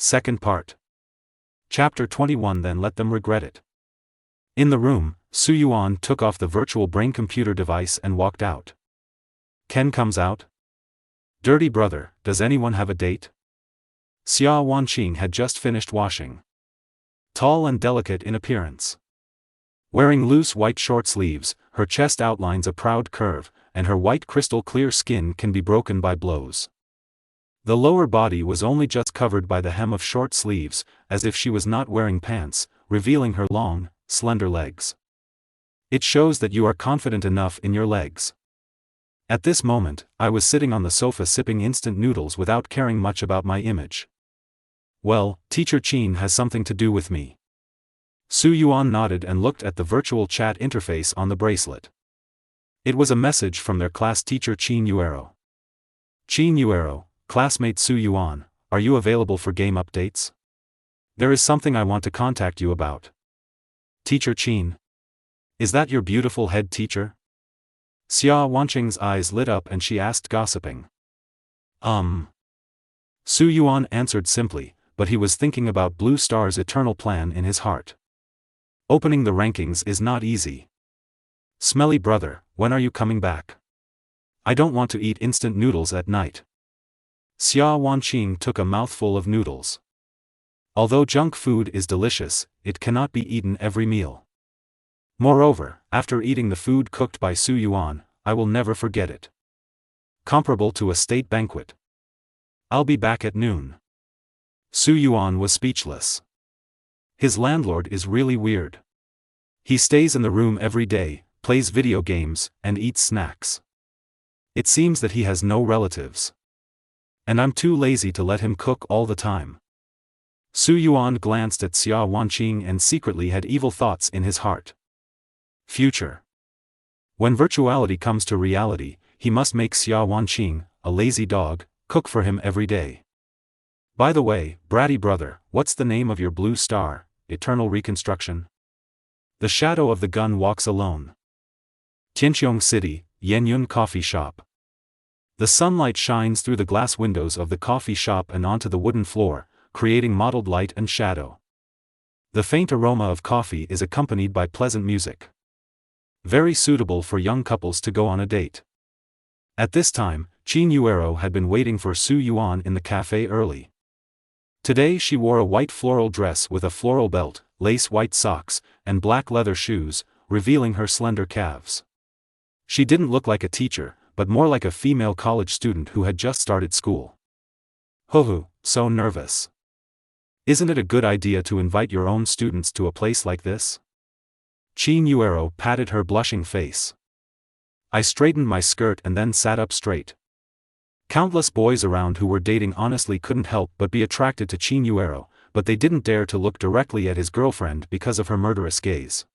Second part. Chapter 21. Then let them regret it. In the room, Su Yuan took off the virtual brain computer device and walked out. Ken comes out. Dirty brother, does anyone have a date? Xia Wanqing had just finished washing. Tall and delicate in appearance. Wearing loose white short sleeves, her chest outlines a proud curve, and her white crystal clear skin can be broken by blows. The lower body was only just covered by the hem of short sleeves, as if she was not wearing pants, revealing her long, slender legs. It shows that you are confident enough in your legs. At this moment, I was sitting on the sofa sipping instant noodles without caring much about my image. Well, Teacher Qin has something to do with me. Su Yuan nodded and looked at the virtual chat interface on the bracelet. It was a message from their class teacher Qin Yuero. Qin Yuero, classmate Su Yuan, are you available for game updates? There is something I want to contact you about. Teacher Qin. Is that your beautiful head teacher? Xia Wanqing's eyes lit up and she asked gossiping. Su Yuan answered simply, but he was thinking about Blue Star's eternal plan in his heart. Opening the rankings is not easy. Smelly brother, when are you coming back? I don't want to eat instant noodles at night. Xia Wanqing took a mouthful of noodles. Although junk food is delicious, it cannot be eaten every meal. Moreover, after eating the food cooked by Su Yuan, I will never forget it. Comparable to a state banquet. I'll be back at noon. Su Yuan was speechless. His landlord is really weird. He stays in the room every day, plays video games, and eats snacks. It seems that he has no relatives. And I'm too lazy to let him cook all the time. Su Yuan glanced at Xia Wanqing and secretly had evil thoughts in his heart. Future. When virtuality comes to reality, he must make Xia Wanqing, a lazy dog, cook for him every day. By the way, bratty brother, what's the name of your Blue Star, Eternal Reconstruction? The shadow of the gun walks alone. Tianqiong City, Yenyun Coffee Shop. The sunlight shines through the glass windows of the coffee shop and onto the wooden floor, creating mottled light and shadow. The faint aroma of coffee is accompanied by pleasant music. Very suitable for young couples to go on a date. At this time, Qin Yuero had been waiting for Su Yuan in the cafe early. Today she wore a white floral dress with a floral belt, lace white socks, and black leather shoes, revealing her slender calves. She didn't look like a teacher, but more like a female college student who had just started school. Hoo, so nervous. Isn't it a good idea to invite your own students to a place like this? Qin Yuero patted her blushing face. I straightened my skirt and then sat up straight. Countless boys around who were dating honestly couldn't help but be attracted to Qin Yuero, but they didn't dare to look directly at his girlfriend because of her murderous gaze.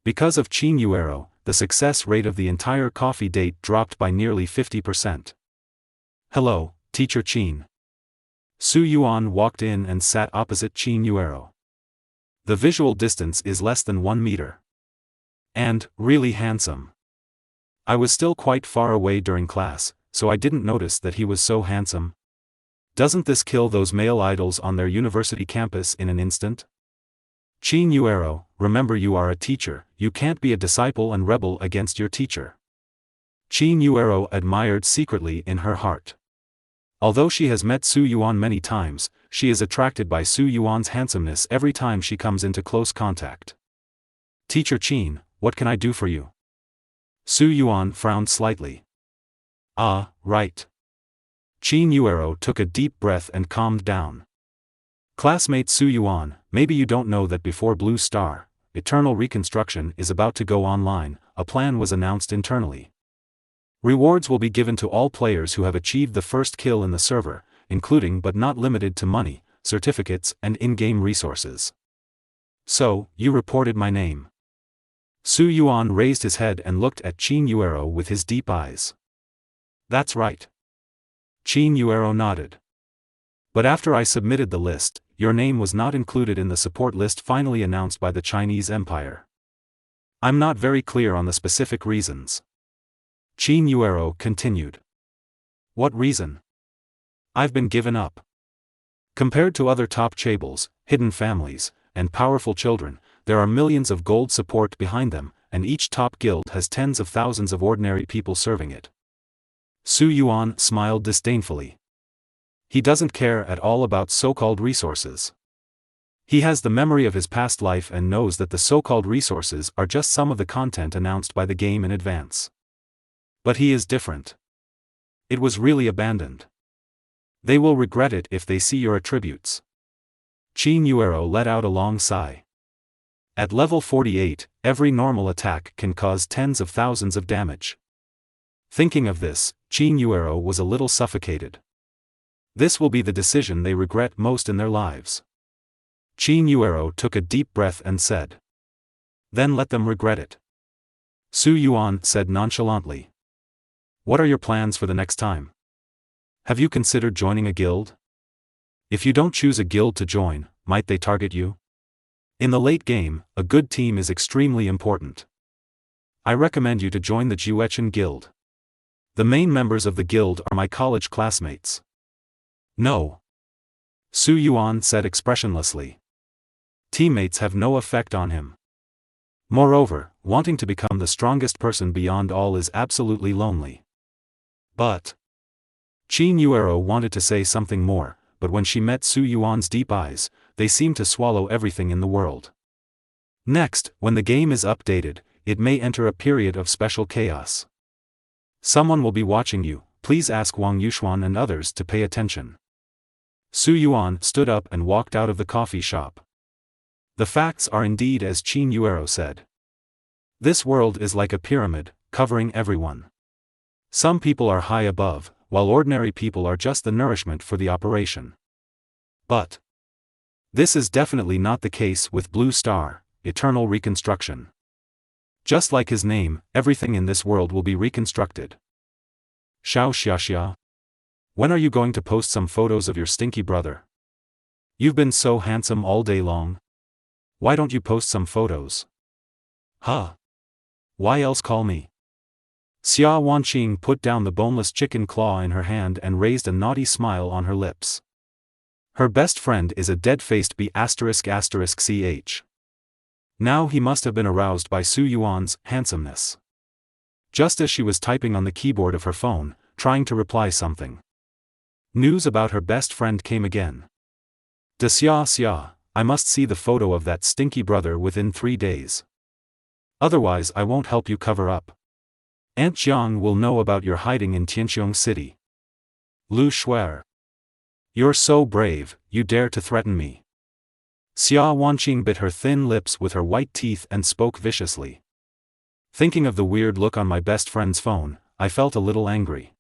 Because of Qin Yuero, the success rate of the entire coffee date dropped by nearly 50%. Hello, Teacher Qin. Su Yuan walked in and sat opposite Qin Yuero. The visual distance is less than 1 meter. And, really handsome. I was still quite far away during class, so I didn't notice that he was so handsome. Doesn't this kill those male idols on their university campus in an instant? Qin Yuero, remember you are a teacher, you can't be a disciple and rebel against your teacher. Qin Yuero admired secretly in her heart. Although she has met Su Yuan many times, she is attracted by Su Yuan's handsomeness every time she comes into close contact. Teacher Qin, what can I do for you? Su Yuan frowned slightly. Ah, right. Qin Yuero took a deep breath and calmed down. Classmate Su Yuan, maybe you don't know that before Blue Star, Eternal Reconstruction is about to go online, a plan was announced internally. Rewards will be given to all players who have achieved the first kill in the server, including but not limited to money, certificates and in-game resources. So, you reported my name. Su Yuan raised his head and looked at Qin Yuero with his deep eyes. That's right. Qin Yuero nodded. But after I submitted the list, your name was not included in the support list finally announced by the Chinese Empire. I'm not very clear on the specific reasons. Qin Yuero continued. What reason? I've been given up. Compared to other top chaebols, hidden families, and powerful children, there are millions of gold support behind them, and each top guild has tens of thousands of ordinary people serving it. Su Yuan smiled disdainfully. He doesn't care at all about so-called resources. He has the memory of his past life and knows that the so-called resources are just some of the content announced by the game in advance. But he is different. It was really abandoned. They will regret it if they see your attributes. Qin Yuero let out a long sigh. At level 48, every normal attack can cause tens of thousands of damage. Thinking of this, Qin Yuero was a little suffocated. This will be the decision they regret most in their lives. Qin Yuero took a deep breath and said. Then let them regret it. Su Yuan said nonchalantly. What are your plans for the next time? Have you considered joining a guild? If you don't choose a guild to join, might they target you? In the late game, a good team is extremely important. I recommend you to join the Juechen Guild. The main members of the guild are my college classmates. No. Su Yuan said expressionlessly. Teammates have no effect on him. Moreover, wanting to become the strongest person beyond all is absolutely lonely. But Qin Yuero wanted to say something more, but when she met Su Yuan's deep eyes, they seemed to swallow everything in the world. Next, when the game is updated, it may enter a period of special chaos. Someone will be watching you, please ask Wang Yuxuan and others to pay attention. Su Yuan stood up and walked out of the coffee shop. The facts are indeed as Qin Yuero said. This world is like a pyramid, covering everyone. Some people are high above, while ordinary people are just the nourishment for the operation. But this is definitely not the case with Blue Star, Eternal Reconstruction. Just like his name, everything in this world will be reconstructed. Xiao Xiaxia. When are you going to post some photos of your stinky brother? You've been so handsome all day long. Why don't you post some photos? Huh? Why else call me? Xia Wanqing put down the boneless chicken claw in her hand and raised a naughty smile on her lips. Her best friend is a dead-faced B****ch. Now he must have been aroused by Su Yuan's handsomeness. Just as she was typing on the keyboard of her phone, trying to reply something. News about her best friend came again. De Xia, I must see the photo of that stinky brother within 3 days. Otherwise I won't help you cover up. Aunt Jiang will know about your hiding in Tianqiong City. Lu Shuer. You're so brave, you dare to threaten me. Xia Wanqing bit her thin lips with her white teeth and spoke viciously. Thinking of the weird look on my best friend's phone, I felt a little angry.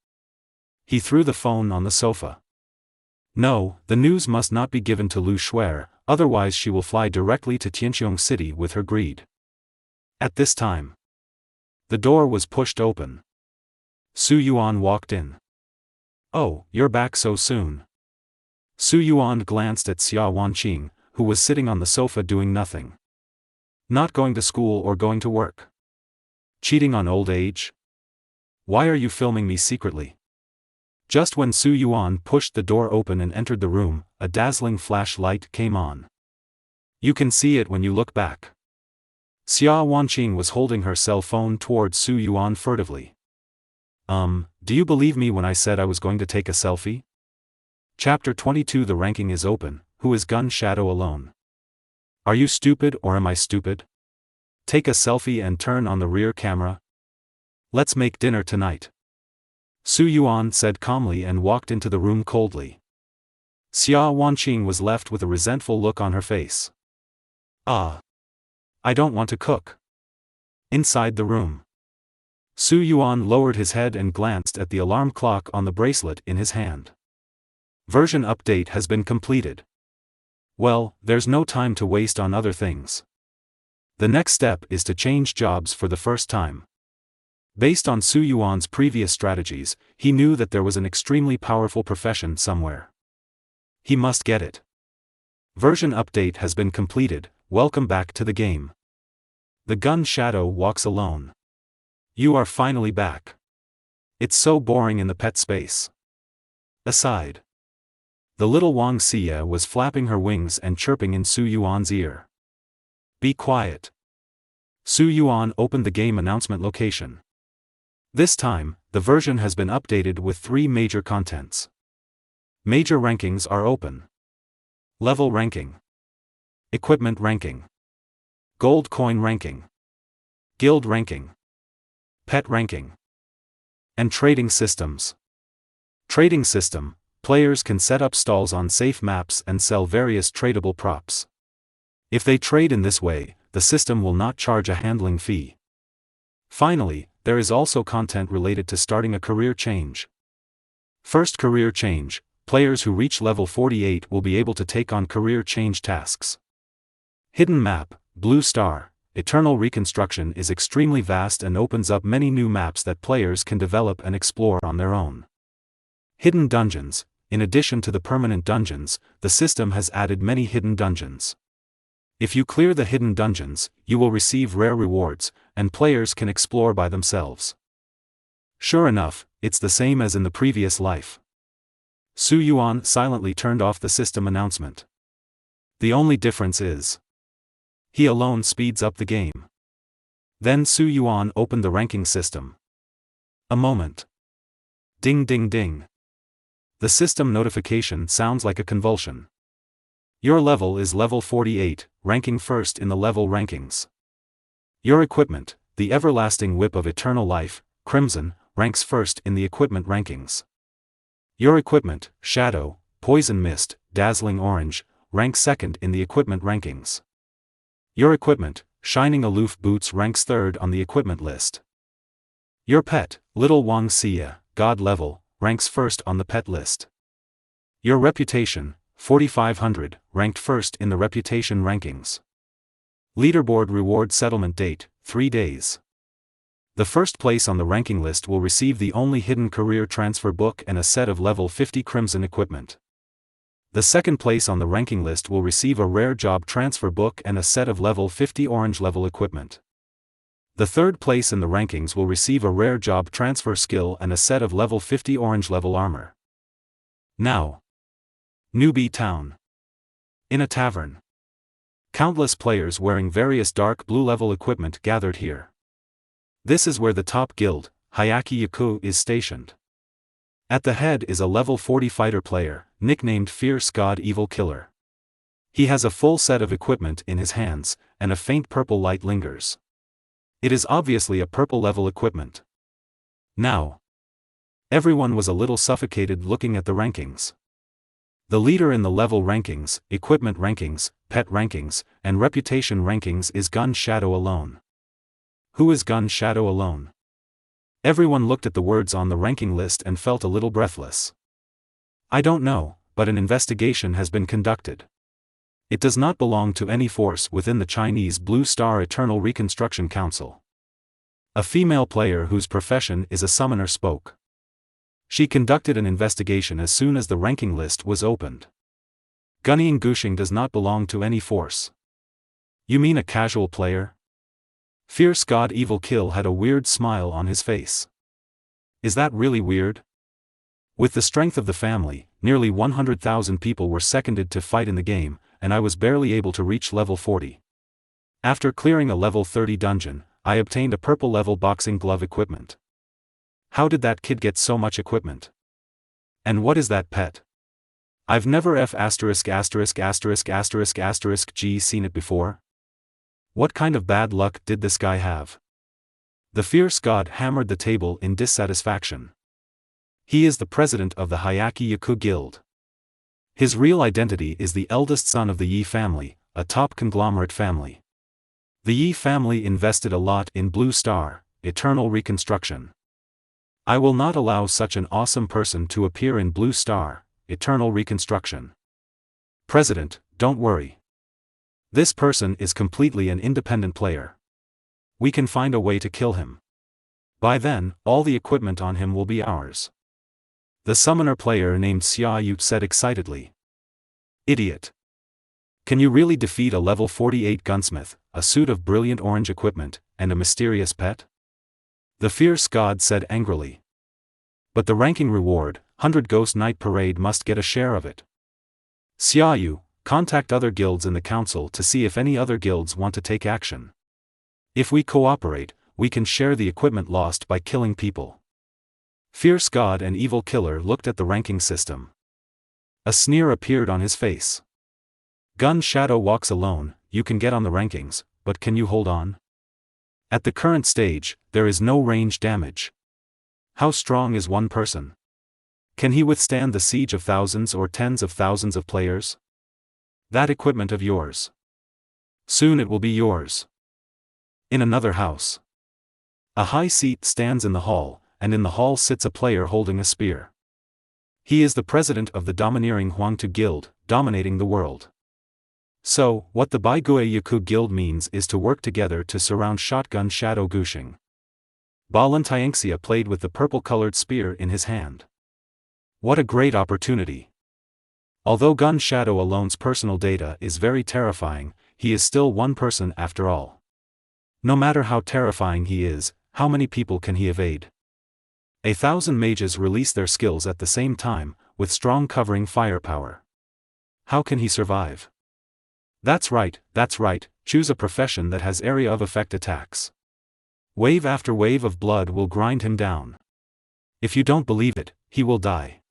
He threw the phone on the sofa. No, the news must not be given to Lu Shuer, otherwise she will fly directly to Tianqiong City with her greed. At this time, the door was pushed open. Su Yuan walked in. Oh, you're back so soon. Su Yuan glanced at Xia Wanqing, who was sitting on the sofa doing nothing. Not going to school or going to work. Cheating on old age? Why are you filming me secretly? Just when Su Yuan pushed the door open and entered the room, a dazzling flashlight came on. You can see it when you look back. Xia Wanqing was holding her cell phone towards Su Yuan furtively. Do you believe me when I said I was going to take a selfie? Chapter 22. The ranking is open. Who is Gun Shadow alone? Are you stupid or am I stupid? Take a selfie and turn on the rear camera. Let's make dinner tonight. Su Yuan said calmly and walked into the room coldly. Xia Wanqing was left with a resentful look on her face. Ah. I don't want to cook. Inside the room, Su Yuan lowered his head and glanced at the alarm clock on the bracelet in his hand. Version update has been completed. Well, there's no time to waste on other things. The next step is to change jobs for the first time. Based on Su Yuan's previous strategies, he knew that there was an extremely powerful profession somewhere. He must get it. Version update has been completed. Welcome back to the game. The Gun Shadow walks alone. You are finally back. It's so boring in the pet space. Aside. The little Wang Xia was flapping her wings and chirping in Su Yuan's ear. Be quiet. Su Yuan opened the game announcement location. This time, the version has been updated with 3 major contents. Major rankings are open. Level ranking. Equipment ranking. Gold coin ranking. Guild ranking. Pet ranking. And trading systems. Trading system. Players can set up stalls on safe maps and sell various tradable props. If they trade in this way, the system will not charge a handling fee. Finally, there is also content related to starting a career change. First career change. Players who reach level 48 will be able to take on career change tasks. Hidden map. Blue Star. Eternal Reconstruction is extremely vast and opens up many new maps that players can develop and explore on their own. Hidden dungeons. In addition to the permanent dungeons, the system has added many hidden dungeons. If you clear the hidden dungeons, you will receive rare rewards, and players can explore by themselves. Sure enough, it's the same as in the previous life. Su Yuan silently turned off the system announcement. The only difference is he alone speeds up the game. Then Su Yuan opened the ranking system. A moment. Ding ding ding. The system notification sounds like a convulsion. Your level is level 48, ranking first in the level rankings. Your equipment, the Everlasting Whip of Eternal Life, Crimson, ranks first in the equipment rankings. Your equipment, Shadow, Poison Mist, Dazzling Orange, ranks second in the equipment rankings. Your equipment, Shining Aloof Boots, ranks third on the equipment list. Your pet, Little Wang Xia, God level, ranks first on the pet list. Your reputation, 4500, ranked first in the reputation rankings. Leaderboard reward settlement date, 3 days. The first place on the ranking list will receive the only hidden career transfer book and a set of level 50 Crimson equipment. The second place on the ranking list will receive a rare job transfer book and a set of level 50 orange level equipment. The third place in the rankings will receive a rare job transfer skill and a set of level 50 orange level armor. Now. Newbie Town. In a tavern. Countless players wearing various dark blue level equipment gathered here. This is where the top guild, Hayaki Yaku, is stationed. At the head is a level 40 fighter player, nicknamed Fierce God Evil Killer. He has a full set of equipment in his hands, and a faint purple light lingers. It is obviously a purple level equipment. Now. Everyone was a little suffocated looking at the rankings. The leader in the level rankings, equipment rankings, pet rankings, and reputation rankings is Gun Shadow alone. Who is Gun Shadow alone? Everyone looked at the words on the ranking list and felt a little breathless. I don't know, but an investigation has been conducted. It does not belong to any force within the Chinese Blue Star Eternal Reconstruction Council. A female player whose profession is a summoner spoke. She conducted an investigation as soon as the ranking list was opened. Gunning Gushing does not belong to any force. You mean a casual player? Fierce God Evil Kill had a weird smile on his face. Is that really weird? With the strength of the family, nearly 100,000 people were seconded to fight in the game, and I was barely able to reach level 40. After clearing a level 30 dungeon, I obtained a purple level boxing glove equipment. How did that kid get so much equipment? And what is that pet? I've never G seen it before. What kind of bad luck did this guy have? The Fierce God hammered the table in dissatisfaction. He is the president of the Hayaki Yaku Guild. His real identity is the eldest son of the Yi family, a top conglomerate family. The Yi family invested a lot in Blue Star, Eternal Reconstruction. I will not allow such an awesome person to appear in Blue Star, Eternal Reconstruction. President, don't worry. This person is completely an independent player. We can find a way to kill him. By then, all the equipment on him will be ours. The summoner player named Xia Yu said excitedly. Idiot. Can you really defeat a level 48 gunsmith, a suit of brilliant orange equipment, and a mysterious pet? The Fierce God said angrily. But the ranking reward, 100 Ghost Night Parade, must get a share of it. Xiaoyu, contact other guilds in the council to see if any other guilds want to take action. If we cooperate, we can share the equipment lost by killing people. Fierce God and Evil Killer looked at the ranking system. A sneer appeared on his face. Gun Shadow walks alone, you can get on the rankings, but can you hold on? At the current stage, there is no range damage. How strong is one person? Can he withstand the siege of thousands or tens of thousands of players? That equipment of yours. Soon it will be yours. In another house. A high seat stands in the hall, and in the hall sits a player holding a spear. He is the president of the domineering Huangtu Guild, dominating the world. So, what the Baiguo Yaku Guild means is to work together to surround Shotgun Shadow Gushing. Ba Lin Tianxia played with the purple-colored spear in his hand. What a great opportunity. Although Gun Shadow Alone's personal data is very terrifying, he is still one person after all. No matter how terrifying he is, how many people can he evade? 1,000 mages release their skills at the same time, with strong covering firepower. How can he survive? That's right, choose a profession that has area of effect attacks. Wave after wave of blood will grind him down. If you don't believe it, he will die.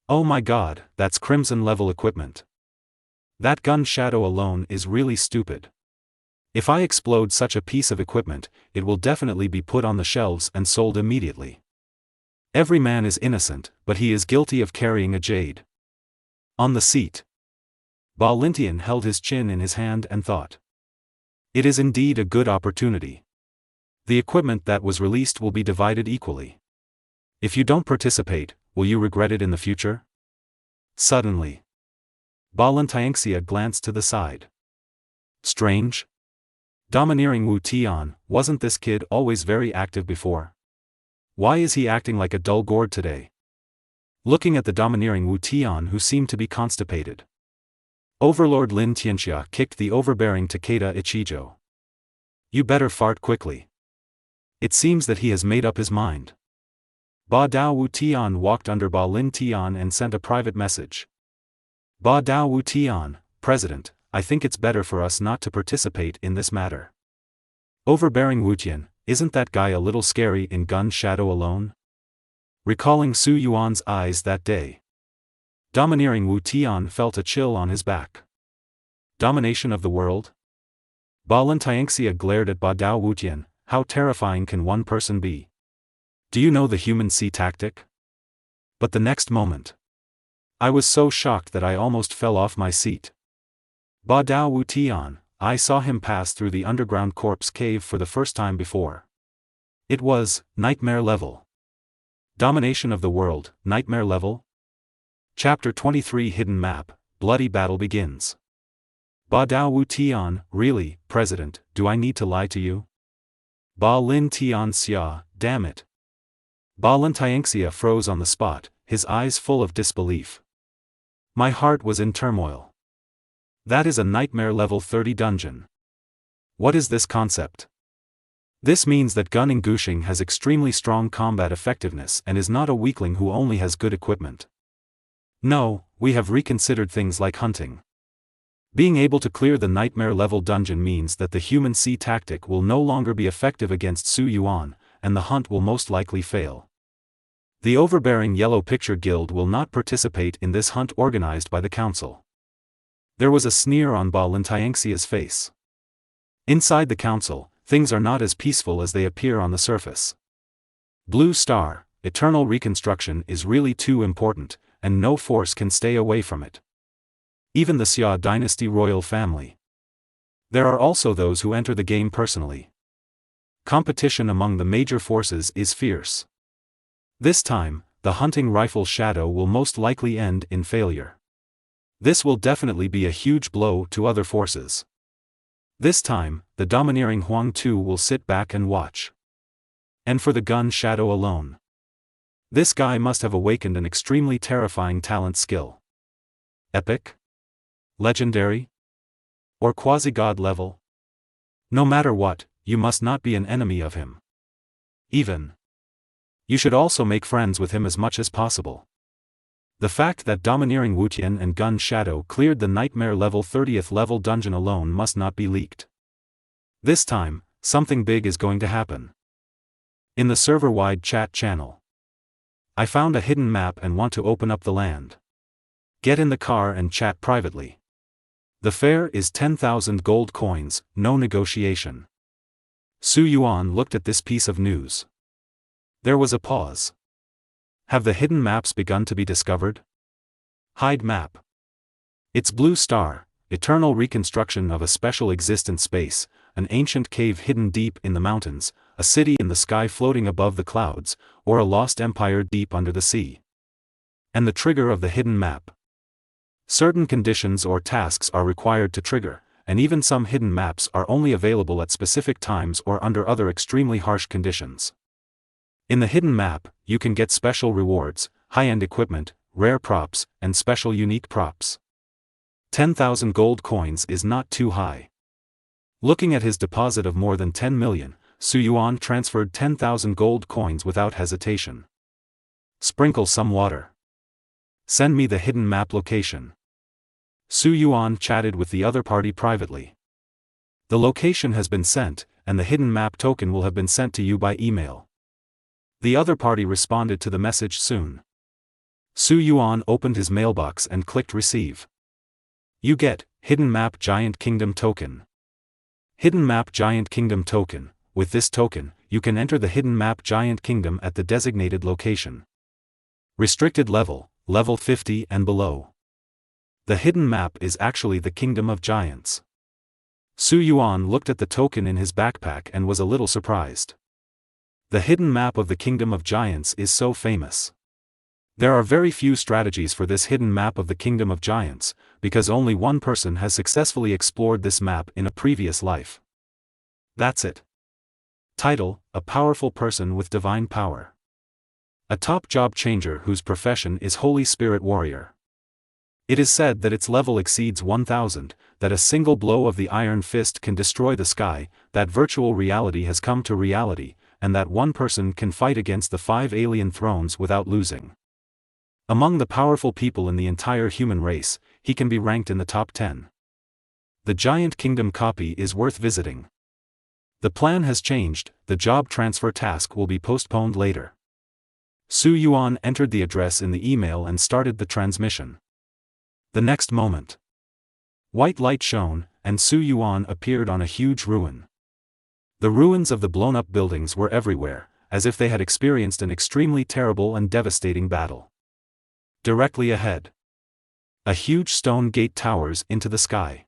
Oh my god, that's Crimson level equipment. That Gun Shadow alone is really stupid. If I explode such a piece of equipment, it will definitely be put on the shelves and sold immediately. Every man is innocent, but he is guilty of carrying a jade. On the seat. Ba Lintian held his chin in his hand and thought. It is indeed a good opportunity. The equipment that was released will be divided equally. If you don't participate, will you regret it in the future? Suddenly. Ba Lin Tianxia glanced to the side. Strange? Domineering Wu Tian, wasn't this kid always very active before? Why is he acting like a dull gourd today? Looking at the domineering Wu Tian who seemed to be constipated. Overlord Lin Tianxia kicked the overbearing Takeda Ichijo. You better fart quickly. It seems that he has made up his mind. Ba Dao Wu Tian walked under Ba Lin Tian and sent a private message. Ba Dao Wu Tian, President, I think it's better for us not to participate in this matter. Overbearing Wu Tian, isn't that guy a little scary in Gun Shadow alone? Recalling Su Yuan's eyes that day. Domineering Wu Tian felt a chill on his back. Domination of the world? Ba Lin Tianxia glared at Ba Dao Wu Tian, how terrifying can one person be? Do you know the human sea tactic? But the next moment. I was so shocked that I almost fell off my seat. Ba Dao Wu Tian, I saw him pass through the underground corpse cave for the first time before. It was, nightmare level. Domination of the world, nightmare level? Chapter 23 Hidden Map, Bloody Battle begins. Ba Dao Wu Tian, really, President, do I need to lie to you? Ba Lin Tian Xia, damn it. Ba Lin Tianxia froze on the spot, his eyes full of disbelief. My heart was in turmoil. That is a nightmare level 30 dungeon. What is this concept? This means that Gunning Gushing has extremely strong combat effectiveness and is not a weakling who only has good equipment. No, we have reconsidered things like hunting. Being able to clear the nightmare level dungeon means that the human sea tactic will no longer be effective against Su Yuan, and the hunt will most likely fail. The overbearing Yellow Picture Guild will not participate in this hunt organized by the council. There was a sneer on Ba Lin Tianxia's face. Inside the council, things are not as peaceful as they appear on the surface. Blue Star, eternal reconstruction is really too important, and no force can stay away from it. Even the Xia dynasty royal family. There are also those who enter the game personally. Competition among the major forces is fierce. This time, the hunting rifle shadow will most likely end in failure. This will definitely be a huge blow to other forces. This time, the domineering Huang Tu will sit back and watch. And for the Gun Shadow alone. This guy must have awakened an extremely terrifying talent skill. Epic? Legendary? Or quasi-god level? No matter what, you must not be an enemy of him. Even. You should also make friends with him as much as possible. The fact that domineering Wutian and Gun Shadow cleared the Nightmare level 30th level dungeon alone must not be leaked. This time, something big is going to happen. In the server-wide chat channel, I found a hidden map and want to open up the land. Get in the car and chat privately. The fare is 10,000 gold coins, no negotiation. Su Yuan looked at this piece of news. There was a pause. Have the hidden maps begun to be discovered? Hide map. It's Blue Star, eternal reconstruction of a special existent space, an ancient cave hidden deep in the mountains, a city in the sky floating above the clouds, or a lost empire deep under the sea. And the trigger of the hidden map. Certain conditions or tasks are required to trigger, and even some hidden maps are only available at specific times or under other extremely harsh conditions. In the hidden map, you can get special rewards, high-end equipment, rare props, and special unique props. 10,000 gold coins is not too high. Looking at his deposit of more than 10 million, Su Yuan transferred 10,000 gold coins without hesitation. Sprinkle some water. Send me the hidden map location. Su Yuan chatted with the other party privately. The location has been sent, and the hidden map token will have been sent to you by email. The other party responded to the message soon. Su Yuan opened his mailbox and clicked receive. You get, Hidden Map Giant Kingdom Token. Hidden Map Giant Kingdom Token. With this token, you can enter the Hidden Map Giant Kingdom at the designated location. Restricted level, level 50 and below. The hidden map is actually the Kingdom of Giants. Su Yuan looked at the token in his backpack and was a little surprised. The hidden map of the Kingdom of Giants is so famous. There are very few strategies for this hidden map of the Kingdom of Giants, because only one person has successfully explored this map in a previous life. That's it. Title: A powerful person with divine power. A top job changer whose profession is Holy Spirit Warrior. It is said that its level exceeds 1,000, that a single blow of the Iron Fist can destroy the sky, that virtual reality has come to reality, and that one person can fight against the 5 alien thrones without losing. Among the powerful people in the entire human race, he can be ranked in the top 10. The Giant Kingdom copy is worth visiting. The plan has changed, the job transfer task will be postponed later. Su Yuan entered the address in the email and started the transmission. The next moment, white light shone, and Su Yuan appeared on a huge ruin. The ruins of the blown-up buildings were everywhere, as if they had experienced an extremely terrible and devastating battle. Directly ahead, a huge stone gate towers into the sky.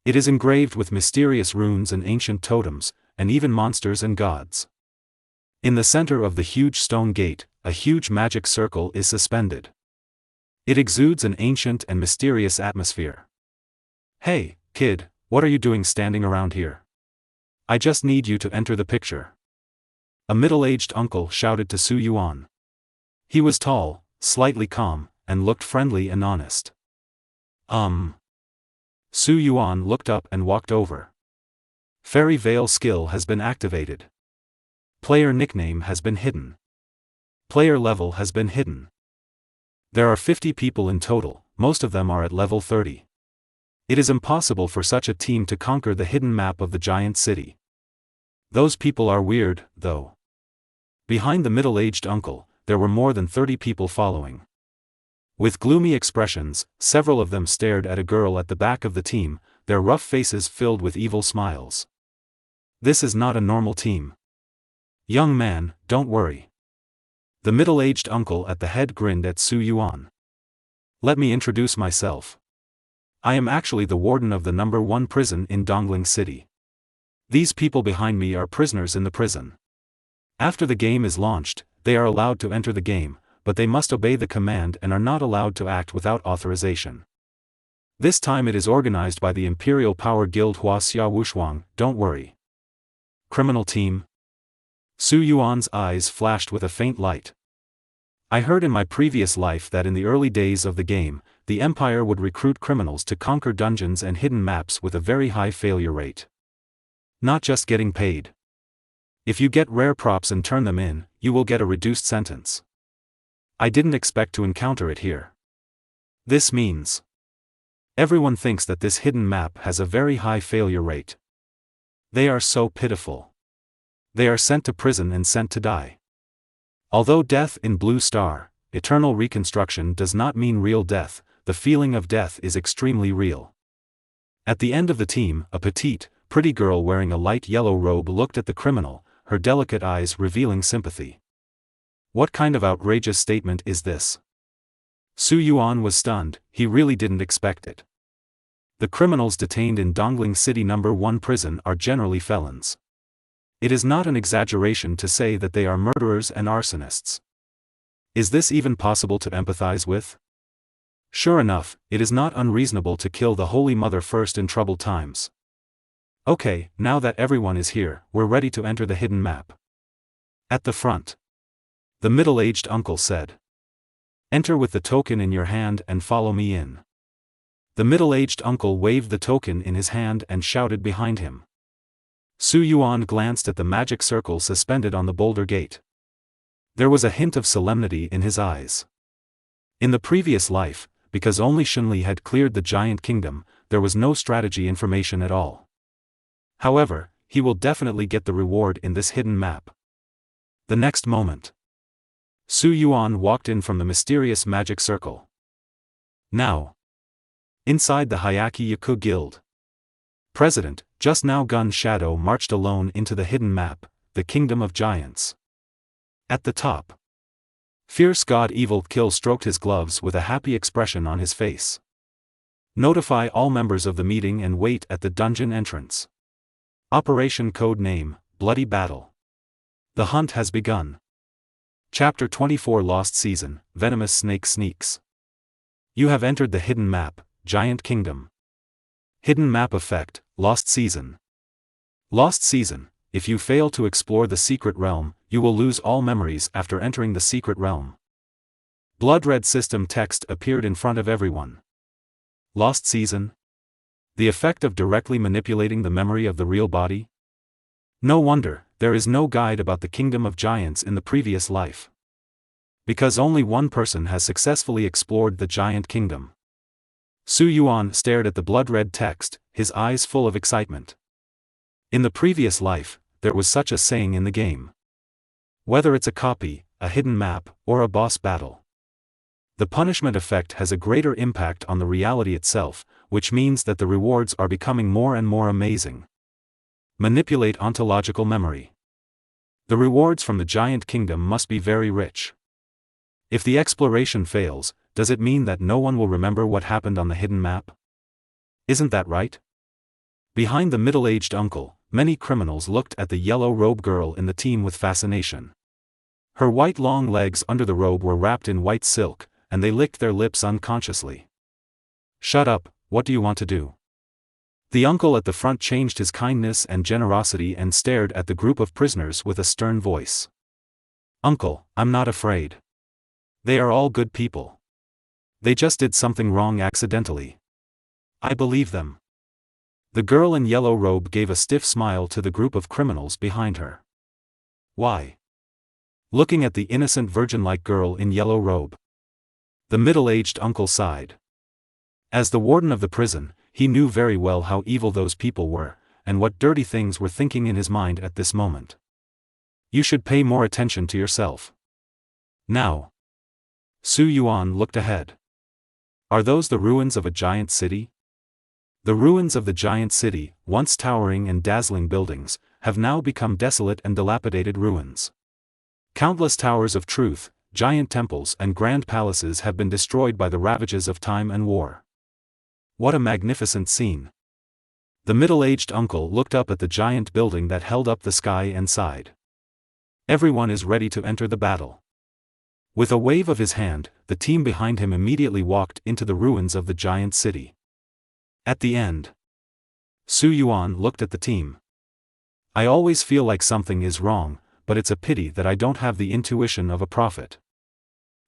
It is engraved with mysterious runes and ancient totems, and even monsters and gods. In the center of the huge stone gate, a huge magic circle is suspended. It exudes an ancient and mysterious atmosphere. Hey, kid, what are you doing standing around here? I just need you to enter the picture. A middle-aged uncle shouted to Su Yuan. He was tall, slightly calm, and looked friendly and honest. Su Yuan looked up and walked over. Fairy Veil skill has been activated. Player nickname has been hidden. Player level has been hidden. There are 50 people in total, most of them are at level 30. It is impossible for such a team to conquer the hidden map of the giant city. Those people are weird, though. Behind the middle-aged uncle, there were more than 30 people following. With gloomy expressions, several of them stared at a girl at the back of the team, their rough faces filled with evil smiles. This is not a normal team. Young man, don't worry. The middle-aged uncle at the head grinned at Su Yuan. Let me introduce myself. I am actually the warden of the number 1 prison in Dongling City. These people behind me are prisoners in the prison. After the game is launched, they are allowed to enter the game, but they must obey the command and are not allowed to act without authorization. This time it is organized by the Imperial Power Guild Hua Xia Wushuang, don't worry. Criminal team? Su Yuan's eyes flashed with a faint light. I heard in my previous life that in the early days of the game, the Empire would recruit criminals to conquer dungeons and hidden maps with a very high failure rate. Not just getting paid. If you get rare props and turn them in, you will get a reduced sentence. I didn't expect to encounter it here. This means everyone thinks that this hidden map has a very high failure rate. They are so pitiful. They are sent to prison and sent to die. Although death in Blue Star, eternal reconstruction does not mean real death, the feeling of death is extremely real. At the end of the team, a petite, pretty girl wearing a light yellow robe looked at the criminal, her delicate eyes revealing sympathy. What kind of outrageous statement is this? Su Yuan was stunned, he really didn't expect it. The criminals detained in Dongling City No. 1 prison are generally felons. It is not an exaggeration to say that they are murderers and arsonists. Is this even possible to empathize with? Sure enough, it is not unreasonable to kill the Holy Mother first in troubled times. Okay, now that everyone is here, we're ready to enter the hidden map. At the front, the middle-aged uncle said. Enter with the token in your hand and follow me in. The middle-aged uncle waved the token in his hand and shouted behind him. Su Yuan glanced at the magic circle suspended on the boulder gate. There was a hint of solemnity in his eyes. In the previous life, because only Shunli had cleared the giant kingdom, there was no strategy information at all. However, he will definitely get the reward in this hidden map. The next moment, Su Yuan walked in from the mysterious magic circle. Now, inside the Hyaki Yaku Guild, President, just now Gun Shadow marched alone into the hidden map, the Kingdom of Giants. At the top, fierce God Evil Kill stroked his gloves with a happy expression on his face. Notify all members of the meeting and wait at the dungeon entrance. Operation Code Name, Bloody Battle. The hunt has begun. Chapter 24 Lost Season, Venomous Snake Sneaks. You have entered the hidden map, Giant Kingdom. Hidden map effect, Lost Season. Lost Season, if you fail to explore the secret realm, you will lose all memories after entering the secret realm. Blood red system text appeared in front of everyone. Lost Season? The effect of directly manipulating the memory of the real body? No wonder, there is no guide about the Kingdom of Giants in the previous life. Because only one person has successfully explored the Giant Kingdom. Su Yuan stared at the blood-red text, his eyes full of excitement. In the previous life, there was such a saying in the game. Whether it's a copy, a hidden map, or a boss battle, the punishment effect has a greater impact on the reality itself, which means that the rewards are becoming more and more amazing. Manipulate ontological memory. The rewards from the Giant Kingdom must be very rich. If the exploration fails, does it mean that no one will remember what happened on the hidden map? Isn't that right? Behind the middle-aged uncle, many criminals looked at the yellow-robe girl in the team with fascination. Her white long legs under the robe were wrapped in white silk, and they licked their lips unconsciously. Shut up, what do you want to do? The uncle at the front changed his kindness and generosity and stared at the group of prisoners with a stern voice. Uncle, I'm not afraid. They are all good people. They just did something wrong accidentally. I believe them. The girl in yellow robe gave a stiff smile to the group of criminals behind her. Why? Looking at the innocent virgin-like girl in yellow robe, the middle-aged uncle sighed. As the warden of the prison, he knew very well how evil those people were, and what dirty things were thinking in his mind at this moment. You should pay more attention to yourself. Now. Su Yuan looked ahead. Are those the ruins of a giant city? The ruins of the giant city, once towering and dazzling buildings, have now become desolate and dilapidated ruins. Countless towers of truth, giant temples and grand palaces have been destroyed by the ravages of time and war. What a magnificent scene! The middle-aged uncle looked up at the giant building that held up the sky and sighed. Everyone is ready to enter the battle. With a wave of his hand, the team behind him immediately walked into the ruins of the giant city. At the end, Su Yuan looked at the team. I always feel like something is wrong, but it's a pity that I don't have the intuition of a prophet.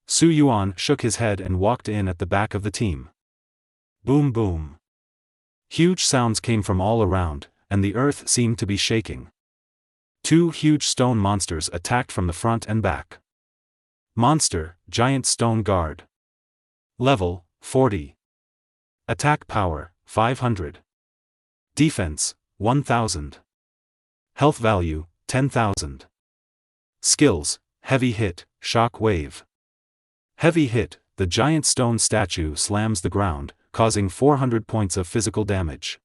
Su Yuan shook his head and walked in at the back of the team. Boom boom. Huge sounds came from all around, and the earth seemed to be shaking. Two huge stone monsters attacked from the front and back. Monster, Giant Stone Guard. Level, 40. Attack power, 500. Defense, 1000. Health value, 10,000. Skills, Heavy Hit, Shock Wave. Heavy Hit, the giant stone statue slams the ground, causing 400 points of physical damage.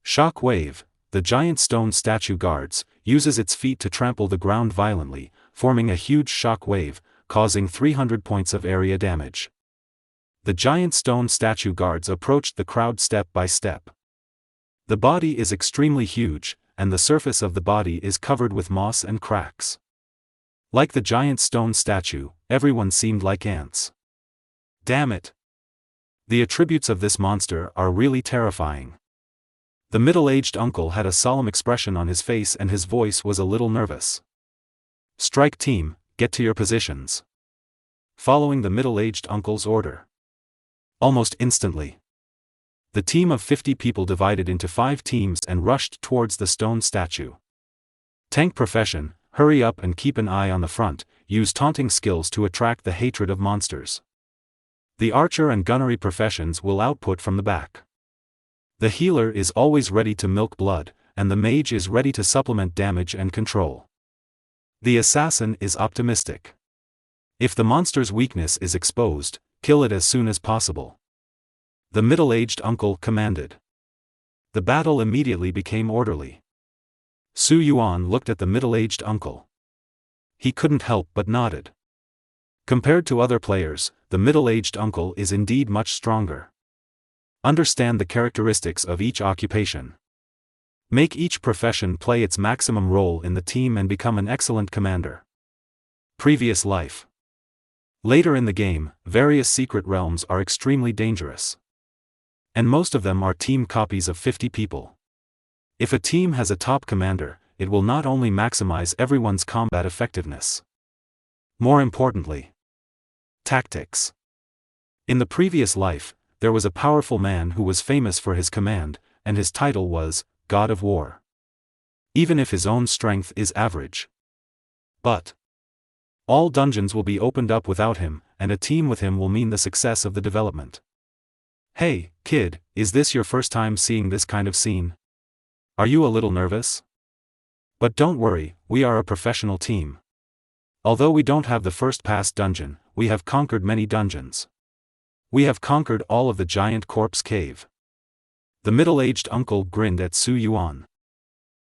Shock Wave, the giant stone statue guards, uses its feet to trample the ground violently, forming a huge shock wave, causing 300 points of area damage. The giant stone statue guards approached the crowd step by step. The body is extremely huge, and the surface of the body is covered with moss and cracks. Like the giant stone statue, everyone seemed like ants. Damn it! The attributes of this monster are really terrifying. The middle-aged uncle had a solemn expression on his face and his voice was a little nervous. Strike team, get to your positions. Following the middle-aged uncle's order. Almost instantly, the team of 50 people divided into 5 teams and rushed towards the stone statue. Tank profession, hurry up and keep an eye on the front, use taunting skills to attract the hatred of monsters. The archer and gunnery professions will output from the back. The healer is always ready to milk blood, and the mage is ready to supplement damage and control. The assassin is optimistic. If the monster's weakness is exposed, kill it as soon as possible. The middle-aged uncle commanded. The battle immediately became orderly. Su Yuan looked at the middle-aged uncle. He couldn't help but nodded. Compared to other players, the middle-aged uncle is indeed much stronger. Understand the characteristics of each occupation. Make each profession play its maximum role in the team and become an excellent commander. Previous life. Later in the game, various secret realms are extremely dangerous. And most of them are team copies of 50 people. If a team has a top commander, it will not only maximize everyone's combat effectiveness. More importantly, tactics. In the previous life, there was a powerful man who was famous for his command, and his title was God of War. Even if his own strength is average. But all dungeons will be opened up without him, and a team with him will mean the success of the development. Hey, kid, is this your first time seeing this kind of scene? Are you a little nervous? But don't worry, we are a professional team. Although we don't have the first pass dungeon, we have conquered many dungeons. We have conquered all of the giant corpse cave. The middle-aged uncle grinned at Su Yuan.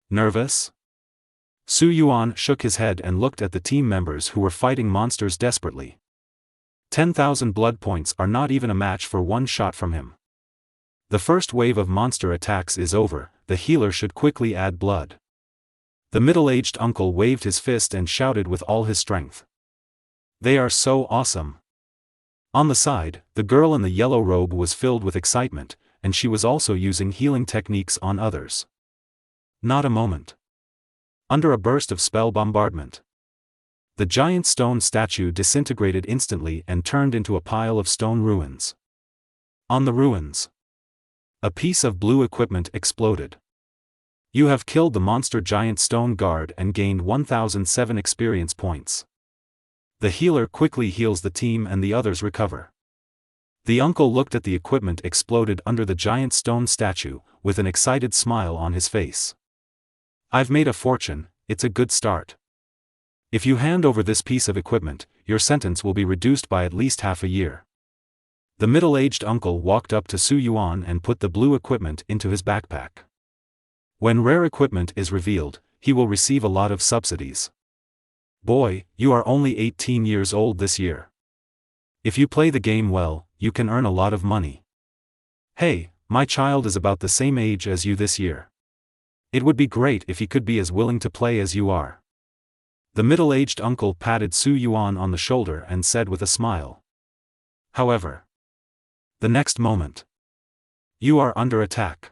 Nervous? Su Yuan shook his head and looked at the team members who were fighting monsters desperately. 10,000 blood points are not even a match for one shot from him. The first wave of monster attacks is over, the healer should quickly add blood. The middle-aged uncle waved his fist and shouted with all his strength. They are so awesome. On the side, the girl in the yellow robe was filled with excitement, and she was also using healing techniques on others. Not a moment. Under a burst of spell bombardment, the giant stone statue disintegrated instantly and turned into a pile of stone ruins. On the ruins, a piece of blue equipment exploded. You have killed the monster giant stone guard and gained 1007 experience points. The healer quickly heals the team and the others recover. The uncle looked at the equipment exploded under the giant stone statue, with an excited smile on his face. I've made a fortune, it's a good start. If you hand over this piece of equipment, your sentence will be reduced by at least half a year. The middle-aged uncle walked up to Su Yuan and put the blue equipment into his backpack. When rare equipment is revealed, he will receive a lot of subsidies. Boy, you are only 18 years old this year. If you play the game well, you can earn a lot of money. Hey, my child is about the same age as you this year. It would be great if he could be as willing to play as you are. The middle-aged uncle patted Su Yuan on the shoulder and said with a smile. However, the next moment, you are under attack.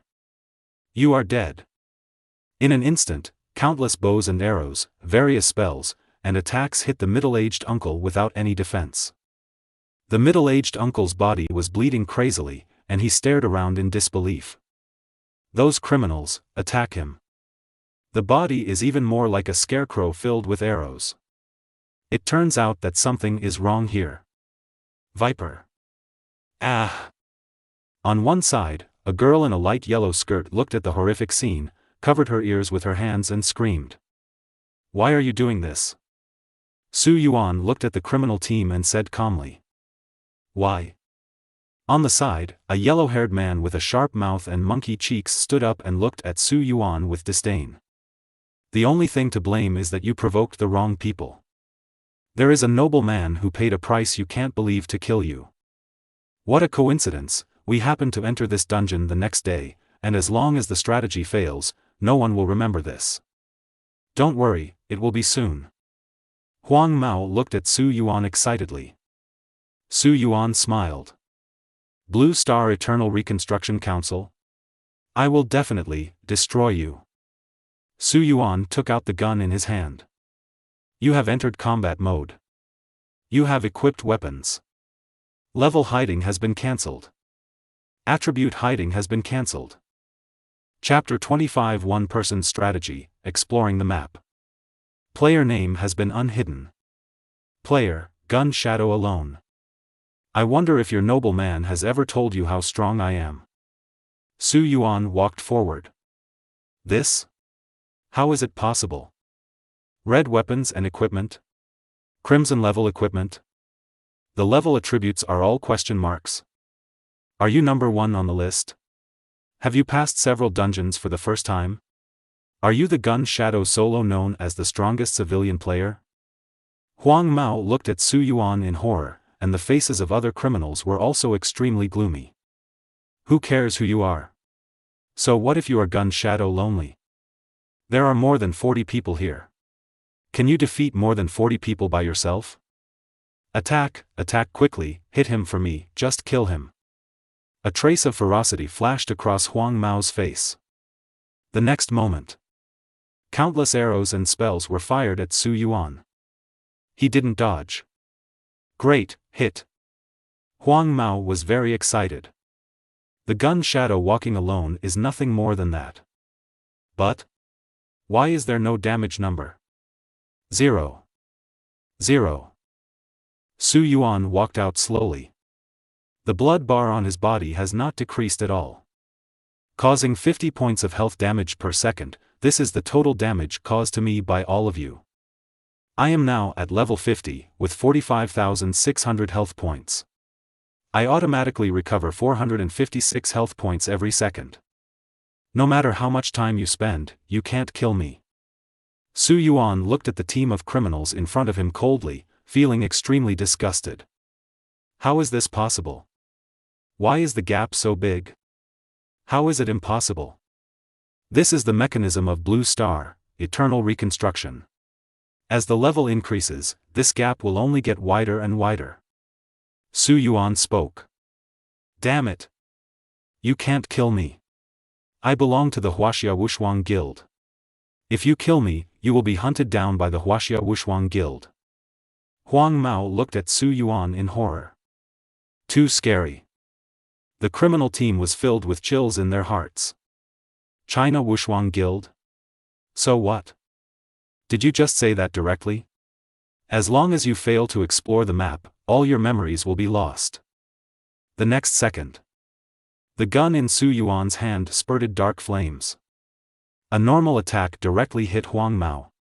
You are dead. In an instant, countless bows and arrows, various spells, and attacks hit the middle-aged uncle without any defense. The middle-aged uncle's body was bleeding crazily, and he stared around in disbelief. Those criminals, attack him. The body is even more like a scarecrow filled with arrows. It turns out that something is wrong here. Viper. Ah! On one side, a girl in a light yellow skirt looked at the horrific scene, covered her ears with her hands and screamed. Why are you doing this? Su Yuan looked at the criminal team and said calmly. Why? On the side, a yellow-haired man with a sharp mouth and monkey cheeks stood up and looked at Su Yuan with disdain. The only thing to blame is that you provoked the wrong people. There is a noble man who paid a price you can't believe to kill you. What a coincidence, we happened to enter this dungeon the next day, and as long as the strategy fails, no one will remember this. Don't worry, it will be soon. Huang Mao looked at Su Yuan excitedly. Su Yuan smiled. Blue Star Eternal Reconstruction Council? I will definitely destroy you. Su Yuan took out the gun in his hand. You have entered combat mode. You have equipped weapons. Level hiding has been cancelled. Attribute hiding has been cancelled. Chapter 25 One-Person Strategy, Exploring the Map. Player name has been unhidden. Player, Gun Shadow Alone. I wonder if your noble man has ever told you how strong I am. Su Yuan walked forward. This? How is it possible? Red weapons and equipment? Crimson level equipment? The level attributes are all question marks. Are you number 1 on the list? Have you passed several dungeons for the first time? Are you the Gun Shadow Solo known as the strongest civilian player? Huang Mao looked at Su Yuan in horror, and the faces of other criminals were also extremely gloomy. Who cares who you are? So what if you are Gun Shadow lonely? There are more than 40 people here. Can you defeat more than 40 people by yourself? Attack quickly, hit him for me, just kill him. A trace of ferocity flashed across Huang Mao's face. The next moment, countless arrows and spells were fired at Su Yuan. He didn't dodge. Great, hit. Huang Mao was very excited. The Gun Shadow walking alone is nothing more than that. But why is there no damage number? 0. 0. Su Yuan walked out slowly. The blood bar on his body has not decreased at all. Causing 50 points of health damage per second, this is the total damage caused to me by all of you. I am now at level 50, with 45,600 health points. I automatically recover 456 health points every second. No matter how much time you spend, you can't kill me. Su Yuan looked at the team of criminals in front of him coldly, feeling extremely disgusted. How is this possible? Why is the gap so big? How is it impossible? This is the mechanism of Blue Star, Eternal Reconstruction. As the level increases, this gap will only get wider and wider. Su Yuan spoke. Damn it! You can't kill me. I belong to the Huaxia Wushuang Guild. If you kill me, you will be hunted down by the Huaxia Wushuang Guild. Huang Mao looked at Su Yuan in horror. Too scary. The criminal team was filled with chills in their hearts. China Wushuang Guild? So what? Did you just say that directly? As long as you fail to explore the map, all your memories will be lost. The next second, the gun in Su Yuan's hand spurted dark flames. A normal attack directly hit Huang Mao.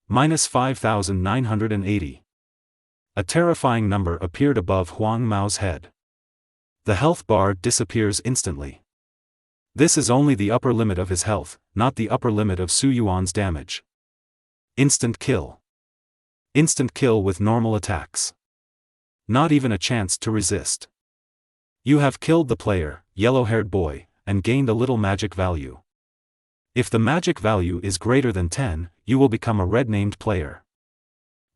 Minus 5,980. A terrifying number appeared above Huang Mao's head. The health bar disappears instantly. This is only the upper limit of his health, not the upper limit of Su Yuan's damage. Instant kill. Instant kill with normal attacks. Not even a chance to resist. You have killed the player, yellow-haired boy, and gained a little magic value. If the magic value is greater than 10, you will become a red-named player.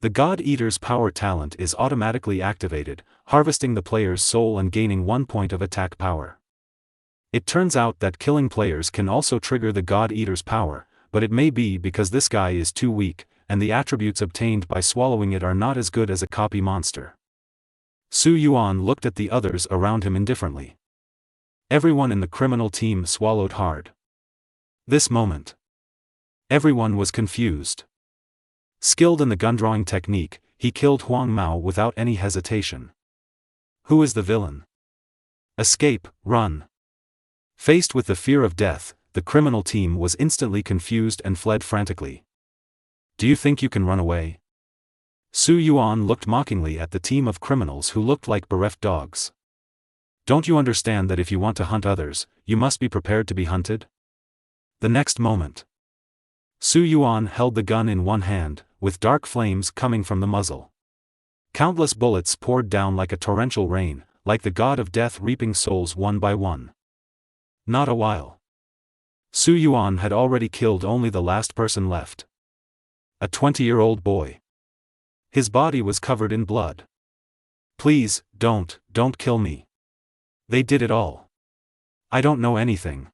The God Eater's power talent is automatically activated, harvesting the player's soul and gaining 1 point of attack power. It turns out that killing players can also trigger the God Eater's power, but it may be because this guy is too weak, and the attributes obtained by swallowing it are not as good as a copy monster. Su Yuan looked at the others around him indifferently. Everyone in the criminal team swallowed hard. This moment, everyone was confused. Skilled in the gun drawing technique, he killed Huang Mao without any hesitation. Who is the villain? Escape, run. Faced with the fear of death, the criminal team was instantly confused and fled frantically. Do you think you can run away? Su Yuan looked mockingly at the team of criminals who looked like bereft dogs. Don't you understand that if you want to hunt others, you must be prepared to be hunted? The next moment, Su Yuan held the gun in one hand, with dark flames coming from the muzzle. Countless bullets poured down like a torrential rain, like the god of death reaping souls one by one. Not a while. Su Yuan had already killed only the last person left. A 20-year-old boy. His body was covered in blood. Please, don't kill me. They did it all. I don't know anything.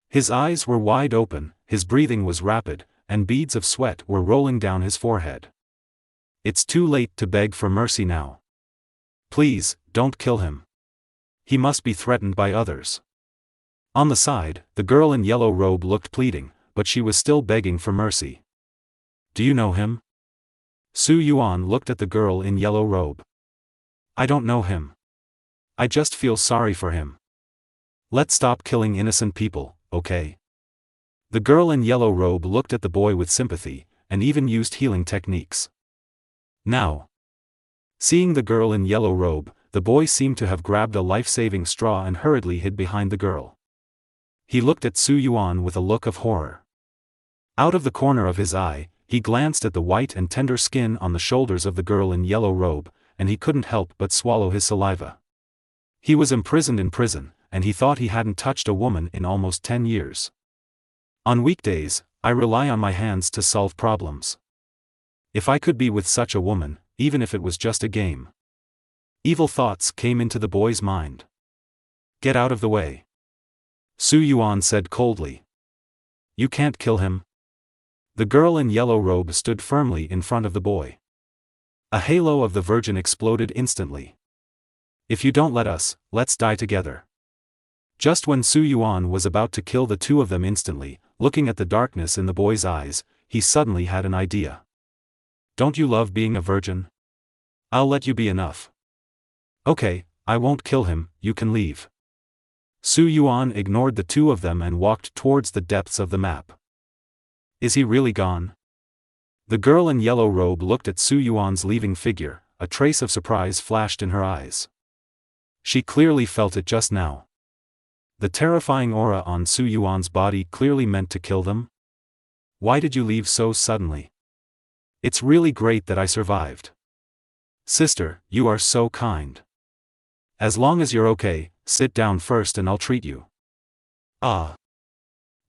His eyes were wide open, his breathing was rapid, and beads of sweat were rolling down his forehead. It's too late to beg for mercy now. Please, don't kill him. He must be threatened by others. On the side, the girl in yellow robe looked pleading, but she was still begging for mercy. Do you know him? Su Yuan looked at the girl in yellow robe. I don't know him. I just feel sorry for him. Let's stop killing innocent people, okay? The girl in yellow robe looked at the boy with sympathy, and even used healing techniques. Now. Seeing the girl in yellow robe, the boy seemed to have grabbed a life-saving straw and hurriedly hid behind the girl. He looked at Su Yuan with a look of horror. Out of the corner of his eye, he glanced at the white and tender skin on the shoulders of the girl in yellow robe, and he couldn't help but swallow his saliva. He was imprisoned in prison, and he thought he hadn't touched a woman in almost 10 years. On weekdays, I rely on my hands to solve problems. If I could be with such a woman, even if it was just a game. Evil thoughts came into the boy's mind. Get out of the way. Su Yuan said coldly. You can't kill him. The girl in yellow robe stood firmly in front of the boy. A halo of the Virgin exploded instantly. If you don't let us, let's die together. Just when Su Yuan was about to kill the two of them instantly, looking at the darkness in the boy's eyes, he suddenly had an idea. Don't you love being a virgin? I'll let you be enough. Okay, I won't kill him, you can leave. Su Yuan ignored the two of them and walked towards the depths of the map. Is he really gone? The girl in yellow robe looked at Su Yuan's leaving figure, a trace of surprise flashed in her eyes. She clearly felt it just now. The terrifying aura on Su Yuan's body clearly meant to kill them. Why did you leave so suddenly? It's really great that I survived. Sister, you are so kind. As long as you're okay, sit down first and I'll treat you. Ah.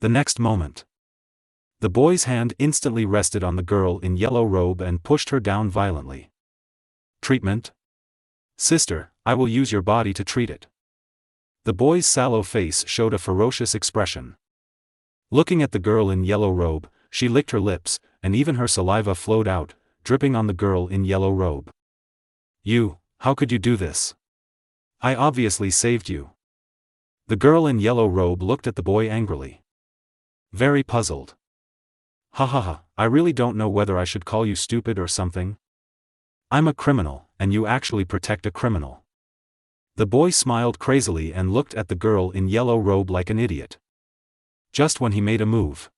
The next moment. The boy's hand instantly rested on the girl in yellow robe and pushed her down violently. Treatment? Sister, I will use your body to treat it. The boy's sallow face showed a ferocious expression. Looking at the girl in yellow robe, she licked her lips, and even her saliva flowed out, dripping on the girl in yellow robe. How could you do this? I obviously saved you. The girl in yellow robe looked at the boy angrily. Very puzzled. Ha, I really don't know whether I should call you stupid or something. I'm a criminal, and you actually protect a criminal. The boy smiled crazily and looked at the girl in yellow robe like an idiot. Just when he made a move.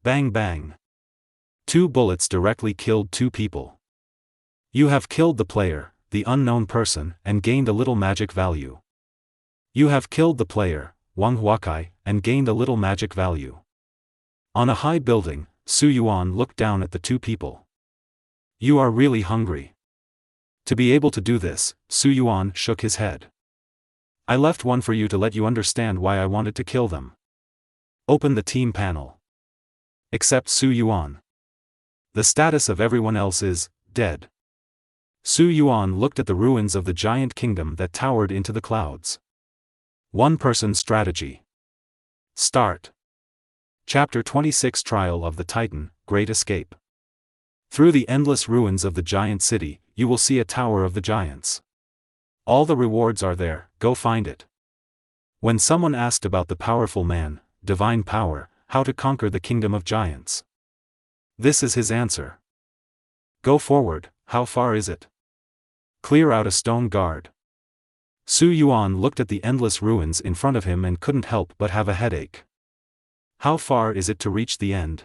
Bang bang. 2 bullets directly killed 2 people. You have killed the player, the unknown person, and gained a little magic value. You have killed the player, Wang Huakai, and gained a little magic value. On a high building, Su Yuan looked down at the 2 people. You are really hungry. To be able to do this, Su Yuan shook his head. I left one for you to let you understand why I wanted to kill them. Open the team panel. Except Su Yuan. The status of everyone else is dead. Su Yuan looked at the ruins of the giant kingdom that towered into the clouds. One-person strategy. Start. Chapter 26 Trial of the Titan, Great Escape. Through the endless ruins of the giant city, you will see a tower of the giants. All the rewards are there, go find it. When someone asked about the powerful man, divine power, how to conquer the kingdom of giants, this is his answer. Go forward, How far is it? Clear out a stone guard. Su Yuan looked at the endless ruins in front of him and couldn't help but have a headache. How far is it to reach the end?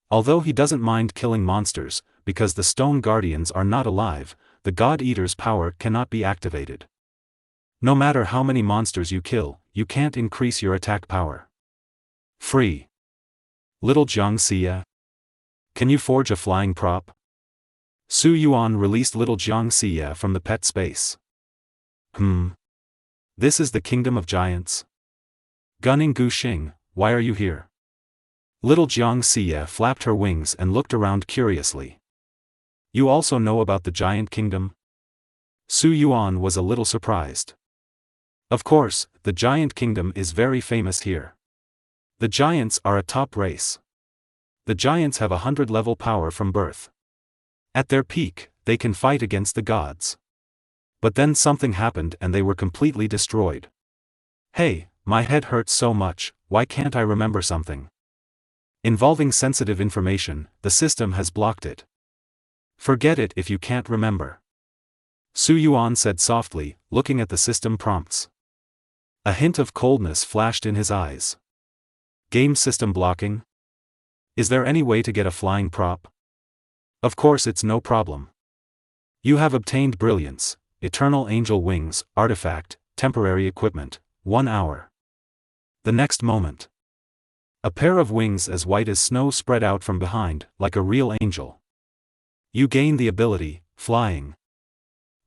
Although he doesn't mind killing monsters, because the stone guardians are not alive, the God Eater's power cannot be activated. No matter how many monsters you kill, you can't increase your attack power. Free. Little Jiang Xie. Can you forge a flying prop? Su Yuan released little Jiang Xie from the pet space. This is the kingdom of giants? Gunning Gu Xing, why are you here? Little Jiang Xie flapped her wings and looked around curiously. You also know about the giant kingdom? Su Yuan was a little surprised. Of course, the giant kingdom is very famous here. The giants are a top race. The giants have 100-level power from birth. At their peak, they can fight against the gods. But then something happened and they were completely destroyed. Hey, my head hurts so much, why can't I remember something? Involving sensitive information, the system has blocked it. Forget it if you can't remember. Su Yuan said softly, looking at the system prompts. A hint of coldness flashed in his eyes. Game system blocking? Is there any way to get a flying prop? Of course it's no problem. You have obtained brilliance, eternal angel wings, artifact, temporary equipment, 1 hour. The next moment. A pair of wings as white as snow spread out from behind, like a real angel. You gain the ability, flying.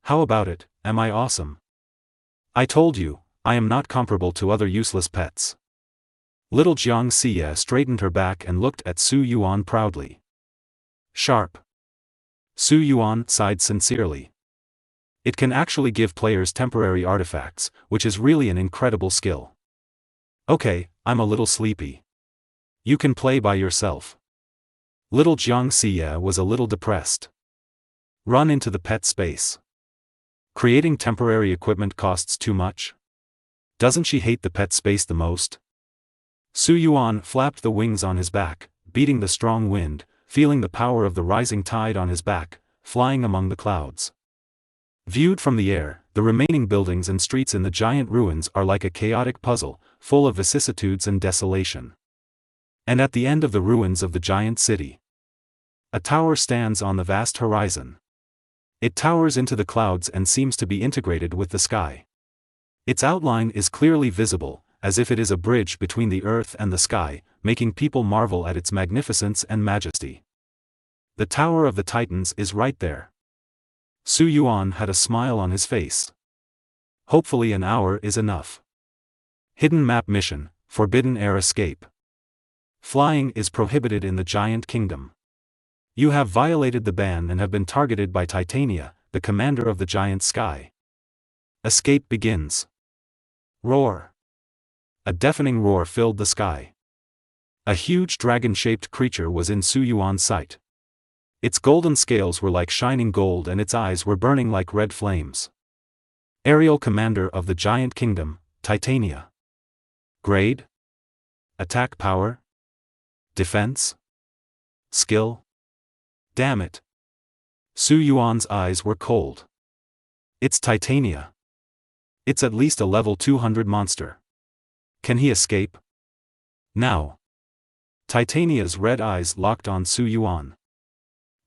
How about it, am I awesome? I told you, I am not comparable to other useless pets. Little Jiang Xie straightened her back and looked at Su Yuan proudly. Sharp. Su Yuan sighed sincerely. It can actually give players temporary artifacts, which is really an incredible skill. Okay, I'm a little sleepy. You can play by yourself. Little Jiang Xie was a little depressed. Run into the pet space. Creating temporary equipment costs too much? Doesn't she hate the pet space the most? Su Yuan flapped the wings on his back, beating the strong wind, feeling the power of the rising tide on his back, flying among the clouds. Viewed from the air, the remaining buildings and streets in the giant ruins are like a chaotic puzzle, full of vicissitudes and desolation. And at the end of the ruins of the giant city, a tower stands on the vast horizon. It towers into the clouds and seems to be integrated with the sky. Its outline is clearly visible, as if it is a bridge between the earth and the sky, making people marvel at its magnificence and majesty. The Tower of the Titans is right there. Su Yuan had a smile on his face. Hopefully an hour is enough. Hidden map mission, Forbidden Air escape. Flying is prohibited in the giant kingdom. You have violated the ban and have been targeted by Titania, the commander of the giant sky. Escape begins. Roar. A deafening roar filled the sky. A huge dragon-shaped creature was in Su Yuan's sight. Its golden scales were like shining gold and its eyes were burning like red flames. Aerial commander of the giant kingdom, Titania. Grade? Attack power? Defense? Skill? Damn it. Su Yuan's eyes were cold. It's Titania. It's at least a level 200 monster. Can he escape? Now. Titania's red eyes locked on Su Yuan.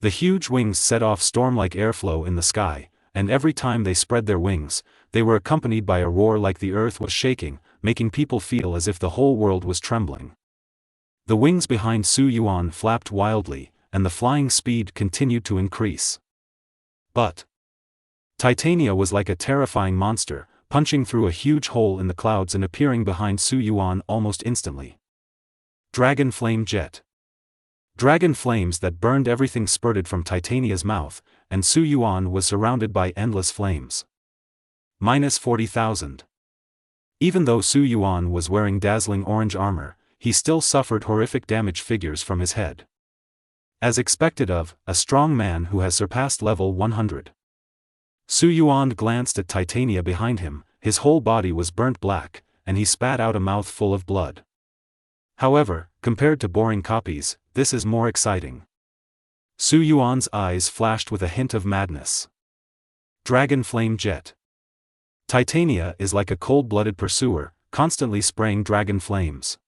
The huge wings set off storm-like airflow in the sky, and every time they spread their wings, they were accompanied by a roar like the earth was shaking, making people feel as if the whole world was trembling. The wings behind Su Yuan flapped wildly, and the flying speed continued to increase. But Titania was like a terrifying monster, punching through a huge hole in the clouds and appearing behind Su Yuan almost instantly. Dragon Flame Jet. Dragon flames that burned everything spurted from Titania's mouth, and Su Yuan was surrounded by endless flames. Minus 40,000. Even though Su Yuan was wearing dazzling orange armor, he still suffered horrific damage figures from his head. As expected of a strong man who has surpassed level 100. Su Yuan glanced at Titania behind him, his whole body was burnt black, and he spat out a mouth full of blood. However, compared to boring copies, this is more exciting. Su Yuan's eyes flashed with a hint of madness. Dragon Flame Jet. Titania is like a cold-blooded pursuer, constantly spraying dragon flames.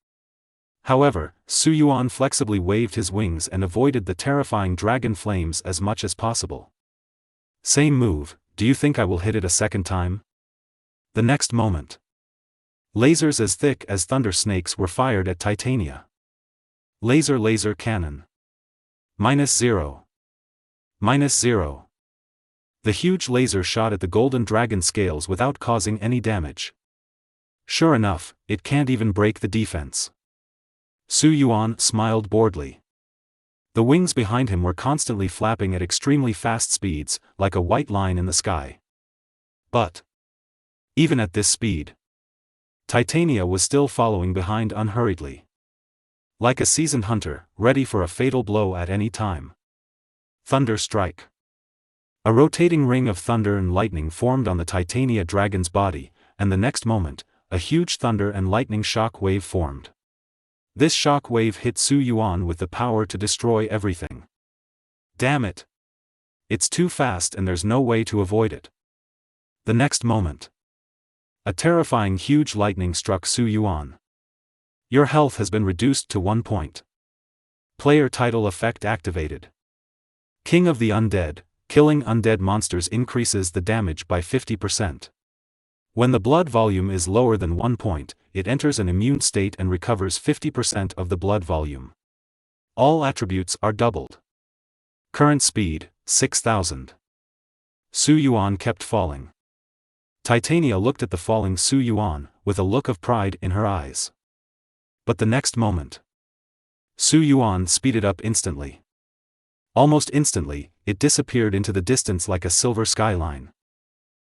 However, Su Yuan flexibly waved his wings and avoided the terrifying dragon flames as much as possible. Same move, do you think I will hit it a second time? The next moment, lasers as thick as thunder snakes were fired at Titania. Laser cannon. -0. -0. The huge laser shot at the golden dragon scales without causing any damage. Sure enough, it can't even break the defense. Su Yuan smiled boredly. The wings behind him were constantly flapping at extremely fast speeds, like a white line in the sky. But even at this speed, Titania was still following behind unhurriedly. Like a seasoned hunter, ready for a fatal blow at any time. Thunder strike. A rotating ring of thunder and lightning formed on the Titania dragon's body, and the next moment, a huge thunder and lightning shock wave formed. This shock wave hit Su Yuan with the power to destroy everything. Damn it! It's too fast and there's no way to avoid it. The next moment, a terrifying huge lightning struck Su Yuan. Your health has been reduced to 1 point. Player title effect activated. King of the Undead, killing undead monsters increases the damage by 50%. When the blood volume is lower than 1 point, it enters an immune state and recovers 50% of the blood volume. All attributes are doubled. Current speed, 6,000. Su Yuan kept falling. Titania looked at the falling Su Yuan, with a look of pride in her eyes. But the next moment, Su Yuan speeded up instantly. Almost instantly, it disappeared into the distance like a silver skyline.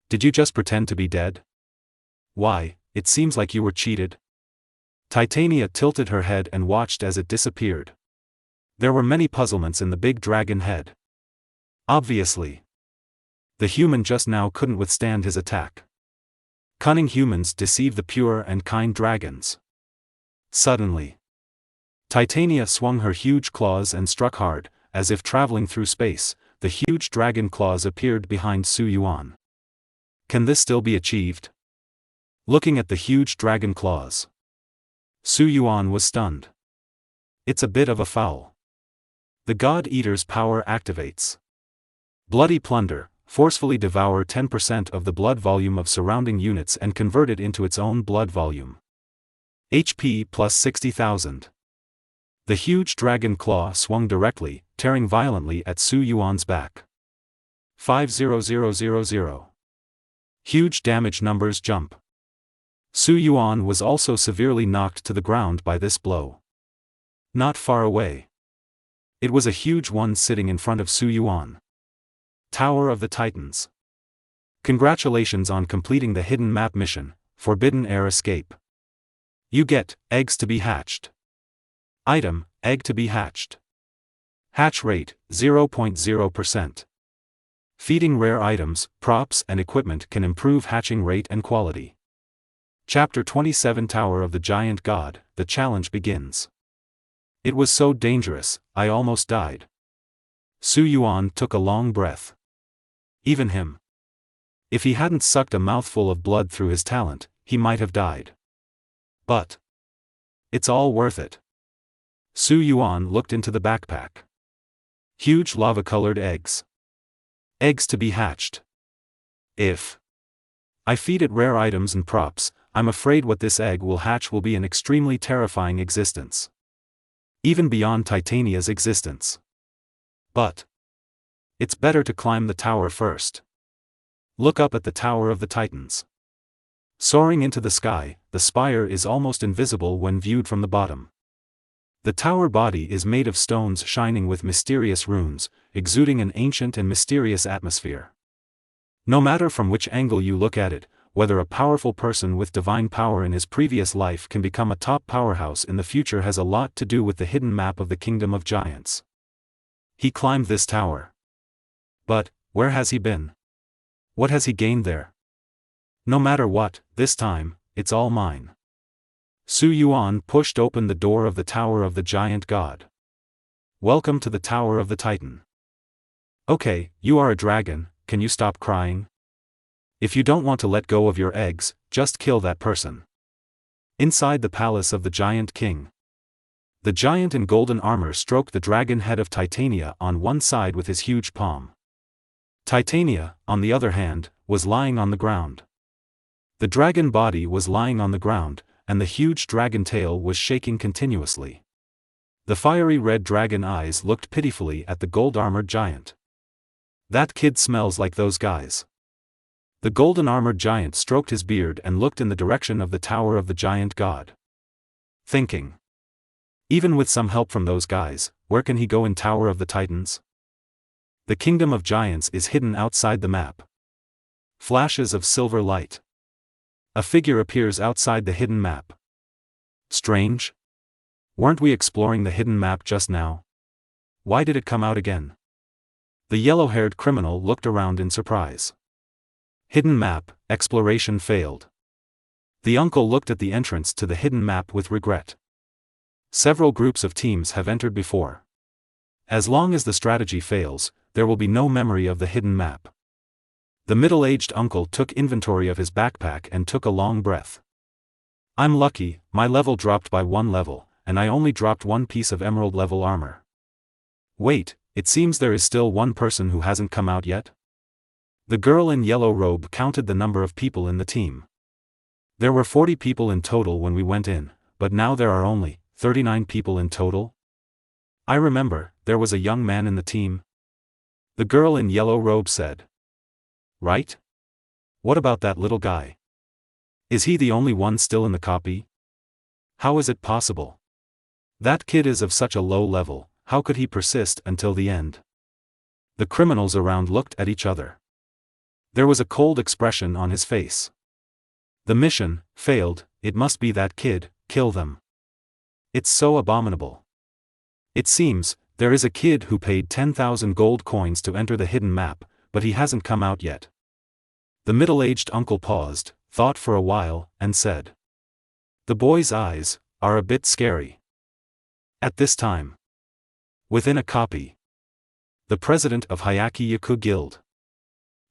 Did you just pretend to be dead? Why, it seems like you were cheated. Titania tilted her head and watched as it disappeared. There were many puzzlements in the big dragon head. Obviously, the human just now couldn't withstand his attack. Cunning humans deceive the pure and kind dragons. Suddenly, Titania swung her huge claws and struck hard, as if traveling through space. The huge dragon claws appeared behind Su Yuan. Can this still be achieved? Looking at the huge dragon claws, Su Yuan was stunned. It's a bit of a foul. The God Eater's power activates. Bloody Plunder, forcefully devour 10% of the blood volume of surrounding units and convert it into its own blood volume. HP plus 60,000. The huge dragon claw swung directly, tearing violently at Su Yuan's back. 50000. Huge damage numbers jump. Su Yuan was also severely knocked to the ground by this blow. Not far away, it was a huge one sitting in front of Su Yuan. Tower of the Titans. Congratulations on completing the hidden map mission, Forbidden Air Escape. You get eggs to be hatched. Item, egg to be hatched. Hatch rate, 0.0%. Feeding rare items, props and equipment can improve hatching rate and quality. Chapter 27 Tower of the Giant God, the challenge begins. It was so dangerous, I almost died. Su Yuan took a long breath. Even him. If he hadn't sucked a mouthful of blood through his talent, he might have died. But it's all worth it. Su Yuan looked into the backpack. Huge lava-colored eggs. Eggs to be hatched. If I feed it rare items and props, I'm afraid what this egg will hatch will be an extremely terrifying existence. Even beyond Titania's existence. But it's better to climb the tower first. Look up at the Tower of the Titans. Soaring into the sky, the spire is almost invisible when viewed from the bottom. The tower body is made of stones shining with mysterious runes, exuding an ancient and mysterious atmosphere. No matter from which angle you look at it, whether a powerful person with divine power in his previous life can become a top powerhouse in the future has a lot to do with the hidden map of the Kingdom of Giants. He climbed this tower. But where has he been? What has he gained there? No matter what, this time, it's all mine. Su Yuan pushed open the door of the Tower of the Giant God. Welcome to the Tower of the Titan. Okay, you are a dragon, can you stop crying? If you don't want to let go of your eggs, just kill that person. Inside the palace of the giant king. The giant in golden armor stroked the dragon head of Titania on one side with his huge palm. Titania, on the other hand, was lying on the ground. The dragon body was lying on the ground, and the huge dragon tail was shaking continuously. The fiery red dragon eyes looked pitifully at the gold-armored giant. That kid smells like those guys. The golden-armored giant stroked his beard and looked in the direction of the tower of the giant god. Thinking. Even with some help from those guys, where can he go in Tower of the Titans? The kingdom of giants is hidden outside the map. Flashes of silver light. A figure appears outside the hidden map. Strange? Weren't we exploring the hidden map just now? Why did it come out again? The yellow-haired criminal looked around in surprise. Hidden map, exploration failed. The uncle looked at the entrance to the hidden map with regret. Several groups of teams have entered before. As long as the strategy fails, there will be no memory of the hidden map. The middle-aged uncle took inventory of his backpack and took a long breath. I'm lucky, my level dropped by 1 level, and I only dropped 1 piece of emerald-level armor. Wait, it seems there is still 1 person who hasn't come out yet? The girl in yellow robe counted the number of people in the team. There were 40 people in total when we went in, but now there are only 39 people in total? I remember, there was a young man in the team. The girl in yellow robe said. Right? What about that little guy? Is he the only one still in the copy? How is it possible? That kid is of such a low level, how could he persist until the end? The criminals around looked at each other. There was a cold expression on his face. The mission failed, it must be that kid, kill them. It's so abominable. It seems, there is a kid who paid 10,000 gold coins to enter the hidden map, but he hasn't come out yet. The middle-aged uncle paused, thought for a while, and said. The boy's eyes are a bit scary. At this time. Within a copy. The president of Hyaki Yaku Guild.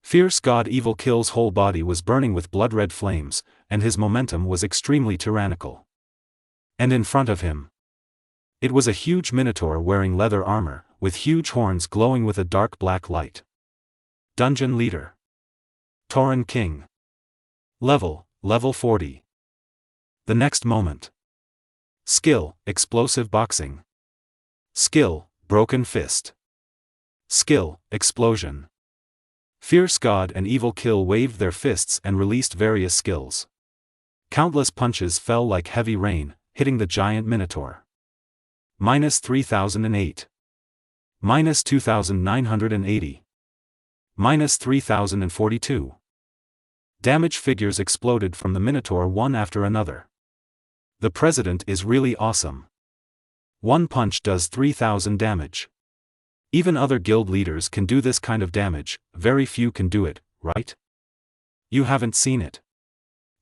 Fierce God Evil Kill's whole body was burning with blood-red flames, and his momentum was extremely tyrannical. And in front of him. It was a huge minotaur wearing leather armor, with huge horns glowing with a dark black light. Dungeon Leader. Tauren King. Level 40. The next moment. Skill, Explosive Boxing. Skill, Broken Fist. Skill, Explosion. Fierce God and Evil Kill waved their fists and released various skills. Countless punches fell like heavy rain, hitting the giant minotaur. -3008. -2980. -3042. Damage figures exploded from the minotaur one after another. The president is really awesome. One punch does 3,000 damage. Even other guild leaders can do this kind of damage, very few can do it, right? You haven't seen it.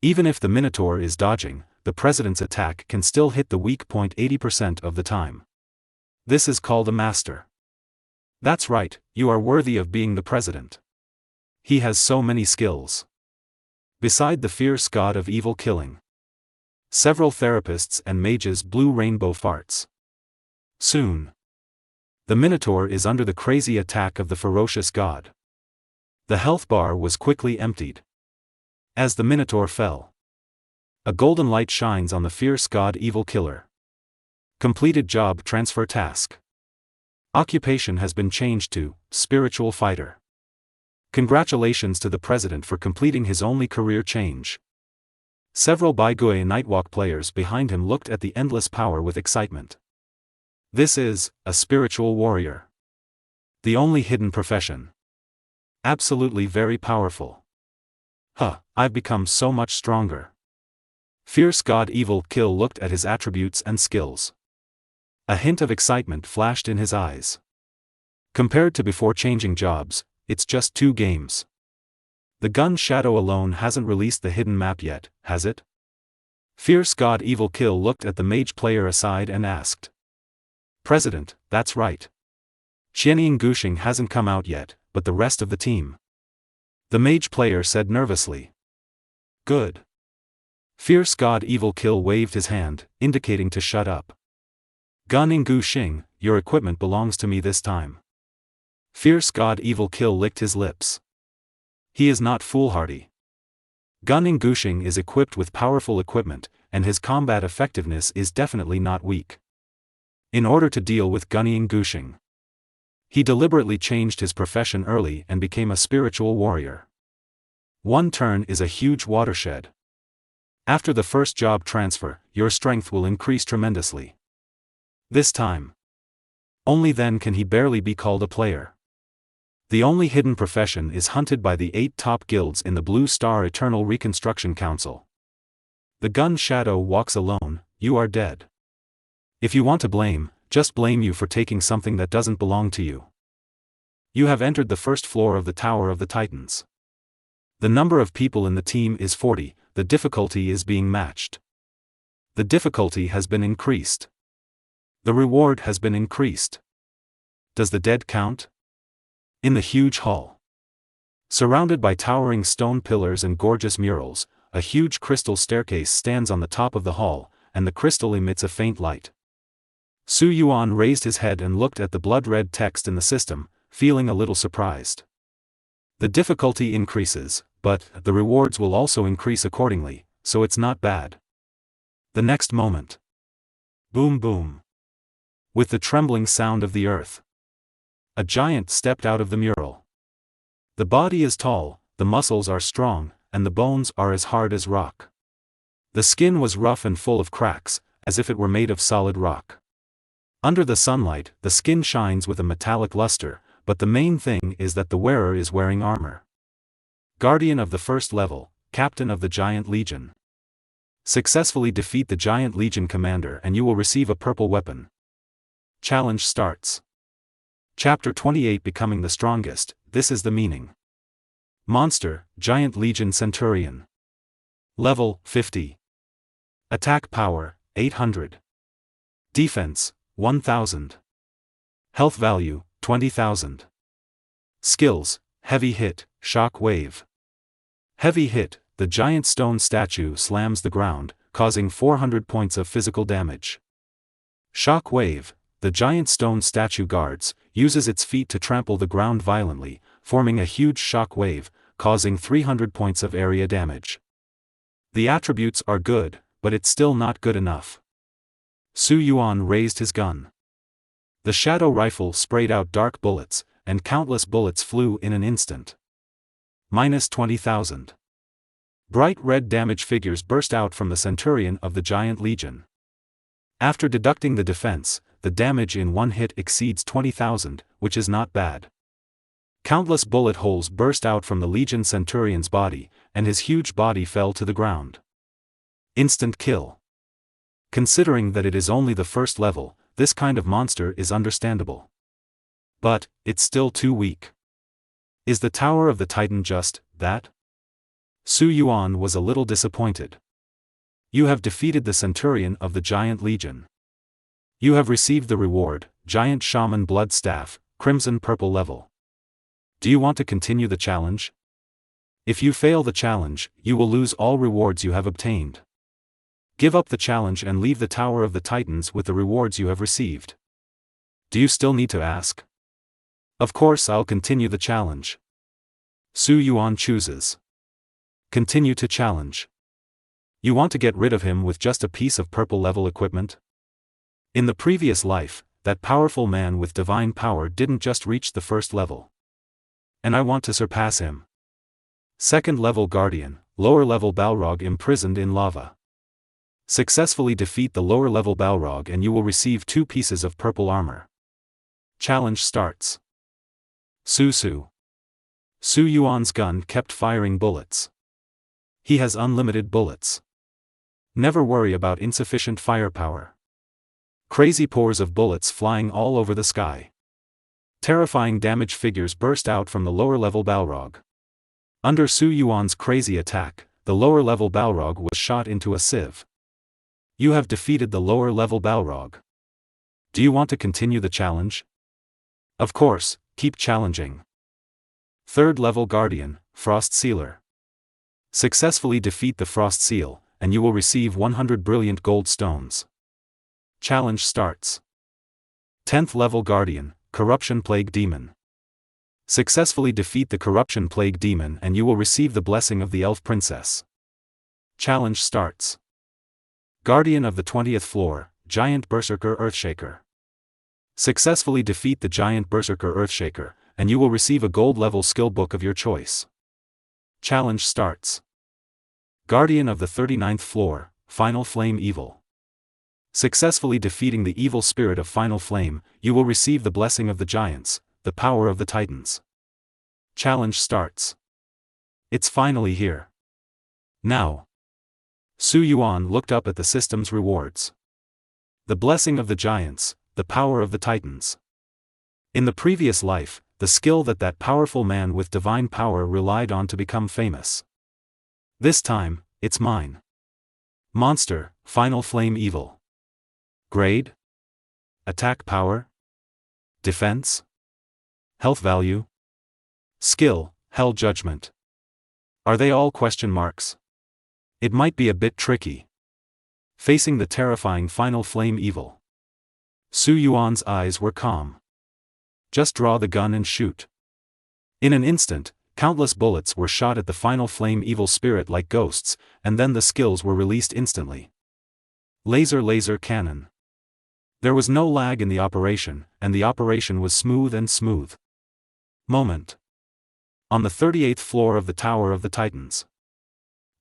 Even if the minotaur is dodging, the president's attack can still hit the weak point 80% of the time. This is called a master. That's right, you are worthy of being the president. He has so many skills. Beside the fierce god of evil killing. Several therapists and mages blew rainbow farts. Soon. The minotaur is under the crazy attack of the ferocious god. The health bar was quickly emptied. As the minotaur fell. A golden light shines on the fierce god evil killer. Completed job transfer task. Occupation has been changed to spiritual fighter. Congratulations to the president for completing his only career change. Several Baigui Nightwalk players behind him looked at the endless power with excitement. This is a spiritual warrior. The only hidden profession. Absolutely very powerful. I've become so much stronger. Fierce God Evil Kill looked at his attributes and skills. A hint of excitement flashed in his eyes. Compared to before changing jobs, it's just 2 games. The gun Shadow alone hasn't released the hidden map yet, has it? Fierce God Evil Kill looked at the mage player aside and asked. President, that's right. Qianying Gushing hasn't come out yet, but the rest of the team. The mage player said nervously. Good. Fierce God Evil Kill waved his hand, indicating to shut up. Guning Gushing, your equipment belongs to me this time. Fierce God Evil Kill licked his lips. He is not foolhardy. Guning Gushing is equipped with powerful equipment, and his combat effectiveness is definitely not weak. In order to deal with Guning Gushing, he deliberately changed his profession early and became a spiritual warrior. One turn is a huge watershed. After the first job transfer, your strength will increase tremendously. This time. Only then can he barely be called a player. The only hidden profession is hunted by the 8 top guilds in the Blue Star Eternal Reconstruction Council. The gun shadow walks alone, you are dead. If you want to blame, just blame you for taking something that doesn't belong to you. You have entered the first floor of the Tower of the Titans. The number of people in the team is 40, the difficulty is being matched. The difficulty has been increased. The reward has been increased. Does the dead count? In the huge hall. Surrounded by towering stone pillars and gorgeous murals, a huge crystal staircase stands on the top of the hall, and the crystal emits a faint light. Su Yuan raised his head and looked at the blood-red text in the system, feeling a little surprised. The difficulty increases, but the rewards will also increase accordingly, so it's not bad. The next moment. Boom boom. With the trembling sound of the earth, a giant stepped out of the mural. The body is tall, the muscles are strong, and the bones are as hard as rock. The skin was rough and full of cracks, as if it were made of solid rock. Under the sunlight, the skin shines with a metallic luster, but the main thing is that the wearer is wearing armor. Guardian of the first level, Captain of the Giant Legion. Successfully defeat the Giant Legion commander and you will receive a purple weapon. Challenge starts. Chapter 28 Becoming the Strongest, this is the meaning. Monster, Giant Legion Centurion. Level, 50. Attack power, 800. Defense, 1000. Health value, 20,000. Skills, Heavy Hit, Shock Wave. Heavy Hit, the giant stone statue slams the ground, causing 400 points of physical damage. Shock Wave, the giant stone statue guards, uses its feet to trample the ground violently, forming a huge shock wave, causing 300 points of area damage. The attributes are good, but it's still not good enough. Su Yuan raised his gun. The shadow rifle sprayed out dark bullets, and countless bullets flew in an instant. Minus 20,000. Bright red damage figures burst out from the Centurion of the Giant Legion. After deducting the defense, the damage in one hit exceeds 20,000, which is not bad. Countless bullet holes burst out from the Legion Centurion's body, and his huge body fell to the ground. Instant kill. Considering that it is only the first level, this kind of monster is understandable. But, it's still too weak. Is the Tower of the Titan just that? Su Yuan was a little disappointed. You have defeated the Centurion of the Giant Legion. You have received the reward, Giant Shaman Blood Staff, Crimson Purple level. Do you want to continue the challenge? If you fail the challenge, you will lose all rewards you have obtained. Give up the challenge and leave the Tower of the Titans with the rewards you have received. Do you still need to ask? Of course I'll continue the challenge. Su Yuan chooses. Continue to challenge. You want to get rid of him with just a piece of purple level equipment? In the previous life, that powerful man with divine power didn't just reach the first level. And I want to surpass him. Second level Guardian, lower level Balrog imprisoned in lava. Successfully defeat the lower level Balrog and you will receive 2 pieces of purple armor. Challenge starts. Su Yuan's gun kept firing bullets. He has unlimited bullets. Never worry about insufficient firepower. Crazy pores of bullets flying all over the sky. Terrifying damage figures burst out from the lower level Balrog. Under Su Yuan's crazy attack, the lower level Balrog was shot into a sieve. You have defeated the lower level Balrog. Do you want to continue the challenge? Of course, keep challenging. 3rd level Guardian, Frost Sealer. Successfully defeat the Frost Seal, and you will receive 100 brilliant gold stones. Challenge starts. 10th level Guardian, Corruption Plague Demon. Successfully defeat the Corruption Plague Demon and you will receive the blessing of the Elf Princess. Challenge starts. Guardian of the 20th floor, Giant Berserker Earthshaker. Successfully defeat the Giant Berserker Earthshaker, and you will receive a gold level skill book of your choice. Challenge starts. Guardian of the 39th floor, Final Flame Evil. Successfully defeating the evil spirit of Final Flame, you will receive the blessing of the giants, the power of the titans. Challenge starts. It's finally here. Now. Su Yuan looked up at the system's rewards. The blessing of the giants, the power of the titans. In the previous life, the skill that powerful man with divine power relied on to become famous. This time, it's mine. Monster, Final Flame Evil. Grade? Attack power? Defense? Health value? Skill, Hell Judgment. Are they all question marks? It might be a bit tricky. Facing the terrifying Final Flame Evil. Su Yuan's eyes were calm. Just draw the gun and shoot. In an instant, countless bullets were shot at the Final Flame Evil spirit like ghosts, and then the skills were released instantly. Laser cannon. There was no lag in the operation, and the operation was smooth. Moment. On the 38th floor of the Tower of the Titans.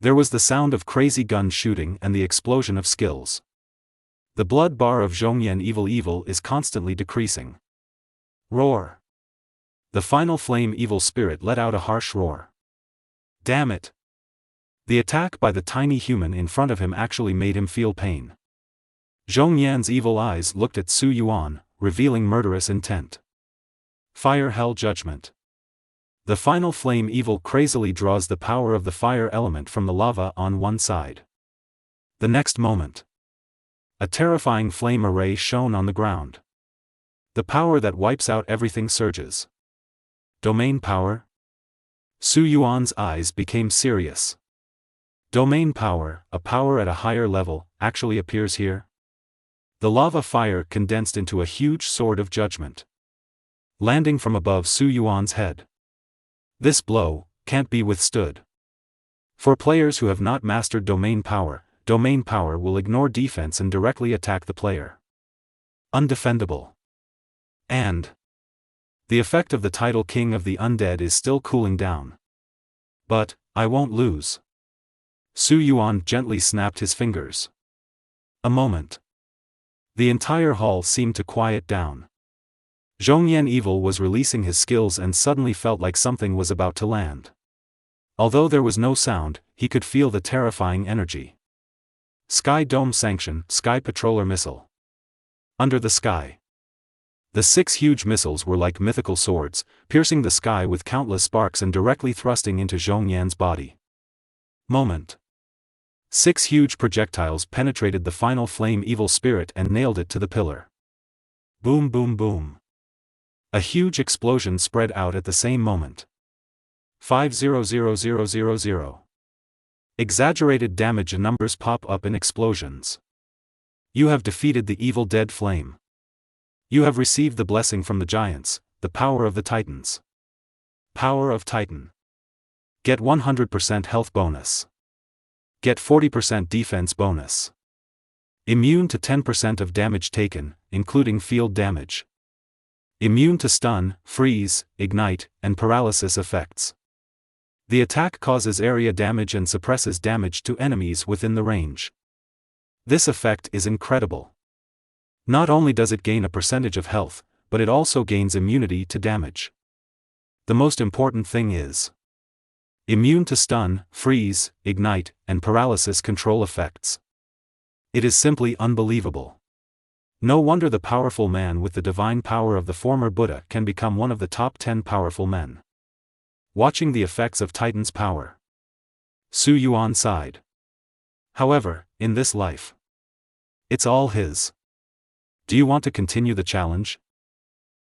There was the sound of crazy gun shooting and the explosion of skills. The blood bar of Zhongyan Evil is constantly decreasing. Roar. The Final Flame Evil spirit let out a harsh roar. Damn it. The attack by the tiny human in front of him actually made him feel pain. Zhongyan's evil eyes looked at Su Yuan, revealing murderous intent. Fire Hell Judgment. The Final Flame Evil crazily draws the power of the fire element from the lava on one side. The next moment. A terrifying flame array shone on the ground. The power that wipes out everything surges. Domain power? Su Yuan's eyes became serious. Domain power, a power at a higher level, actually appears here? The lava fire condensed into a huge sword of judgment. Landing from above Su Yuan's head. This blow can't be withstood. For players who have not mastered domain power will ignore defense and directly attack the player. Undefendable. And the effect of the title King of the Undead is still cooling down. But I won't lose. Su Yuan gently snapped his fingers. A moment. The entire hall seemed to quiet down. Zhongyan Evil was releasing his skills and suddenly felt like something was about to land. Although there was no sound, he could feel the terrifying energy. Sky Dome Sanction, Sky Patroller Missile. Under the sky. The 6 huge missiles were like mythical swords, piercing the sky with countless sparks and directly thrusting into Zhongyan's body. Moment. 6 huge projectiles penetrated the Final Flame Evil spirit and nailed it to the pillar. Boom boom boom. A huge explosion spread out at the same moment. 500000. Exaggerated damage numbers pop up in explosions. You have defeated the evil dead flame. You have received the blessing from the giants, the power of the titans. Power of Titan. Get 100% health bonus. Get 40% defense bonus. Immune to 10% of damage taken, including field damage. Immune to stun, freeze, ignite, and paralysis effects. The attack causes area damage and suppresses damage to enemies within the range. This effect is incredible. Not only does it gain a percentage of health, but it also gains immunity to damage. The most important thing is immune to stun, freeze, ignite, and paralysis control effects. It is simply unbelievable. No wonder the powerful man with the divine power of the former Buddha can become one of the top 10 powerful men. Watching the effects of Titan's power. Su Yuan sighed. However, in this life, it's all his. Do you want to continue the challenge?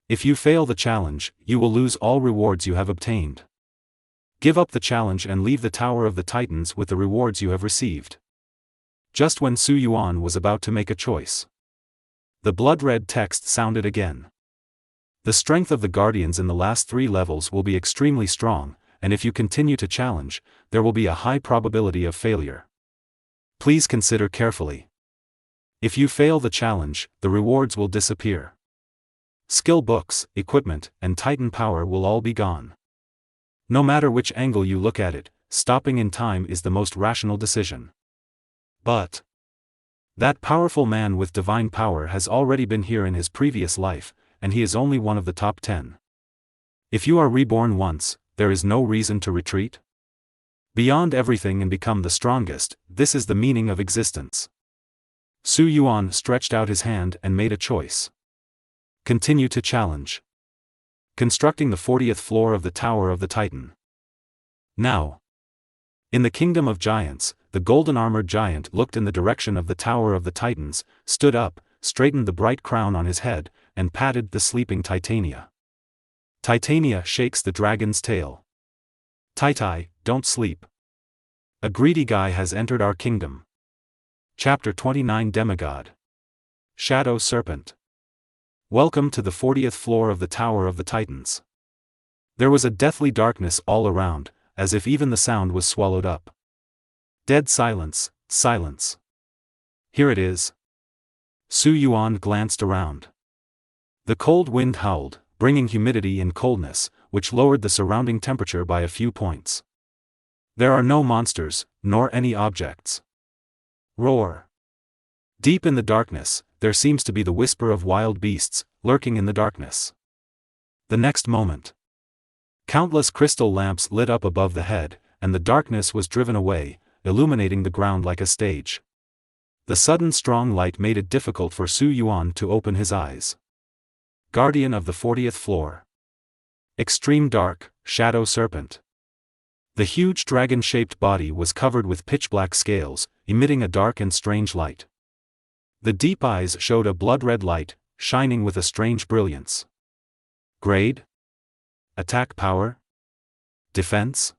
If you fail the challenge, you will lose all rewards you have obtained. Give up the challenge and leave the Tower of the Titans with the rewards you have received. Just when Su Yuan was about to make a choice, the blood-red text sounded again. The strength of the Guardians in the last 3 levels will be extremely strong, and if you continue to challenge, there will be a high probability of failure. Please consider carefully. If you fail the challenge, the rewards will disappear. Skill books, equipment, and Titan power will all be gone. No matter which angle you look at it, stopping in time is the most rational decision. But that powerful man with divine power has already been here in his previous life, and he is only one of the top 10. If you are reborn once, there is no reason to retreat. Beyond everything and become the strongest, this is the meaning of existence. Su Yuan stretched out his hand and made a choice. Continue to challenge. Constructing the 40th floor of the Tower of the Titan. Now, in the Kingdom of Giants, the golden-armored giant looked in the direction of the Tower of the Titans, stood up, straightened the bright crown on his head, and patted the sleeping Titania. Titania shakes the dragon's tail. Tai, don't sleep. A greedy guy has entered our kingdom. Chapter 29 Demigod. Shadow Serpent. Welcome to the 40th floor of the Tower of the Titans. There was a deathly darkness all around, as if even the sound was swallowed up. Dead silence, silence. Here it is. Su Yuan glanced around. The cold wind howled, bringing humidity and coldness, which lowered the surrounding temperature by a few points. There are no monsters, nor any objects. Roar. Deep in the darkness, there seems to be the whisper of wild beasts, lurking in the darkness. The next moment, countless crystal lamps lit up above the head, and the darkness was driven away, illuminating the ground like a stage. The sudden strong light made it difficult for Su Yuan to open his eyes. Guardian of the 40th floor. Extreme dark, shadow serpent. The huge dragon-shaped body was covered with pitch-black scales, emitting a dark and strange light. The deep eyes showed a blood-red light, shining with a strange brilliance. Grade? Attack power? Defense?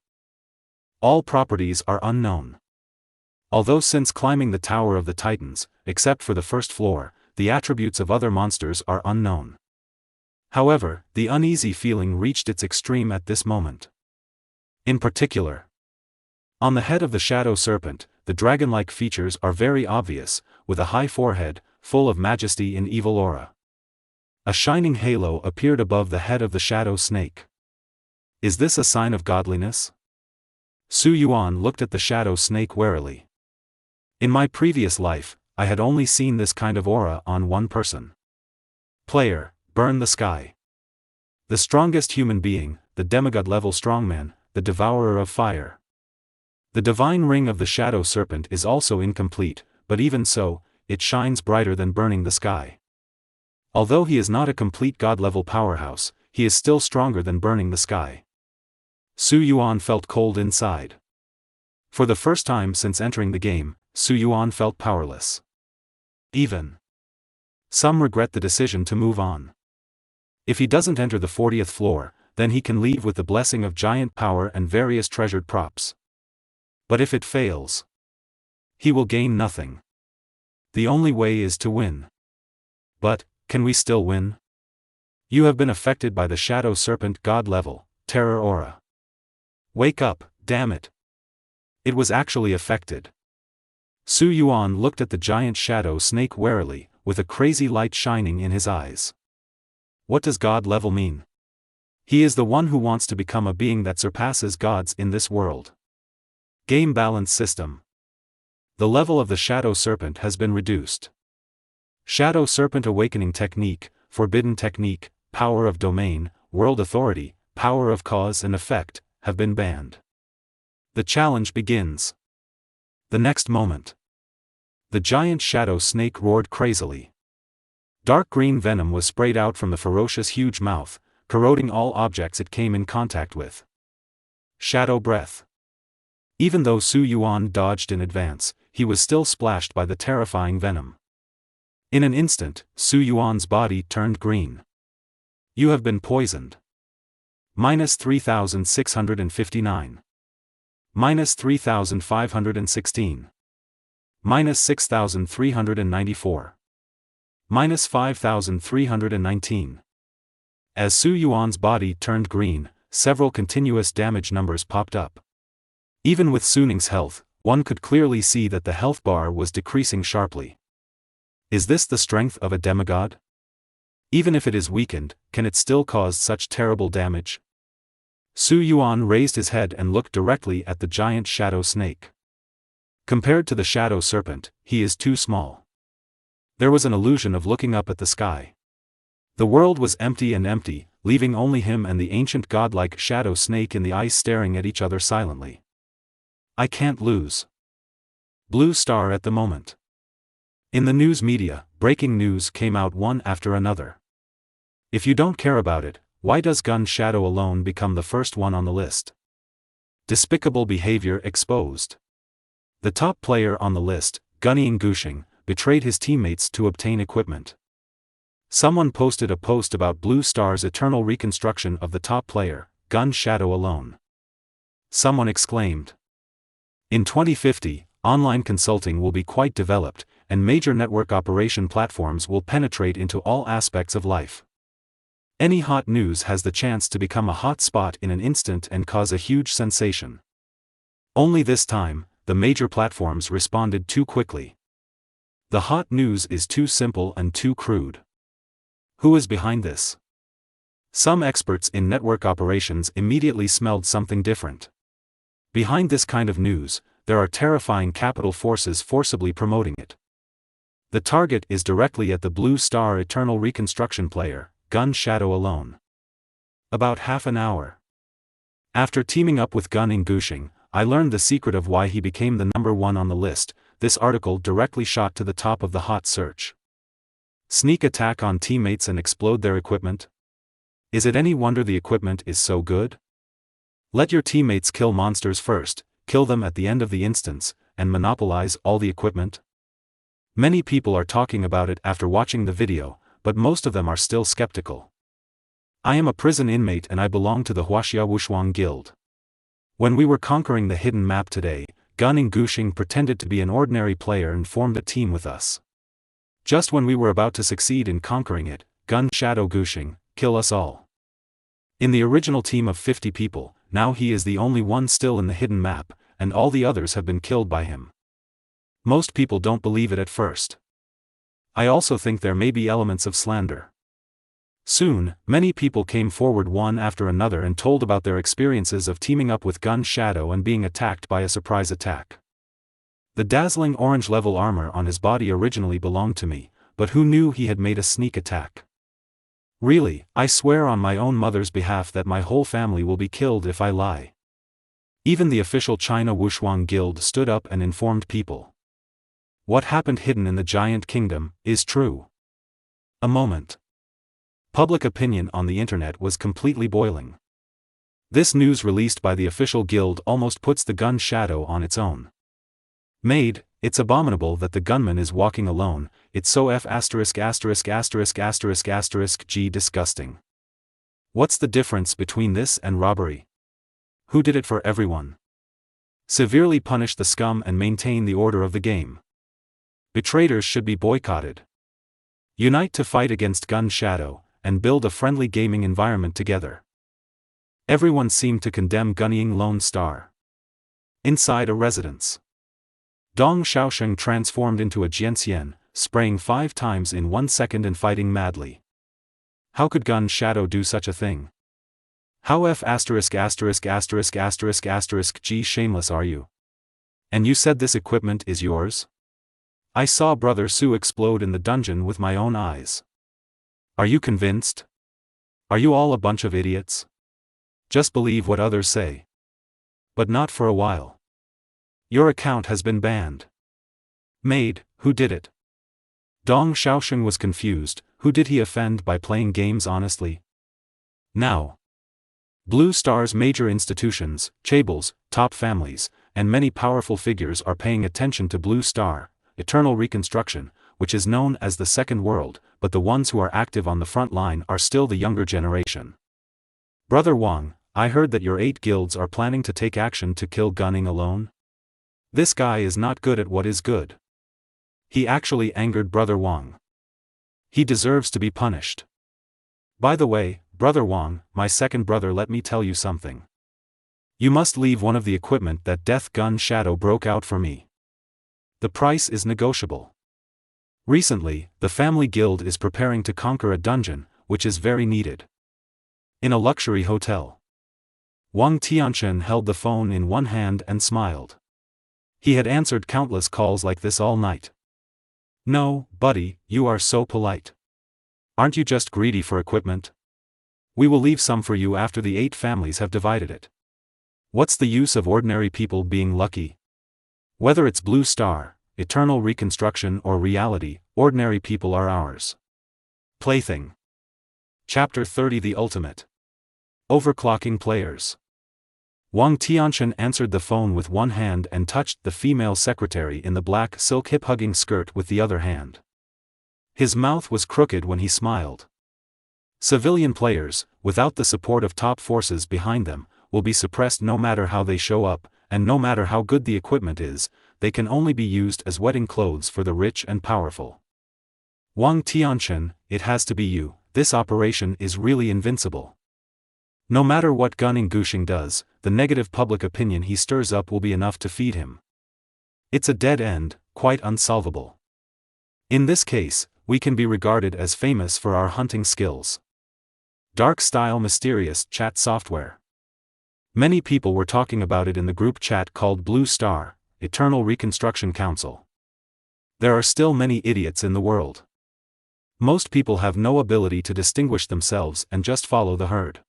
All properties are unknown. Although since climbing the Tower of the Titans, except for the first floor, the attributes of other monsters are unknown. However, the uneasy feeling reached its extreme at this moment. In particular, on the head of the shadow serpent, the dragon-like features are very obvious, with a high forehead, full of majesty and evil aura. A shining halo appeared above the head of the shadow snake. Is this a sign of godliness? Su Yuan looked at the shadow snake warily. In my previous life, I had only seen this kind of aura on one person. Player, burn the sky. The strongest human being, the demigod-level strongman, the devourer of fire. The divine ring of the shadow serpent is also incomplete, but even so, it shines brighter than burning the sky. Although he is not a complete god-level powerhouse, he is still stronger than burning the sky. Su Yuan felt cold inside. For the first time since entering the game, Su Yuan felt powerless. Even some regret the decision to move on. If he doesn't enter the 40th floor, then he can leave with the blessing of giant power and various treasured props. But if it fails, he will gain nothing. The only way is to win. But, can we still win? You have been affected by the shadow serpent god-level, terror aura. Wake up, damn it. It was actually affected. Su Yuan looked at the giant shadow snake warily, with a crazy light shining in his eyes. What does god-level mean? He is the one who wants to become a being that surpasses gods in this world. Game balance system. The level of the shadow serpent has been reduced. Shadow serpent awakening technique, forbidden technique, power of domain, world authority, power of cause and effect, have been banned. The challenge begins. The next moment, the giant shadow snake roared crazily. Dark green venom was sprayed out from the ferocious huge mouth, corroding all objects it came in contact with. Shadow breath. Even though Su Yuan dodged in advance, he was still splashed by the terrifying venom. In an instant, Su Yuan's body turned green. You have been poisoned. Minus 3,659. Minus 3,516. Minus 6,394. Minus 5,319. As Su Yuan's body turned green, several continuous damage numbers popped up. Even with Su Ning's health, one could clearly see that the health bar was decreasing sharply. Is this the strength of a demigod? Even if it is weakened, can it still cause such terrible damage? Su Yuan raised his head and looked directly at the giant shadow snake. Compared to the shadow serpent, he is too small. There was an illusion of looking up at the sky. The world was empty and empty, leaving only him and the ancient godlike shadow snake in the ice staring at each other silently. I can't lose. Blue star at the moment. In the news media, breaking news came out one after another. If you don't care about it, why does Gun Shadow alone become the first one on the list? Despicable behavior exposed. The top player on the list, Gunning Gushing, betrayed his teammates to obtain equipment. Someone posted a post about Blue Star's eternal reconstruction of the top player, Gun Shadow alone. Someone exclaimed. In 2050, online consulting will be quite developed, and major network operation platforms will penetrate into all aspects of life. Any hot news has the chance to become a hot spot in an instant and cause a huge sensation. Only this time, the major platforms responded too quickly. The hot news is too simple and too crude. Who is behind this? Some experts in network operations immediately smelled something different. Behind this kind of news, there are terrifying capital forces forcibly promoting it. The target is directly at the Blue Star Eternal Reconstruction player, Gun Shadow alone. About half an hour. After teaming up with Gunning Gushing, I learned the secret of why he became the number one on the list. This article directly shot to the top of the hot search. Sneak attack on teammates and explode their equipment? Is it any wonder the equipment is so good? Let your teammates kill monsters first, kill them at the end of the instance, and monopolize all the equipment? Many people are talking about it after watching the video, but most of them are still skeptical. I am a prison inmate and I belong to the Huaxia Wushuang Guild. When we were conquering the hidden map today, Gunning Gushing pretended to be an ordinary player and formed a team with us. Just when we were about to succeed in conquering it, Gun Shadow Gushing, kill us all. In the original team of 50 people, now he is the only one still in the hidden map, and all the others have been killed by him. Most people don't believe it at first. I also think there may be elements of slander. Soon, many people came forward one after another and told about their experiences of teaming up with Gun Shadow and being attacked by a surprise attack. The dazzling orange level armor on his body originally belonged to me, but who knew he had made a sneak attack? Really, I swear on my own mother's behalf that my whole family will be killed if I lie. Even the official China Wushuang Guild stood up and informed people. What happened hidden in the giant kingdom is true. A moment. Public opinion on the internet was completely boiling. This news released by the official guild almost puts the Gun Shadow on its own. Made, it's abominable that the gunman is walking alone, it's so G disgusting. What's the difference between this and robbery? Who did it for everyone? Severely punish the scum and maintain the order of the game. Betrayers should be boycotted. Unite to fight against Gun Shadow, and build a friendly gaming environment together. Everyone seemed to condemn Gunning Lone Star. Inside a residence. Dong Xiaosheng transformed into a Jianxian, spraying 5 times in 1 second and fighting madly. How could Gun Shadow do such a thing? How G shameless are you? And you said this equipment is yours? I saw Brother Su explode in the dungeon with my own eyes. Are you convinced? Are you all a bunch of idiots? Just believe what others say. But not for a while. Your account has been banned. Made, who did it? Dong Xiaosheng was confused. Who did he offend by playing games honestly? Now. Blue Star's major institutions, chaebols, top families, and many powerful figures are paying attention to Blue Star, Eternal Reconstruction, which is known as the Second World, but the ones who are active on the front line are still the younger generation. Brother Wang, I heard that your 8 guilds are planning to take action to kill Gunning alone. This guy is not good at what is good. He actually angered Brother Wang. He deserves to be punished. By the way, Brother Wang, my second brother, let me tell you something. You must leave one of the equipment that Death Gun Shadow broke out for me. The price is negotiable. Recently, the family guild is preparing to conquer a dungeon, which is very needed. In a luxury hotel. Wang Tianchen held the phone in one hand and smiled. He had answered countless calls like this all night. No, buddy, you are so polite. Aren't you just greedy for equipment? We will leave some for you after the 8 families have divided it. What's the use of ordinary people being lucky? Whether it's Blue Star, Eternal Reconstruction or Reality, ordinary people are ours. Plaything. Chapter 30 The Ultimate. Overclocking Players. Wang Tianchen answered the phone with one hand and touched the female secretary in the black silk hip-hugging skirt with the other hand. His mouth was crooked when he smiled. Civilian players, without the support of top forces behind them, will be suppressed no matter how they show up, and no matter how good the equipment is, they can only be used as wedding clothes for the rich and powerful. Wang Tianchen, it has to be you, this operation is really invincible. No matter what Gunning Gushing does, the negative public opinion he stirs up will be enough to feed him. It's a dead end, quite unsolvable. In this case, we can be regarded as famous for our hunting skills. Dark-style mysterious chat software. Many people were talking about it in the group chat called Blue Star, Eternal Reconstruction Council. There are still many idiots in the world. Most people have no ability to distinguish themselves and just follow the herd.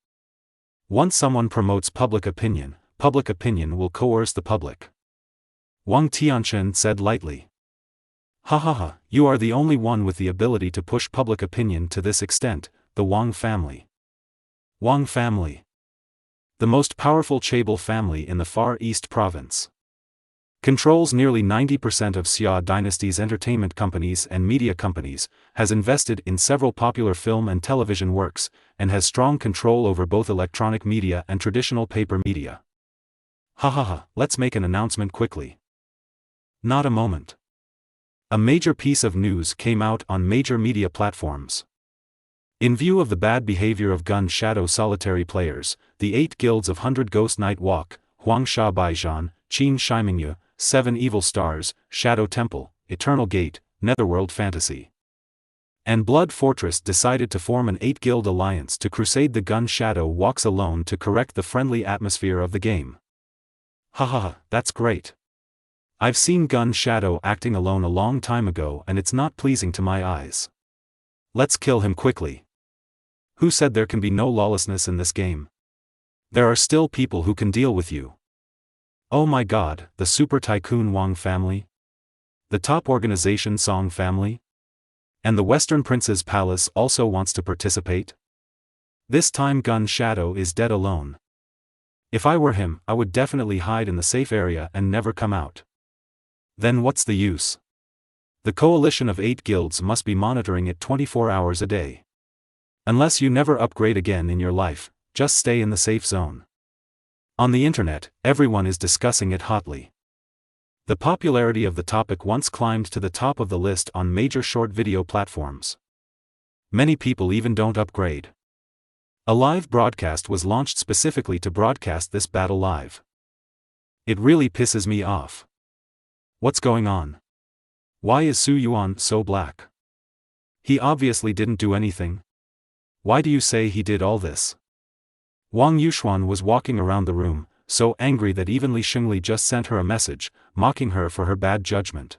Once someone promotes public opinion will coerce the public. Wang Tianchen said lightly. Ha ha ha, you are the only one with the ability to push public opinion to this extent, the Wang family. Wang family. The most powerful Chaebol family in the Far East province. Controls nearly 90% of Xia dynasty's entertainment companies and media companies, has invested in several popular film and television works, and has strong control over both electronic media and traditional paper media. Ha ha ha, let's make an announcement quickly. Not a moment. A major piece of news came out on major media platforms. In view of the bad behavior of Gun Shadow solitary players, the 8 guilds of 100 Ghost Night Walk, Huangsha Baijian, Qin Shimingyu, 7 Evil Stars, Shadow Temple, Eternal Gate, Netherworld Fantasy, and Blood Fortress decided to form an 8-guild alliance to crusade the Gun Shadow Walks alone to correct the friendly atmosphere of the game. Haha, that's great. I've seen Gun Shadow acting alone a long time ago and it's not pleasing to my eyes. Let's kill him quickly. Who said there can be no lawlessness in this game? There are still people who can deal with you. Oh my god, the Super Tycoon Wang family? The top organization Song family? And the Western Prince's Palace also wants to participate? This time Gun Shadow is dead alone. If I were him, I would definitely hide in the safe area and never come out. Then what's the use? The coalition of 8 guilds must be monitoring it 24 hours a day. Unless you never upgrade again in your life, just stay in the safe zone. On the internet, everyone is discussing it hotly. The popularity of the topic once climbed to the top of the list on major short video platforms. Many people even don't upgrade. A live broadcast was launched specifically to broadcast this battle live. It really pisses me off. What's going on? Why is Su Yuan so black? He obviously didn't do anything. Why do you say he did all this? Wang Yuxuan was walking around the room, so angry that even Li Xingli just sent her a message, mocking her for her bad judgment.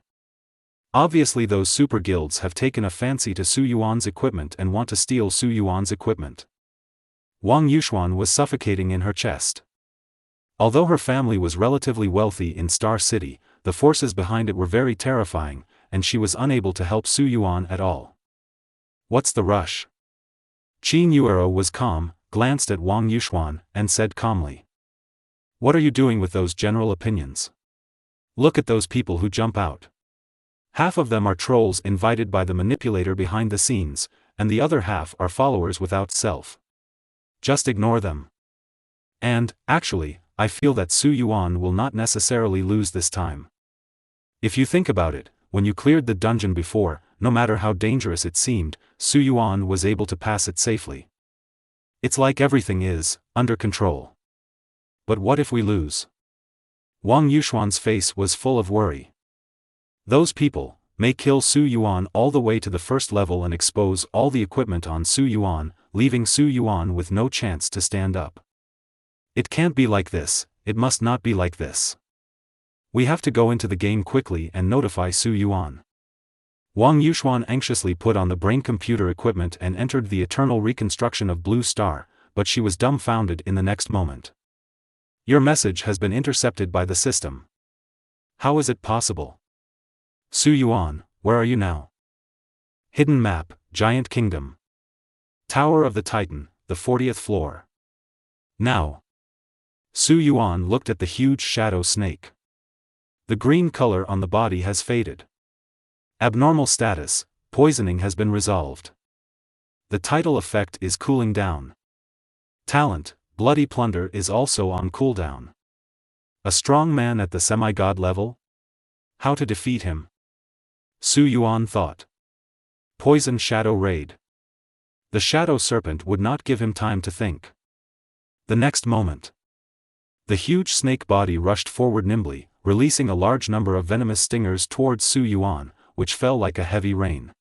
Obviously those super guilds have taken a fancy to Su Yuan's equipment and want to steal Su Yuan's equipment. Wang Yuxuan was suffocating in her chest. Although her family was relatively wealthy in Star City, the forces behind it were very terrifying, and she was unable to help Su Yuan at all. What's the rush? Qin Yuero was calm, glanced at Wang Yuxuan, and said calmly. What are you doing with those general opinions? Look at those people who jump out. Half of them are trolls invited by the manipulator behind the scenes, and the other half are followers without self. Just ignore them. And, actually, I feel that Su Yuan will not necessarily lose this time. If you think about it, when you cleared the dungeon before, no matter how dangerous it seemed, Su Yuan was able to pass it safely. It's like everything is under control. But what if we lose? Wang Yuxuan's face was full of worry. Those people may kill Su Yuan all the way to the first level and expose all the equipment on Su Yuan, leaving Su Yuan with no chance to stand up. It can't be like this, it must not be like this. We have to go into the game quickly and notify Su Yuan. Wang Yuxuan anxiously put on the brain computer equipment and entered the eternal reconstruction of Blue Star, but she was dumbfounded in the next moment. Your message has been intercepted by the system. How is it possible? Su Yuan, where are you now? Hidden map, Giant Kingdom. Tower of the Titan, the 40th floor. Now. Su Yuan looked at the huge shadow snake. The green color on the body has faded. Abnormal status, poisoning has been resolved. The tidal effect is cooling down. Talent, Bloody Plunder is also on cooldown. A strong man at the semi-god level? How to defeat him? Su Yuan thought. Poison Shadow Raid. The Shadow Serpent would not give him time to think. The next moment, the huge snake body rushed forward nimbly, releasing a large number of venomous stingers towards Su Yuan, which fell like a heavy rain.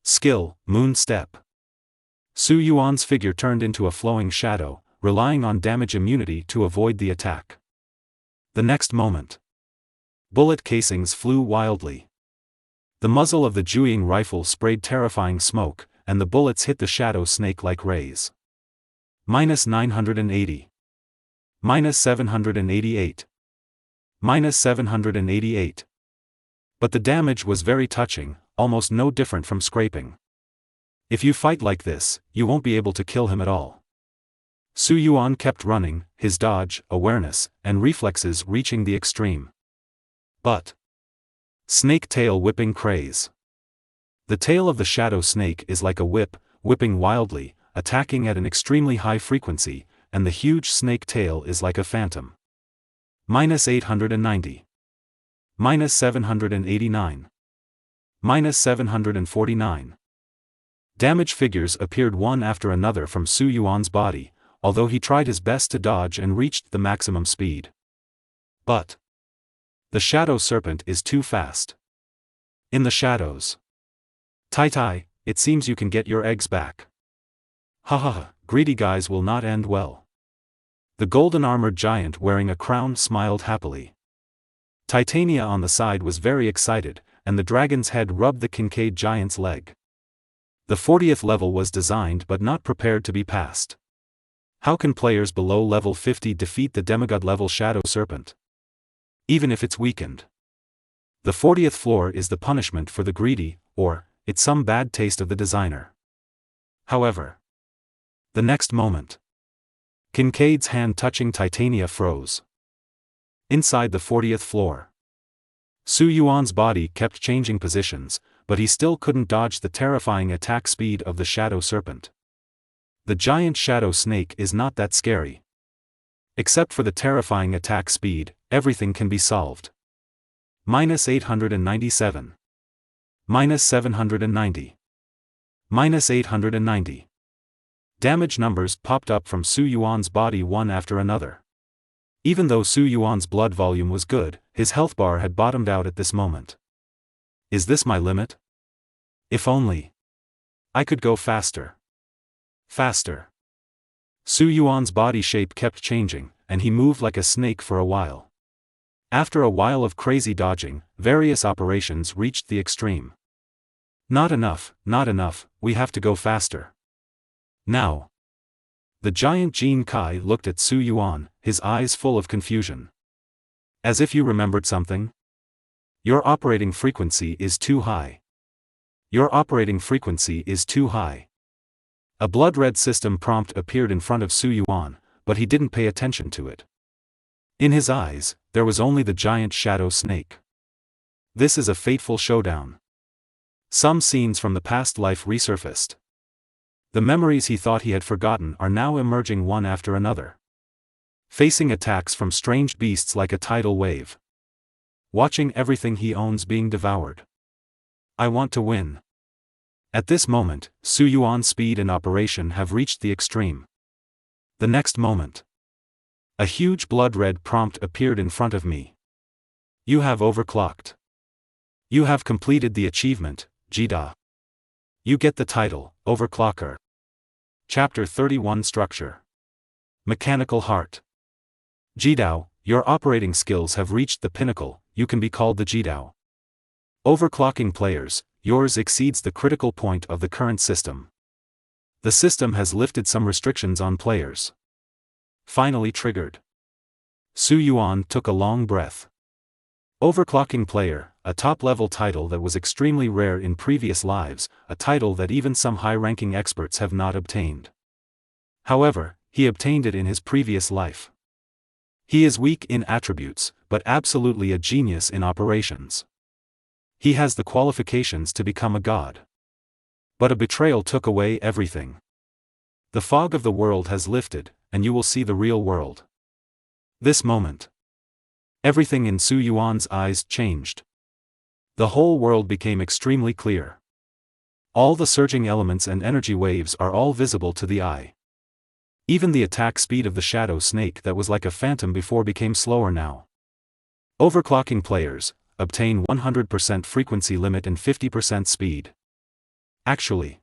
Skill, Moon Step. Su Yuan's figure turned into a flowing shadow, relying on damage immunity to avoid the attack. The next moment, bullet casings flew wildly. The muzzle of the Jueying rifle sprayed terrifying smoke, and the bullets hit the shadow snake like rays. -980. -788. -788. But the damage was very touching, almost no different from scraping. If you fight like this, you won't be able to kill him at all. Su Yuan kept running, his dodge, awareness, and reflexes reaching the extreme. But snake tail whipping craze. The tail of the shadow snake is like a whip, whipping wildly, attacking at an extremely high frequency, and the huge snake tail is like a phantom. -890. -789. -749. Damage figures appeared one after another from Su Yuan's body, although he tried his best to dodge and reached the maximum speed. But the shadow serpent is too fast. In the shadows. Tai Tai, it seems you can get your eggs back. Haha, greedy guys will not end well. The golden-armored giant wearing a crown smiled happily. Titania on the side was very excited, and the dragon's head rubbed the Kincaid giant's leg. The 40th level was designed but not prepared to be passed. How can players below level 50 defeat the demigod level shadow serpent? Even if it's weakened. The 40th floor is the punishment for the greedy, or, it's some bad taste of the designer. However, the next moment, Kincaid's hand touching Titania froze. Inside the 40th floor, Su Yuan's body kept changing positions, but he still couldn't dodge the terrifying attack speed of the shadow serpent. The giant shadow snake is not that scary. Except for the terrifying attack speed, everything can be solved. -897. -790. -890. Damage numbers popped up from Su Yuan's body one after another. Even though Su Yuan's blood volume was good, his health bar had bottomed out at this moment. Is this my limit? If only I could go faster. Faster. Su Yuan's body shape kept changing, and he moved like a snake for a while. After a while of crazy dodging, various operations reached the extreme. Not enough, we have to go faster. Now. The giant Jin Kai looked at Su Yuan, his eyes full of confusion. As if you remembered something? Your operating frequency is too high. Your operating frequency is too high. A blood-red system prompt appeared in front of Su Yuan, but he didn't pay attention to it. In his eyes, there was only the giant shadow snake. This is a fateful showdown. Some scenes from the past life resurfaced. The memories he thought he had forgotten are now emerging one after another. Facing attacks from strange beasts like a tidal wave. Watching everything he owns being devoured. I want to win. At this moment, Su Yuan's speed and operation have reached the extreme. The next moment. A huge blood-red prompt appeared in front of me. You have overclocked. You have completed the achievement, Jida. You get the title, Overclocker. Chapter 31 Structure. Mechanical Heart. Jidao, your operating skills have reached the pinnacle, you can be called the Jidao. Overclocking players, yours exceeds the critical point of the current system. The system has lifted some restrictions on players. Finally triggered. Su Yuan took a long breath. Overclocking player, a top-level title that was extremely rare in previous lives, a title that even some high-ranking experts have not obtained. However, he obtained it in his previous life. He is weak in attributes, but absolutely a genius in operations. He has the qualifications to become a god. But a betrayal took away everything. The fog of the world has lifted, and you will see the real world. This moment. Everything in Su Yuan's eyes changed. The whole world became extremely clear. All the surging elements and energy waves are all visible to the eye. Even the attack speed of the shadow snake that was like a phantom before became slower now. Overclocking players, obtain 100% frequency limit and 50% speed. Actually,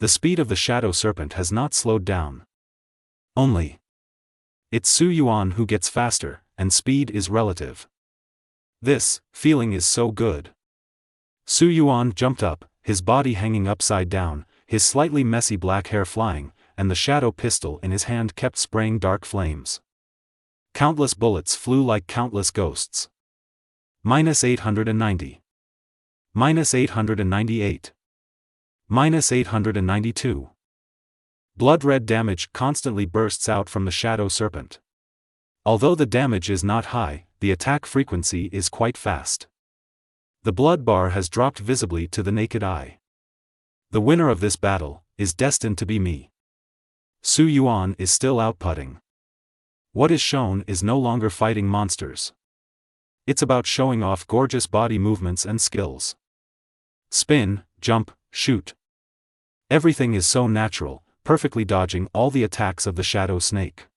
the speed of the shadow serpent has not slowed down. Only. It's Su Yuan who gets faster, and speed is relative. This feeling is so good. Su Yuan jumped up, his body hanging upside down, his slightly messy black hair flying, and the shadow pistol in his hand kept spraying dark flames. Countless bullets flew like countless ghosts. -890. -898. -892. Blood-red damage constantly bursts out from the shadow serpent. Although the damage is not high, the attack frequency is quite fast. The blood bar has dropped visibly to the naked eye. The winner of this battle is destined to be me. Su Yuan is still outputting. What is shown is no longer fighting monsters. It's about showing off gorgeous body movements and skills. Spin, jump, shoot. Everything is so natural, perfectly dodging all the attacks of the shadow snake.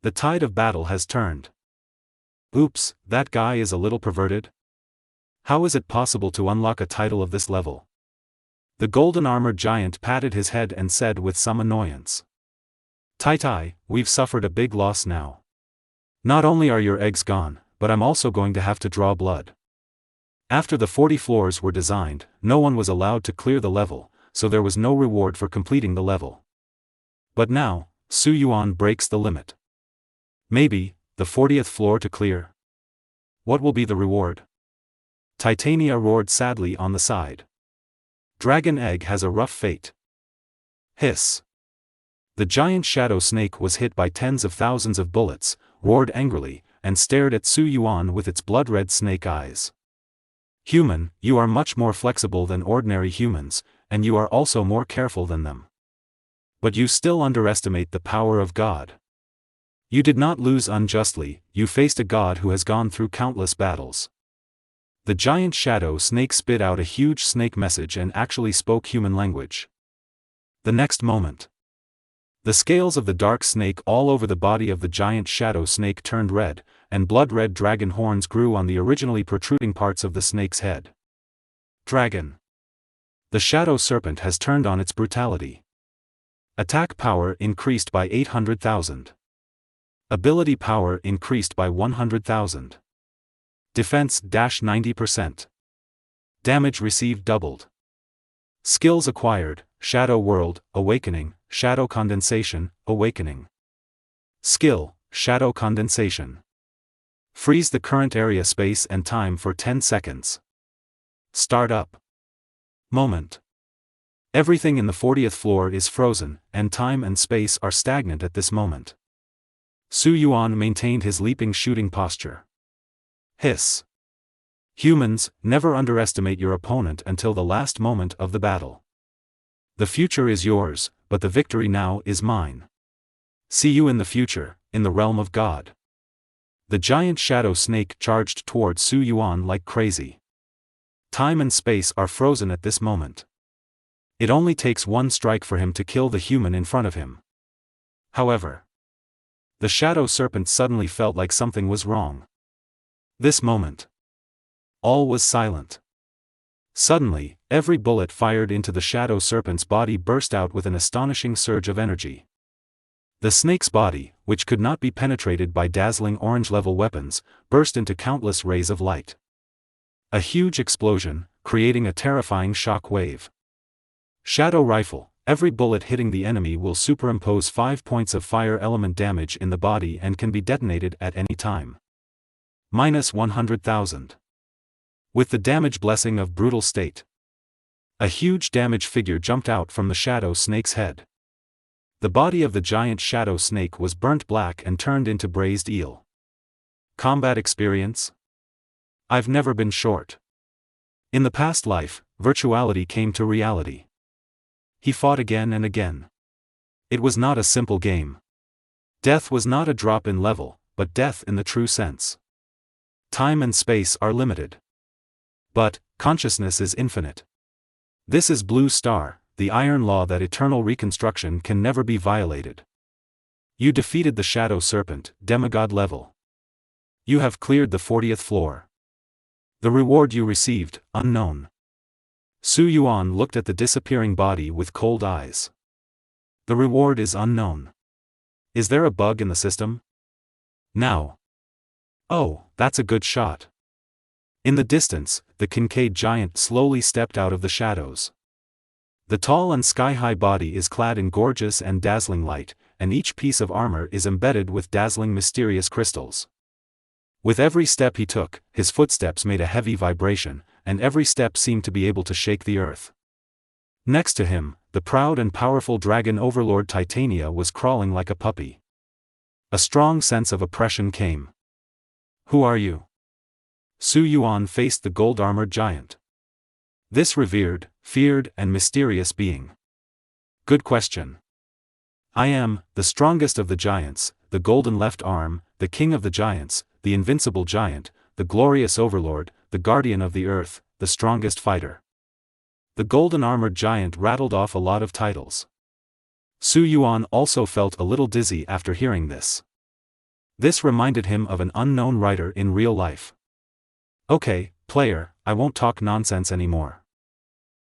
The tide of battle has turned. Oops, that guy is a little perverted. How is it possible to unlock a title of this level? The golden-armored giant patted his head and said with some annoyance. Tai, we've suffered a big loss now. Not only are your eggs gone, but I'm also going to have to draw blood. After the 40 floors were designed, no one was allowed to clear the level, so there was no reward for completing the level. But now, Su Yuan breaks the limit. Maybe, the 40th floor to clear. What will be the reward? Titania roared sadly on the side. Dragon Egg has a rough fate. Hiss. The giant shadow snake was hit by tens of thousands of bullets, roared angrily, and stared at Su Yuan with its blood-red snake eyes. Human, you are much more flexible than ordinary humans, and you are also more careful than them. But you still underestimate the power of God. You did not lose unjustly, you faced a god who has gone through countless battles. The giant shadow snake spit out a huge snake message and actually spoke human language. The next moment, the scales of the dark snake all over the body of the giant shadow snake turned red, and blood-red dragon horns grew on the originally protruding parts of the snake's head. Dragon. The shadow serpent has turned on its brutality. Attack power increased by 800,000. Ability power increased by 100,000. Defense -90%. Damage received doubled. Skills acquired: Shadow World, Awakening, Shadow Condensation, Awakening. Skill: Shadow Condensation. Freeze the current area space and time for 10 seconds. Start up. Moment. Everything in the 40th floor is frozen, and time and space are stagnant at this moment. Su Yuan maintained his leaping shooting posture. Hiss. Humans, never underestimate your opponent until the last moment of the battle. The future is yours, but the victory now is mine. See you in the future, in the realm of God. The giant shadow snake charged towards Su Yuan like crazy. Time and space are frozen at this moment. It only takes one strike for him to kill the human in front of him. However, the shadow serpent suddenly felt like something was wrong. This moment, all was silent. Suddenly, every bullet fired into the shadow serpent's body burst out with an astonishing surge of energy. The snake's body, which could not be penetrated by dazzling orange-level weapons, burst into countless rays of light. A huge explosion, creating a terrifying shock wave. Shadow rifle. Every bullet hitting the enemy will superimpose 5 points of fire element damage in the body and can be detonated at any time. Minus 100,000. With the damage blessing of brutal state. A huge damage figure jumped out from the shadow snake's head. The body of the giant shadow snake was burnt black and turned into braised eel. Combat experience? I've never been short. In the past life, virtuality came to reality. He fought again and again. It was not a simple game. Death was not a drop in level, but death in the true sense. Time and space are limited. But consciousness is infinite. This is Blue Star, the iron law that eternal reconstruction can never be violated. You defeated the shadow serpent, demigod level. You have cleared the 40th floor. The reward you received, unknown. Su Yuan looked at the disappearing body with cold eyes. The reward is unknown. Is there a bug in the system? Now. Oh, that's a good shot. In the distance, the Kincaid giant slowly stepped out of the shadows. The tall and sky-high body is clad in gorgeous and dazzling light, and each piece of armor is embedded with dazzling mysterious crystals. With every step he took, his footsteps made a heavy vibration, and every step seemed to be able to shake the earth. Next to him, the proud and powerful dragon overlord Titania was crawling like a puppy. A strong sense of oppression came. Who are you? Su Yuan faced the gold-armored giant. This revered, feared, and mysterious being. Good question. I am, the strongest of the giants, the golden left arm, the king of the giants, the invincible giant, the glorious overlord, the guardian of the earth, the strongest fighter. The golden-armored giant rattled off a lot of titles. Su Yuan also felt a little dizzy after hearing this. This reminded him of an unknown writer in real life. Okay, player, I won't talk nonsense anymore.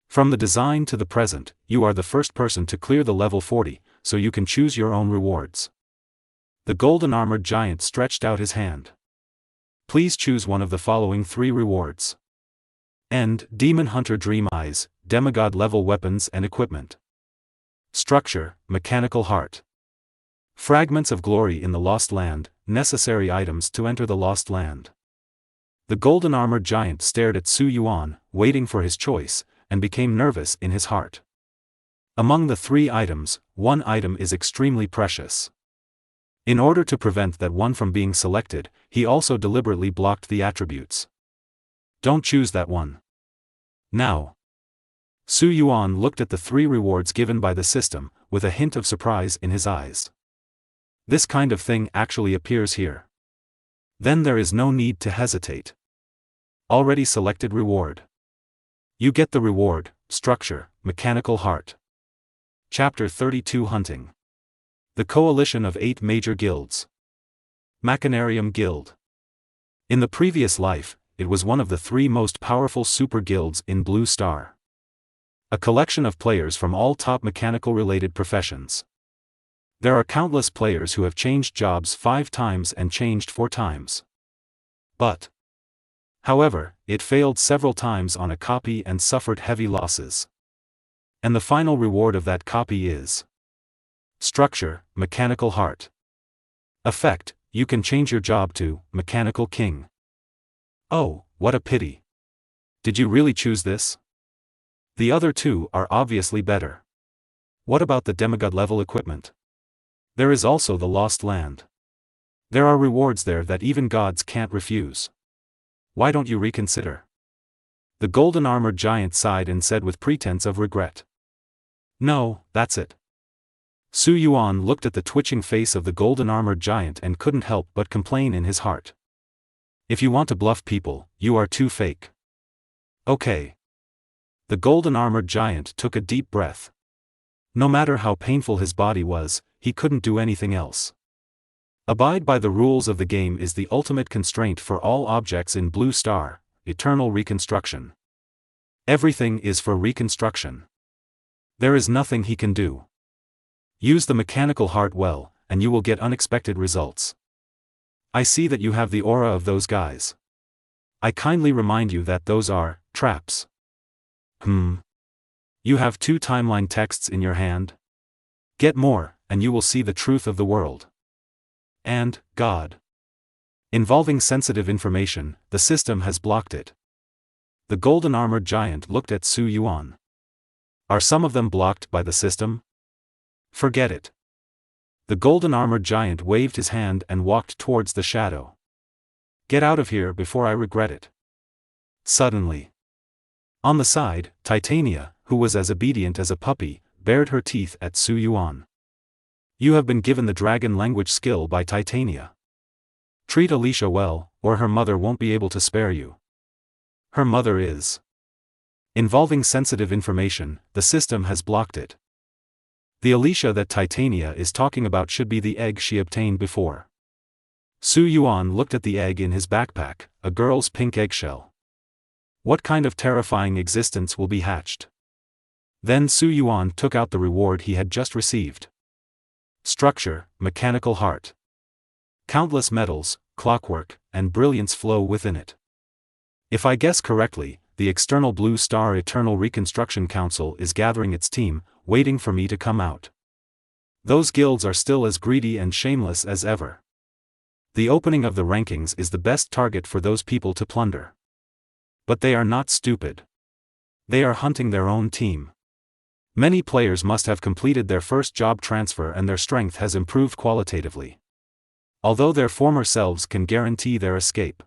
From the design to the present, you are the first person to clear the level 40, so you can choose your own rewards. The golden-armored giant stretched out his hand. Please choose one of the following 3 rewards. End, Demon Hunter Dream Eyes, demigod level weapons and equipment. Structure, Mechanical Heart. Fragments of glory in the Lost Land, necessary items to enter the Lost Land. The golden-armored giant stared at Su Yuan, waiting for his choice, and became nervous in his heart. Among the 3 items, one item is extremely precious. In order to prevent that one from being selected, he also deliberately blocked the attributes. Don't choose that one. Now. Su Yuan looked at the 3 rewards given by the system, with a hint of surprise in his eyes. This kind of thing actually appears here. Then there is no need to hesitate. Already selected reward. You get the reward, Structure, Mechanical Heart. Chapter 32 Hunting. The coalition of 8 major guilds. Machinarium Guild. In the previous life, it was one of the 3 most powerful super guilds in Blue Star. A collection of players from all top mechanical-related professions. There are countless players who have changed jobs 5 times and changed 4 times. However, it failed several times on a copy and suffered heavy losses. And the final reward of that copy is Structure, Mechanical Heart. Effect, you can change your job to Mechanical King. Oh, what a pity. Did you really choose this? The other 2 are obviously better. What about the demigod level equipment? There is also the Lost Land. There are rewards there that even gods can't refuse. Why don't you reconsider? The golden-armored giant sighed and said with pretense of regret. No, that's it. Su Yuan looked at the twitching face of the golden-armored giant and couldn't help but complain in his heart. If you want to bluff people, you are too fake. Okay. The golden-armored giant took a deep breath. No matter how painful his body was, he couldn't do anything else. Abide by the rules of the game is the ultimate constraint for all objects in Blue Star, eternal reconstruction. Everything is for reconstruction. There is nothing he can do. Use the mechanical heart well, and you will get unexpected results. I see that you have the aura of those guys. I kindly remind you that those are traps. You have 2 timeline texts in your hand? Get more, and you will see the truth of the world. And, God. Involving sensitive information, the system has blocked it. The golden-armored giant looked at Su Yuan. Are some of them blocked by the system? Forget it. The golden-armored giant waved his hand and walked towards the shadow. Get out of here before I regret it. Suddenly. On the side, Titania, who was as obedient as a puppy, bared her teeth at Su Yuan. You have been given the dragon language skill by Titania. Treat Alicia well, or her mother won't be able to spare you. Her mother is. Involving sensitive information, the system has blocked it. The Alicia that Titania is talking about should be the egg she obtained before. Su Yuan looked at the egg in his backpack, a girl's pink eggshell. What kind of terrifying existence will be hatched? Then Su Yuan took out the reward he had just received. Structure, mechanical heart. Countless metals, clockwork, and brilliance flow within it. If I guess correctly, the external Blue Star Eternal Reconstruction Council is gathering its team, waiting for me to come out. Those guilds are still as greedy and shameless as ever. The opening of the rankings is the best target for those people to plunder. But they are not stupid. They are hunting their own team. Many players must have completed their first job transfer and their strength has improved qualitatively. Although their former selves can guarantee their escape.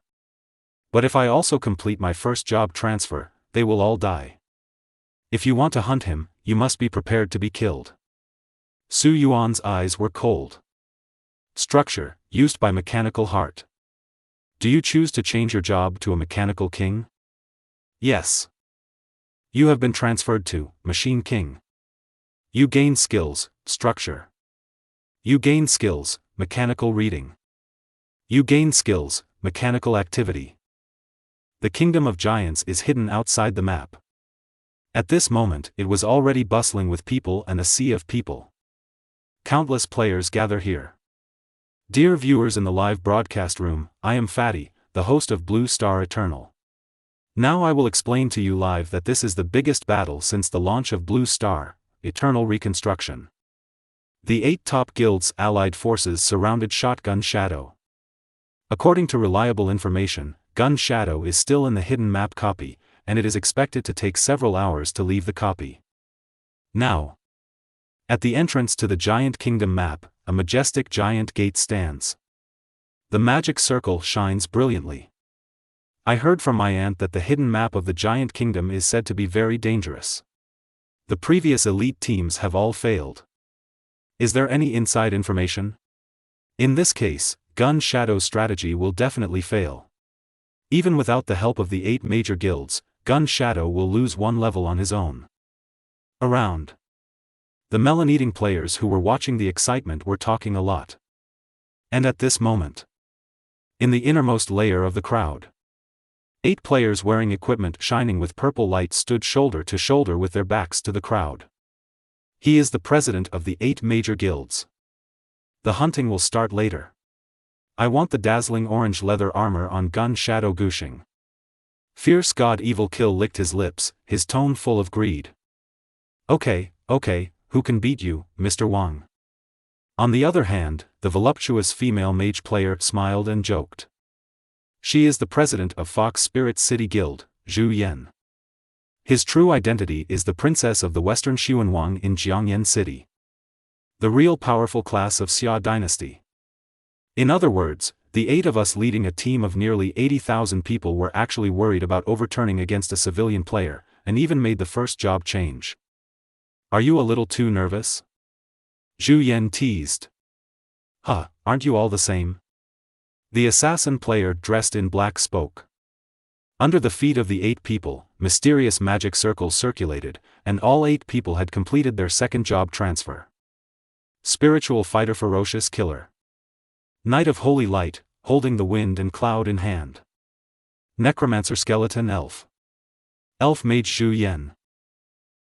But if I also complete my first job transfer, they will all die. If you want to hunt him, you must be prepared to be killed. Su Yuan's eyes were cold. Structure, used by mechanical heart. Do you choose to change your job to a mechanical king? Yes. You have been transferred to Machine King. You gain skills, structure. You gain skills, mechanical reading. You gain skills, mechanical activity. The Kingdom of Giants is hidden outside the map. At this moment, it was already bustling with people and a sea of people. Countless players gather here. Dear viewers in the live broadcast room, I am Fatty, the host of Blue Star Eternal. Now I will explain to you live that this is the biggest battle since the launch of Blue Star, Eternal Reconstruction. The 8 top guilds' allied forces surrounded Shotgun Shadow. According to reliable information, Gun Shadow is still in the hidden map copy, and it is expected to take several hours to leave the copy. Now. At the entrance to the Giant Kingdom map, a majestic giant gate stands. The magic circle shines brilliantly. I heard from my aunt that the hidden map of the Giant Kingdom is said to be very dangerous. The previous elite teams have all failed. Is there any inside information? In this case, Gun Shadow's strategy will definitely fail. Even without the help of the 8 major guilds, Gun Shadow will lose 1 level on his own. Around. The melon-eating players who were watching the excitement were talking a lot. And at this moment, in the innermost layer of the crowd, 8 players wearing equipment shining with purple light stood shoulder to shoulder with their backs to the crowd. He is the president of the 8 major guilds. The hunting will start later. I want the dazzling orange leather armor on Gun Shadow Gushing. Fierce God Evil Kill licked his lips, his tone full of greed. Okay, who can beat you, Mr. Wang? On the other hand, the voluptuous female mage player smiled and joked. She is the president of Fox Spirit City Guild, Zhu Yan. His true identity is the princess of the Western Xuanwang in Jiangyan City. The real powerful class of Xia dynasty. In other words, The 8 of us leading a team of nearly 80,000 people were actually worried about overturning against a civilian player, and even made the first job change. Are you a little too nervous? Zhu Yan teased. Huh, aren't you all the same? The assassin player dressed in black spoke. Under the feet of the 8 people, mysterious magic circles circulated, and all 8 people had completed their second job transfer. Spiritual fighter, ferocious killer. Knight of holy light, holding the wind and cloud in hand. Necromancer, skeleton elf. Elf mage, Zhu Yan.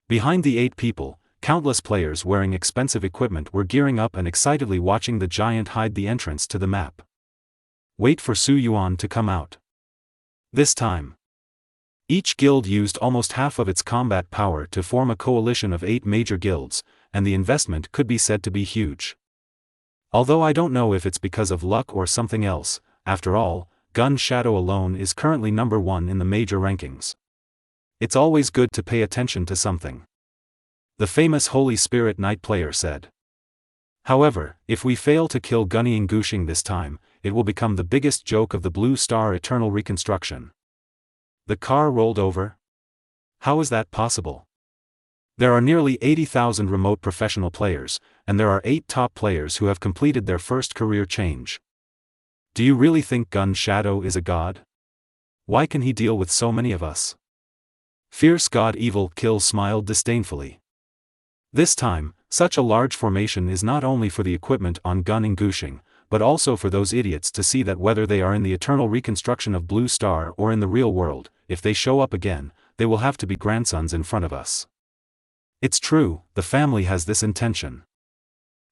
Behind the 8 people, countless players wearing expensive equipment were gearing up and excitedly watching the giant hide the entrance to the map. Wait for Su Yuan to come out. This time, each guild used almost half of its combat power to form a coalition of 8 major guilds, and the investment could be said to be huge. Although I don't know if it's because of luck or something else, after all, Gun Shadow alone is currently number 1 in the major rankings. It's always good to pay attention to something. The famous Holy Spirit Knight player said. However, if we fail to kill Gunny Ngushing this time, it will become the biggest joke of the Blue Star Eternal Reconstruction. The car rolled over? How is that possible? There are nearly 80,000 remote professional players, and there are 8 top players who have completed their first career change. Do you really think Gun Shadow is a god? Why can he deal with so many of us? Fierce God Evil Kill smiled disdainfully. This time, such a large formation is not only for the equipment on Gun Ngushing, but also for those idiots to see that whether they are in the eternal reconstruction of Blue Star or in the real world, if they show up again, they will have to be grandsons in front of us. It's true, the family has this intention.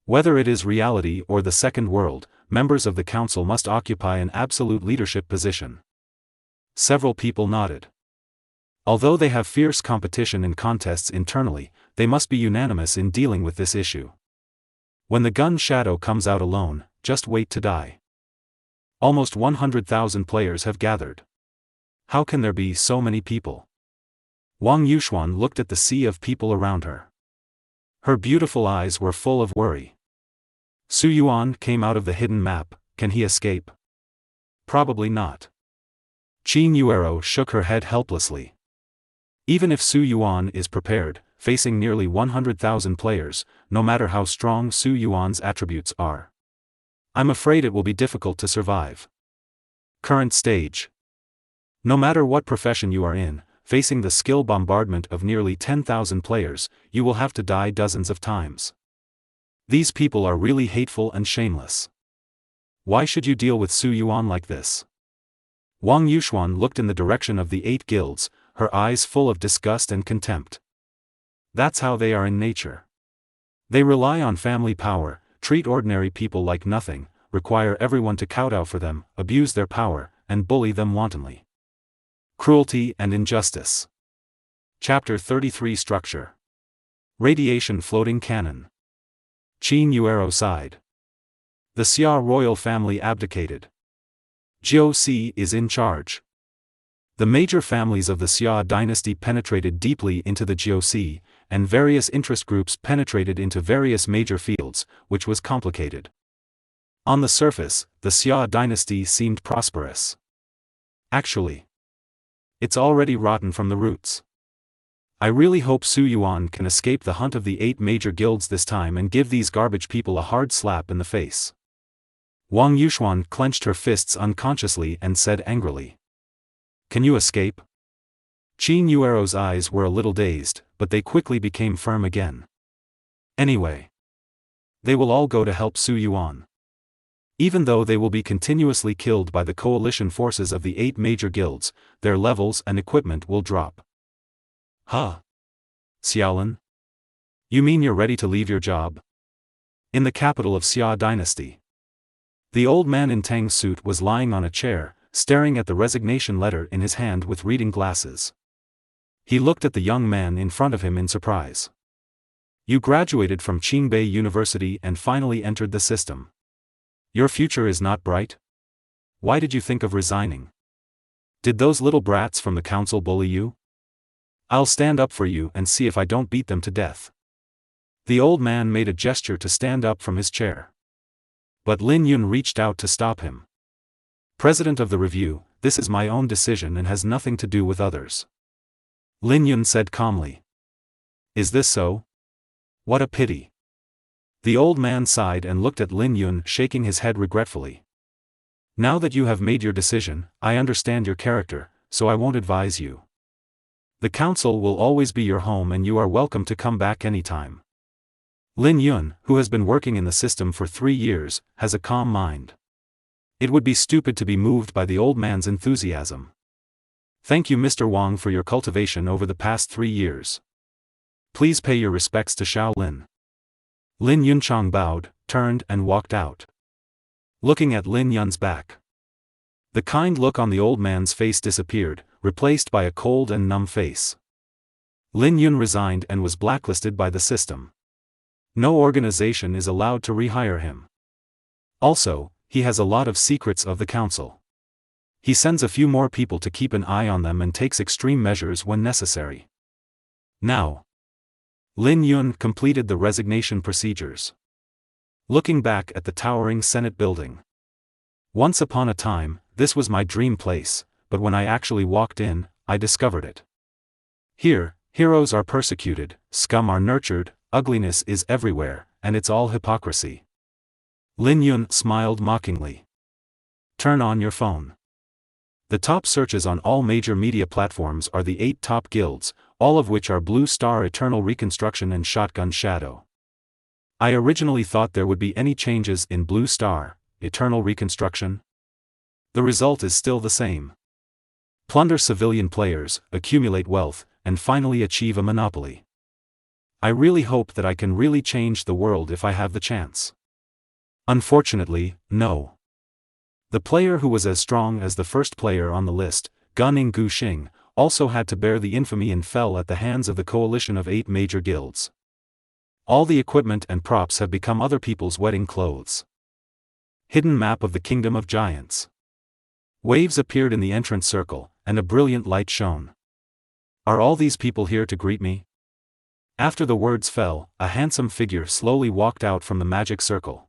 Whether it is reality or the second world, members of the council must occupy an absolute leadership position. Several people nodded. Although they have fierce competition in contests internally, they must be unanimous in dealing with this issue. When the Gun Shadow comes out alone, just wait to die. Almost 100,000 players have gathered. How can there be so many people? Wang Yuxuan looked at the sea of people around her. Her beautiful eyes were full of worry. Su Yuan came out of the hidden map, can he escape? Probably not. Qin Yuero shook her head helplessly. Even if Su Yuan is prepared, facing nearly 100,000 players, no matter how strong Su Yuan's attributes are, I'm afraid it will be difficult to survive. Current stage. No matter what profession you are in, facing the skill bombardment of nearly 10,000 players, you will have to die dozens of times. These people are really hateful and shameless. Why should you deal with Su Yuan like this? Wang Yuxuan looked in the direction of the 8 guilds, her eyes full of disgust and contempt. That's how they are in nature. They rely on family power, treat ordinary people like nothing, require everyone to kowtow for them, abuse their power, and bully them wantonly. Cruelty and injustice. Chapter 33 Structure. Radiation floating cannon. Qin Yuero sighed. The Xia royal family abdicated. Jiao Si is in charge. The major families of the Xia dynasty penetrated deeply into the Jiao Si, and various interest groups penetrated into various major fields, which was complicated. On the surface, the Xia dynasty seemed prosperous. Actually, it's already rotten from the roots. I really hope Su Yuan can escape the hunt of the 8 major guilds this time and give these garbage people a hard slap in the face. Wang Yuxuan clenched her fists unconsciously and said angrily. Can you escape? Qin Yuero's eyes were a little dazed, but they quickly became firm again. Anyway, they will all go to help Su Yuan. Even though they will be continuously killed by the coalition forces of the 8 major guilds, their levels and equipment will drop. Huh? Xiaolin? You mean you're ready to leave your job? In the capital of Xia dynasty. The old man in Tang's suit was lying on a chair, staring at the resignation letter in his hand with reading glasses. He looked at the young man in front of him in surprise. You graduated from Qingbei University and finally entered the system. Your future is not bright? Why did you think of resigning? Did those little brats from the council bully you? I'll stand up for you and see if I don't beat them to death. The old man made a gesture to stand up from his chair. But Lin Yun reached out to stop him. President of the review, this is my own decision and has nothing to do with others. Lin Yun said calmly. Is this so? What a pity. The old man sighed and looked at Lin Yun, shaking his head regretfully. Now that you have made your decision, I understand your character, so I won't advise you. The council will always be your home and you are welcome to come back anytime. Lin Yun, who has been working in the system for 3 years, has a calm mind. It would be stupid to be moved by the old man's enthusiasm. Thank you Mr. Wang for your cultivation over the past 3 years. Please pay your respects to Shaolin. Lin Yunchang bowed, turned and walked out. Looking at Lin Yun's back. The kind look on the old man's face disappeared, replaced by a cold and numb face. Lin Yun resigned and was blacklisted by the system. No organization is allowed to rehire him. Also, he has a lot of secrets of the council. He sends a few more people to keep an eye on them and takes extreme measures when necessary. Now, Lin Yun completed the resignation procedures. Looking back at the towering Senate building. Once upon a time, this was my dream place, but when I actually walked in, I discovered it. Here, heroes are persecuted, scum are nurtured, ugliness is everywhere, and it's all hypocrisy. Lin Yun smiled mockingly. Turn on your phone. The top searches on all major media platforms are the 8 top guilds, all of which are Blue Star Eternal Reconstruction and Shotgun Shadow. I originally thought there would be any changes in Blue Star, Eternal Reconstruction. The result is still the same. Plunder civilian players, accumulate wealth, and finally achieve a monopoly. I really hope that I can really change the world if I have the chance. Unfortunately, no. The player who was as strong as the first player on the list, Gunning Gu Xing, also had to bear the infamy and fell at the hands of the coalition of 8 major guilds. All the equipment and props have become other people's wedding clothes. Hidden map of the Kingdom of Giants. Waves appeared in the entrance circle, and a brilliant light shone. Are all these people here to greet me? After the words fell, a handsome figure slowly walked out from the magic circle.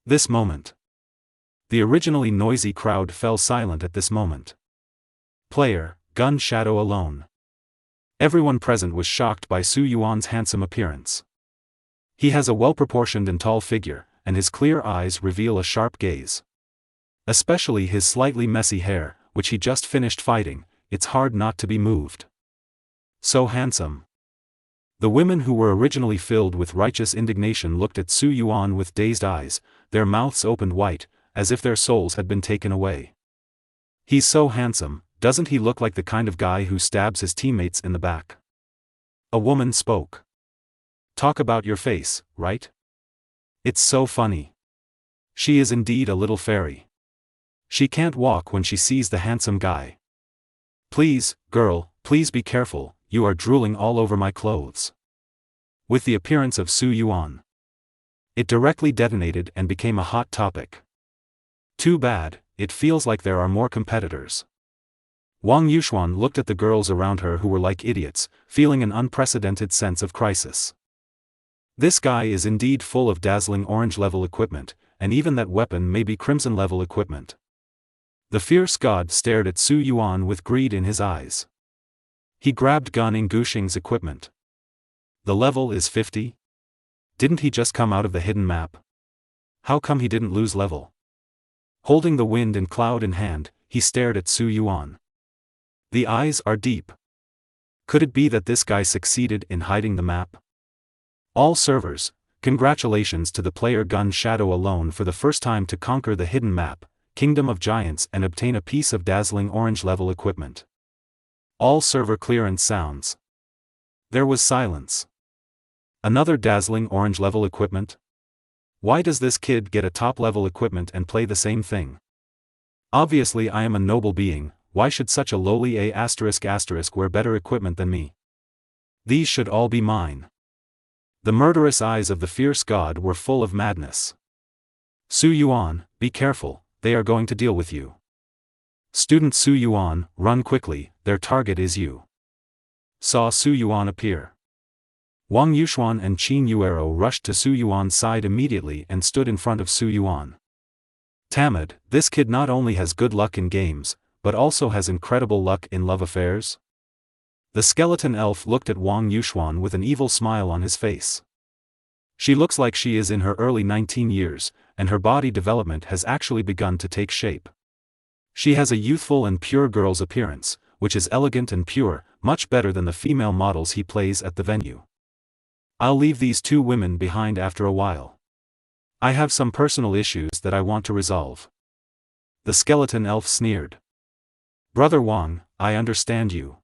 This moment. The originally noisy crowd fell silent at this moment. Player, Gun Shadow alone. Everyone present was shocked by Su Yuan's handsome appearance. He has a well-proportioned and tall figure, and his clear eyes reveal a sharp gaze. Especially his slightly messy hair, which he just finished fighting, it's hard not to be moved. So handsome. The women who were originally filled with righteous indignation looked at Su Yuan with dazed eyes, their mouths opened wide, as if their souls had been taken away. He's so handsome, doesn't he look like the kind of guy who stabs his teammates in the back? A woman spoke. Talk about your face, right? It's so funny. She is indeed a little fairy. She can't walk when she sees the handsome guy. Please, girl, please be careful, you are drooling all over my clothes. With the appearance of Su Yuan, it directly detonated and became a hot topic. Too bad, it feels like there are more competitors. Wang Yuxuan looked at the girls around her who were like idiots, feeling an unprecedented sense of crisis. This guy is indeed full of dazzling orange-level equipment, and even that weapon may be crimson-level equipment. The fierce god stared at Su Yuan with greed in his eyes. He grabbed Gunning Gu Xing's equipment. The level is 50? Didn't he just come out of the hidden map? How come he didn't lose level? Holding the wind and cloud in hand, he stared at Su Yuan. The eyes are deep. Could it be that this guy succeeded in hiding the map? All servers, congratulations to the player Gun Shadow alone for the first time to conquer the hidden map, Kingdom of Giants, and obtain a piece of dazzling orange-level equipment. All server clearance sounds. There was silence. Another dazzling orange-level equipment? Why does this kid get a top-level equipment and play the same thing? Obviously I am a noble being, why should such a lowly A** wear better equipment than me? These should all be mine. The murderous eyes of the fierce god were full of madness. Su Yuan, be careful, they are going to deal with you. Student Su Yuan, run quickly, their target is you. Saw Su Yuan appear. Wang Yuxuan and Qin Yuero rushed to Su Yuan's side immediately and stood in front of Su Yuan. Tamid, this kid not only has good luck in games, but also has incredible luck in love affairs? The skeleton elf looked at Wang Yuxuan with an evil smile on his face. She looks like she is in her early 19 years, and her body development has actually begun to take shape. She has a youthful and pure girl's appearance, which is elegant and pure, much better than the female models he plays at the venue. I'll leave these two women behind after a while. I have some personal issues that I want to resolve. The skeleton elf sneered. Brother Wang, I understand you.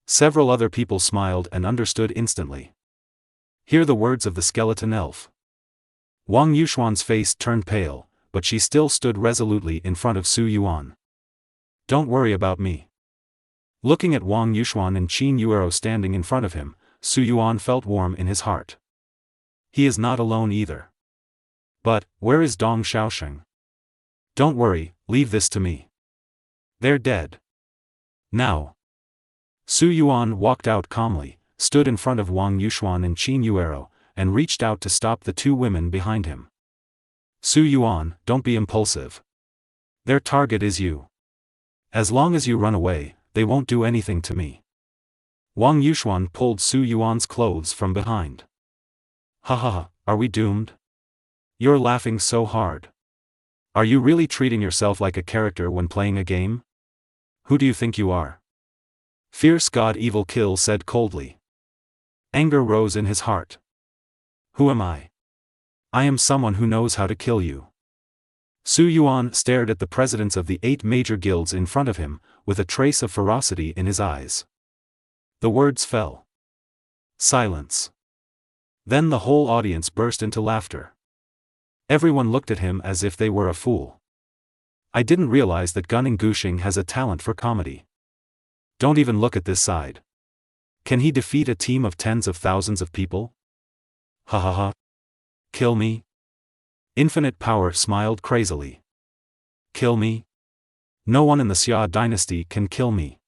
Several other people smiled and understood instantly. Hear the words of the skeleton elf. Wang Yuxuan's face turned pale, but she still stood resolutely in front of Su Yuan. Don't worry about me. Looking at Wang Yuxuan and Qin Yuero standing in front of him, Su Yuan felt warm in his heart. He is not alone either. But, where is Dong Xiaosheng? Don't worry, leave this to me. They're dead. Now. Su Yuan walked out calmly, stood in front of Wang Yuxuan and Qin Yuero, and reached out to stop the two women behind him. Su Yuan, don't be impulsive. Their target is you. As long as you run away, they won't do anything to me. Wang Yuxuan pulled Su Yuan's clothes from behind. Ha ha ha, are we doomed? You're laughing so hard. Are you really treating yourself like a character when playing a game? Who do you think you are? Fierce God Evil Kill said coldly. Anger rose in his heart. Who am I? I am someone who knows how to kill you. Su Yuan stared at the presidents of the 8 major guilds in front of him, with a trace of ferocity in his eyes. The words fell. Silence. Then the whole audience burst into laughter. Everyone looked at him as if they were a fool. I didn't realize that Gunning Gushing has a talent for comedy. Don't even look at this side. Can he defeat a team of tens of thousands of people? Ha ha ha. Kill me? Infinite Power smiled crazily. Kill me? No one in the Xia dynasty can kill me.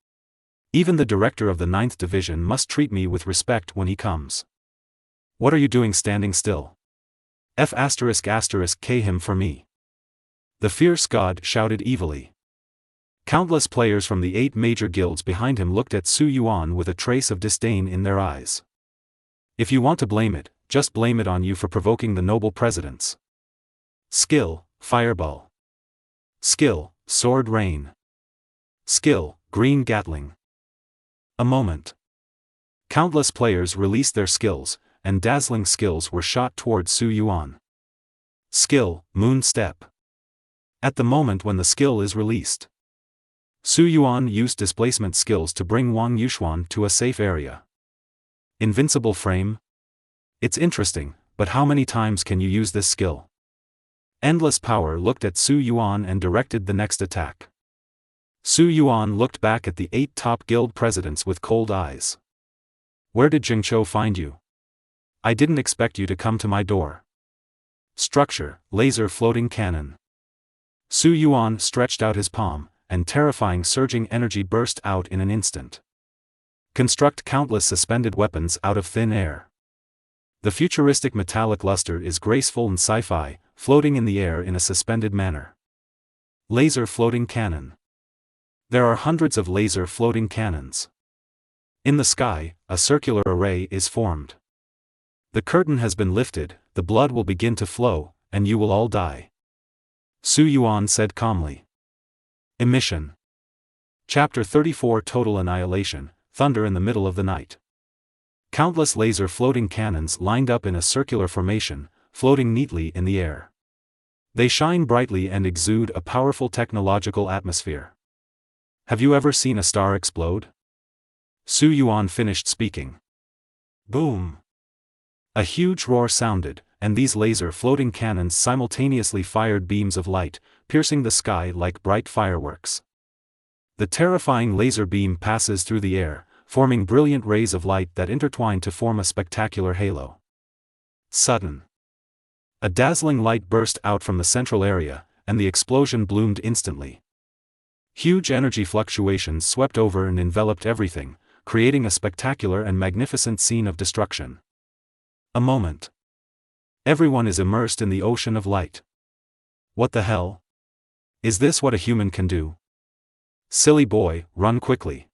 Even the director of the 9th division must treat me with respect when he comes. What are you doing standing still? F***K him for me. The fierce god shouted evilly. Countless players from the 8 major guilds behind him looked at Su Yuan with a trace of disdain in their eyes. If you want to blame it, just blame it on you for provoking the noble presidents. Skill, Fireball. Skill, Sword Rain. Skill, Green Gatling. A moment. Countless players released their skills, and dazzling skills were shot towards Su Yuan. Skill, Moon Step. At the moment when the skill is released, Su Yuan used displacement skills to bring Wang Yuxuan to a safe area. Invincible Frame? It's interesting, but how many times can you use this skill? Endless Power looked at Su Yuan and directed the next attack. Su Yuan looked back at the 8 top guild presidents with cold eyes. Where did Jingqiu find you? I didn't expect you to come to my door. Structure, Laser Floating Cannon. Su Yuan stretched out his palm, and terrifying surging energy burst out in an instant. Construct countless suspended weapons out of thin air. The futuristic metallic luster is graceful and sci-fi, floating in the air in a suspended manner. Laser Floating Cannon. There are hundreds of laser floating cannons. In the sky, a circular array is formed. The curtain has been lifted, the blood will begin to flow, and you will all die. Su Yuan said calmly. Emission. Chapter 34 Total Annihilation, Thunder in the Middle of the Night. Countless laser floating cannons lined up in a circular formation, floating neatly in the air. They shine brightly and exude a powerful technological atmosphere. Have you ever seen a star explode? Su Yuan finished speaking. Boom! A huge roar sounded, and these laser floating cannons simultaneously fired beams of light, piercing the sky like bright fireworks. The terrifying laser beam passes through the air, forming brilliant rays of light that intertwine to form a spectacular halo. Sudden. A dazzling light burst out from the central area, and the explosion bloomed instantly. Huge energy fluctuations swept over and enveloped everything, creating a spectacular and magnificent scene of destruction. A moment. Everyone is immersed in the ocean of light. What the hell? Is this what a human can do? Silly boy, run quickly.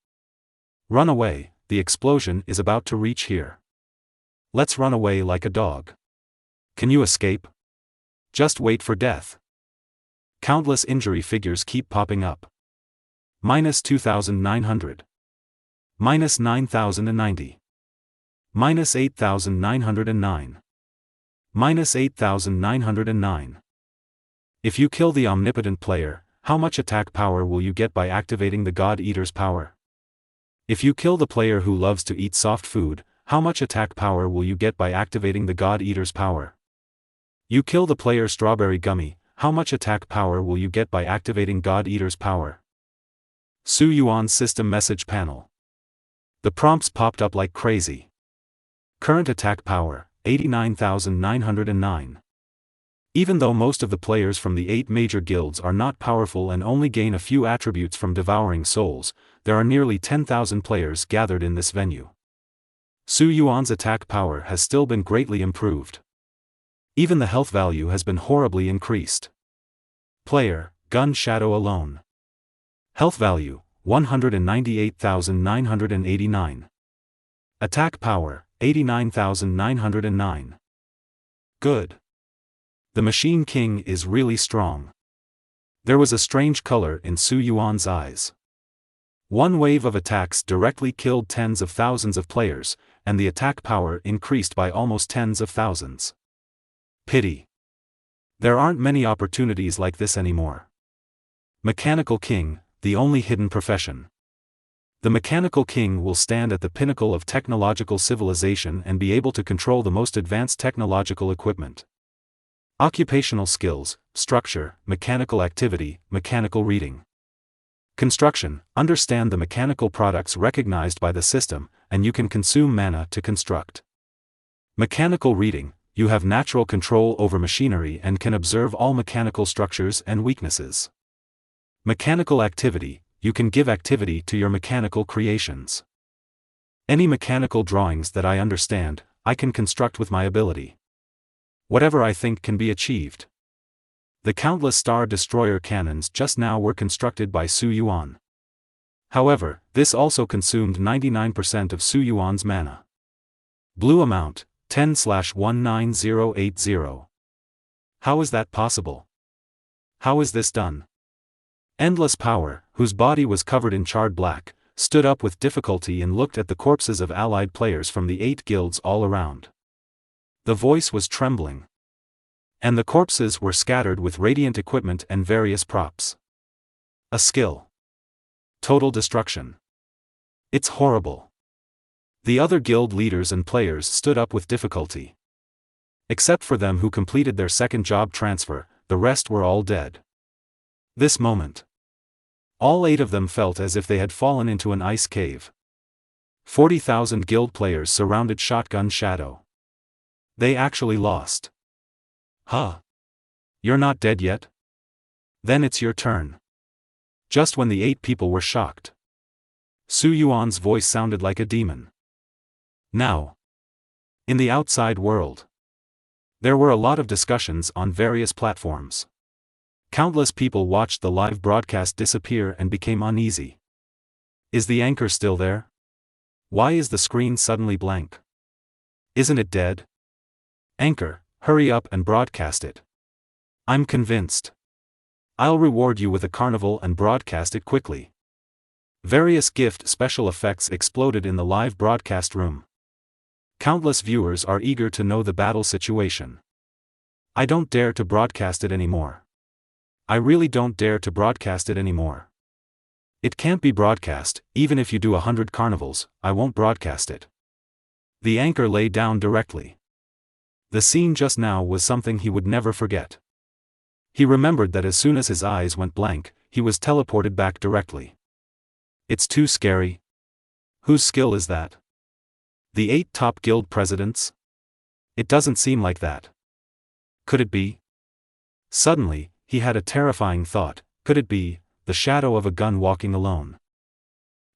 Run away, the explosion is about to reach here. Let's run away like a dog. Can you escape? Just wait for death. Countless injury figures keep popping up. Minus 2,900. Minus 9,090. Minus 8,909. Minus 8,909. If you kill the omnipotent player, how much attack power will you get by activating the God Eater's power? If you kill the player who loves to eat soft food, how much attack power will you get by activating the God Eater's power? You kill the player Strawberry Gummy, how much attack power will you get by activating God Eater's power? Su Yuan's system message panel. The prompts popped up like crazy. Current attack power, 89,909. Even though most of the players from the 8 major guilds are not powerful and only gain a few attributes from devouring souls, there are nearly 10,000 players gathered in this venue. Su Yuan's attack power has still been greatly improved. Even the health value has been horribly increased. Player, Gun Shadow alone. Health value, 198,989. Attack power, 89,909. Good. The Machine King is really strong. There was a strange color in Su Yuan's eyes. One wave of attacks directly killed tens of thousands of players, and the attack power increased by almost tens of thousands. Pity. There aren't many opportunities like this anymore. Mechanical King, the only hidden profession. The Mechanical King will stand at the pinnacle of technological civilization and be able to control the most advanced technological equipment. Occupational skills, structure, mechanical activity, mechanical reading. Construction, understand the mechanical products recognized by the system, and you can consume mana to construct. Mechanical reading, you have natural control over machinery and can observe all mechanical structures and weaknesses. Mechanical activity, you can give activity to your mechanical creations. Any mechanical drawings that I understand, I can construct with my ability. Whatever I think can be achieved. The countless Star Destroyer cannons just now were constructed by Su Yuan. However, this also consumed 99% of Su Yuan's mana. Blue amount, 10/19080. How is that possible? How is this done? Endless Power, whose body was covered in charred black, stood up with difficulty and looked at the corpses of allied players from the 8 guilds all around. The voice was trembling. And the corpses were scattered with radiant equipment and various props. A skill. Total destruction. It's horrible. The other guild leaders and players stood up with difficulty. Except for them who completed their second job transfer, the rest were all dead. This moment. All 8 of them felt as if they had fallen into an ice cave. 40,000 guild players surrounded Shotgun Shadow. They actually lost. Huh? You're not dead yet? Then it's your turn. Just when the 8 people were shocked. Su Yuan's voice sounded like a demon. Now. In the outside world. There were a lot of discussions on various platforms. Countless people watched the live broadcast disappear and became uneasy. Is the anchor still there? Why is the screen suddenly blank? Isn't it dead? Anchor, hurry up and broadcast it. I'm convinced. I'll reward you with a carnival and broadcast it quickly. Various gift special effects exploded in the live broadcast room. Countless viewers are eager to know the battle situation. I don't dare to broadcast it anymore. I really don't dare to broadcast it anymore. It can't be broadcast, even if you do 100 carnivals, I won't broadcast it. The anchor lay down directly. The scene just now was something he would never forget. He remembered that as soon as his eyes went blank, he was teleported back directly. It's too scary. Whose skill is that? The 8 top guild presidents? It doesn't seem like that. Could it be? Suddenly, he had a terrifying thought. Could it be the shadow of a gun walking alone?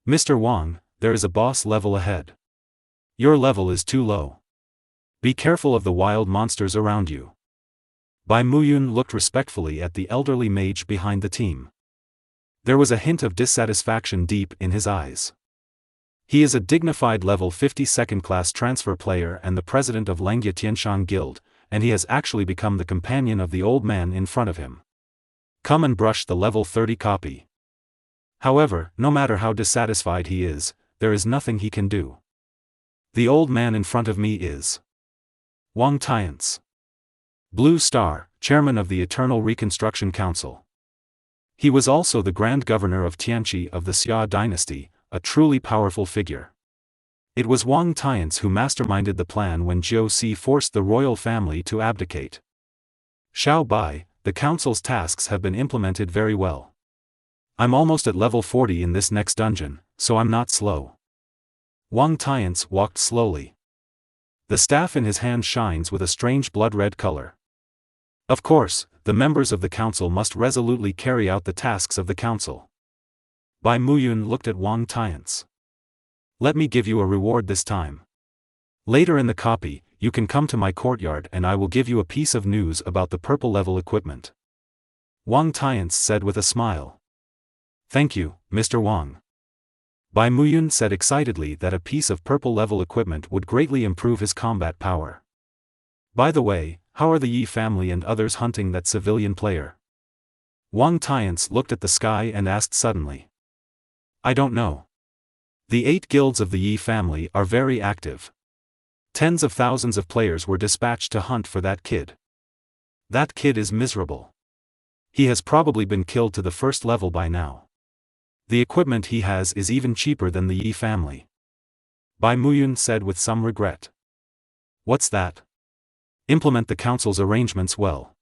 Mr. Wang, there is a boss level ahead. Your level is too low. Be careful of the wild monsters around you. Bai Muyun looked respectfully at the elderly mage behind the team. There was a hint of dissatisfaction deep in his eyes. He is a dignified level 50 second-class transfer player and the president of Lengyue Tianshan Guild, and he has actually become the companion of the old man in front of him. Come and brush the level 30 copy. However, no matter how dissatisfied he is, there is nothing he can do. The old man in front of me is Wang Tiance, Blue Star, chairman of the Eternal Reconstruction Council. He was also the Grand Governor of Tianqi of the Xia dynasty, a truly powerful figure. It was Wang Tiance who masterminded the plan when Jiu Si forced the royal family to abdicate. Xiao Bai, the council's tasks have been implemented very well. I'm almost at level 40 in this next dungeon, so I'm not slow. Wang Tiance walked slowly. The staff in his hand shines with a strange blood-red color. Of course, the members of the council must resolutely carry out the tasks of the council. Bai Muyun looked at Wang Tiance. Let me give you a reward this time. Later in the copy, you can come to my courtyard and I will give you a piece of news about the purple level equipment. Wang Tiance said with a smile. Thank you, Mr. Wang. Bai Muyun said excitedly that a piece of purple level equipment would greatly improve his combat power. By the way, how are the Yi family and others hunting that civilian player? Wang Tiance looked at the sky and asked suddenly. I don't know. The 8 guilds of the Yi family are very active. Tens of thousands of players were dispatched to hunt for that kid. That kid is miserable. He has probably been killed to the first level by now. The equipment he has is even cheaper than the Yi family. Bai Muyun said with some regret. What's that? Implement the council's arrangements well.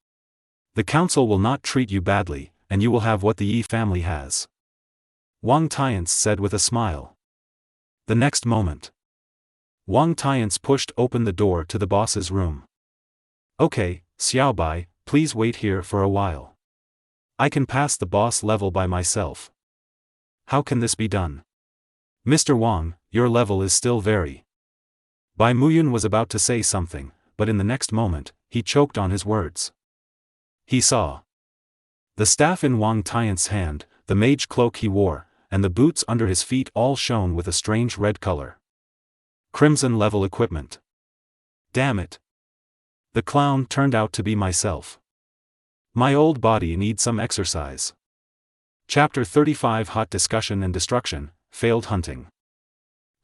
The council will not treat you badly, and you will have what the Yi family has. Wang Tiance said with a smile. The next moment, Wang Tiance pushed open the door to the boss's room. Okay, Xiao Bai, please wait here for a while. I can pass the boss level by myself. How can this be done? Mr. Wang, your level is still very. Bai Muyun was about to say something, but in the next moment, he choked on his words. He saw the staff in Wang Tiance's hand, the mage cloak he wore, and the boots under his feet all shone with a strange red color. Crimson level equipment. Damn it. The clown turned out to be myself. My old body needs some exercise. Chapter 35 Hot Discussion and Destruction, Failed Hunting.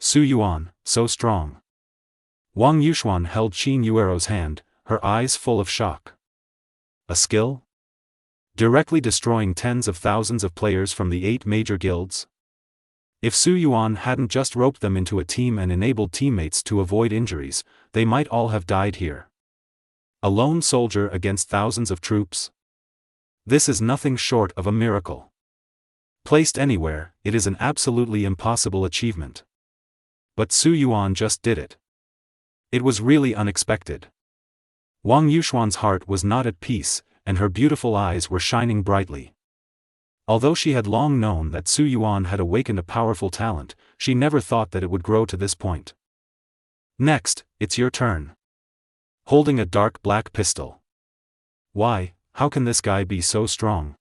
Su Yuan, so strong. Wang Yuxuan held Qin Yuero's hand, her eyes full of shock. A skill? Directly destroying tens of thousands of players from the 8 major guilds? If Su Yuan hadn't just roped them into a team and enabled teammates to avoid injuries, they might all have died here. A lone soldier against thousands of troops? This is nothing short of a miracle. Placed anywhere, it is an absolutely impossible achievement. But Su Yuan just did it. It was really unexpected. Wang Yuxuan's heart was not at peace, and her beautiful eyes were shining brightly. Although she had long known that Su Yuan had awakened a powerful talent, she never thought that it would grow to this point. Next, it's your turn. Holding a dark black pistol. Why, how can this guy be so strong?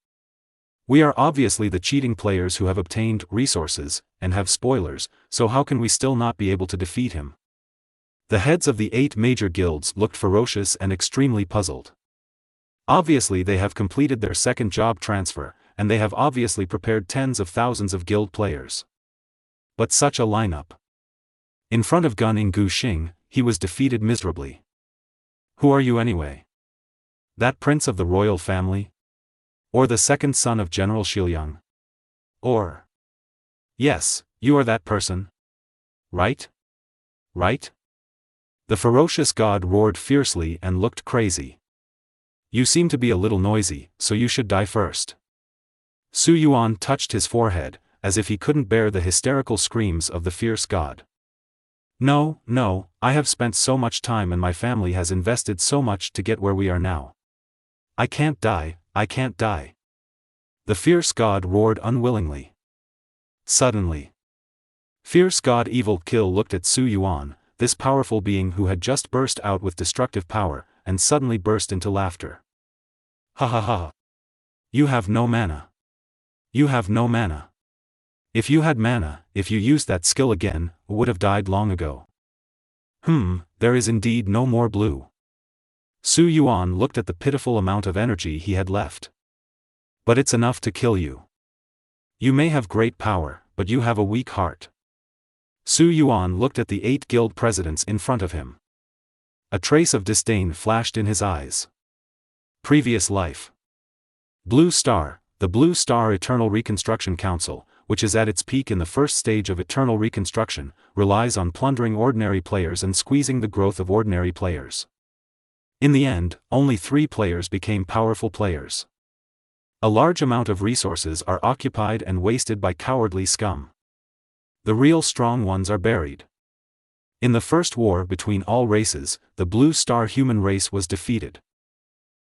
We are obviously the cheating players who have obtained resources, and have spoilers, so how can we still not be able to defeat him? The heads of the 8 major guilds looked ferocious and extremely puzzled. Obviously they have completed their second job transfer, and they have obviously prepared tens of thousands of guild players. But such a lineup. In front of Gun in Gu Xing, he was defeated miserably. Who are you anyway? That prince of the royal family? Or the second son of General Shiliang? Or... Yes, you are that person. Right? Right? The ferocious god roared fiercely and looked crazy. You seem to be a little noisy, so you should die first. Su Yuan touched his forehead, as if he couldn't bear the hysterical screams of the fierce god. No, no, I have spent so much time and my family has invested so much to get where we are now. I can't die, I can't die. The fierce god roared unwillingly. Suddenly, fierce god Evil Kill looked at Su Yuan, this powerful being who had just burst out with destructive power, and suddenly burst into laughter. Ha ha ha. You have no mana. You have no mana. If you had mana, if you used that skill again, would have died long ago. There is indeed no more blue. Su Yuan looked at the pitiful amount of energy he had left. But it's enough to kill you. You may have great power, but you have a weak heart. Su Yuan looked at the 8 guild presidents in front of him. A trace of disdain flashed in his eyes. Previous life. Blue Star, the Blue Star Eternal Reconstruction Council, which is at its peak in the first stage of eternal reconstruction, relies on plundering ordinary players and squeezing the growth of ordinary players. In the end, only 3 players became powerful players. A large amount of resources are occupied and wasted by cowardly scum. The real strong ones are buried. In the first war between all races, the Blue Star human race was defeated.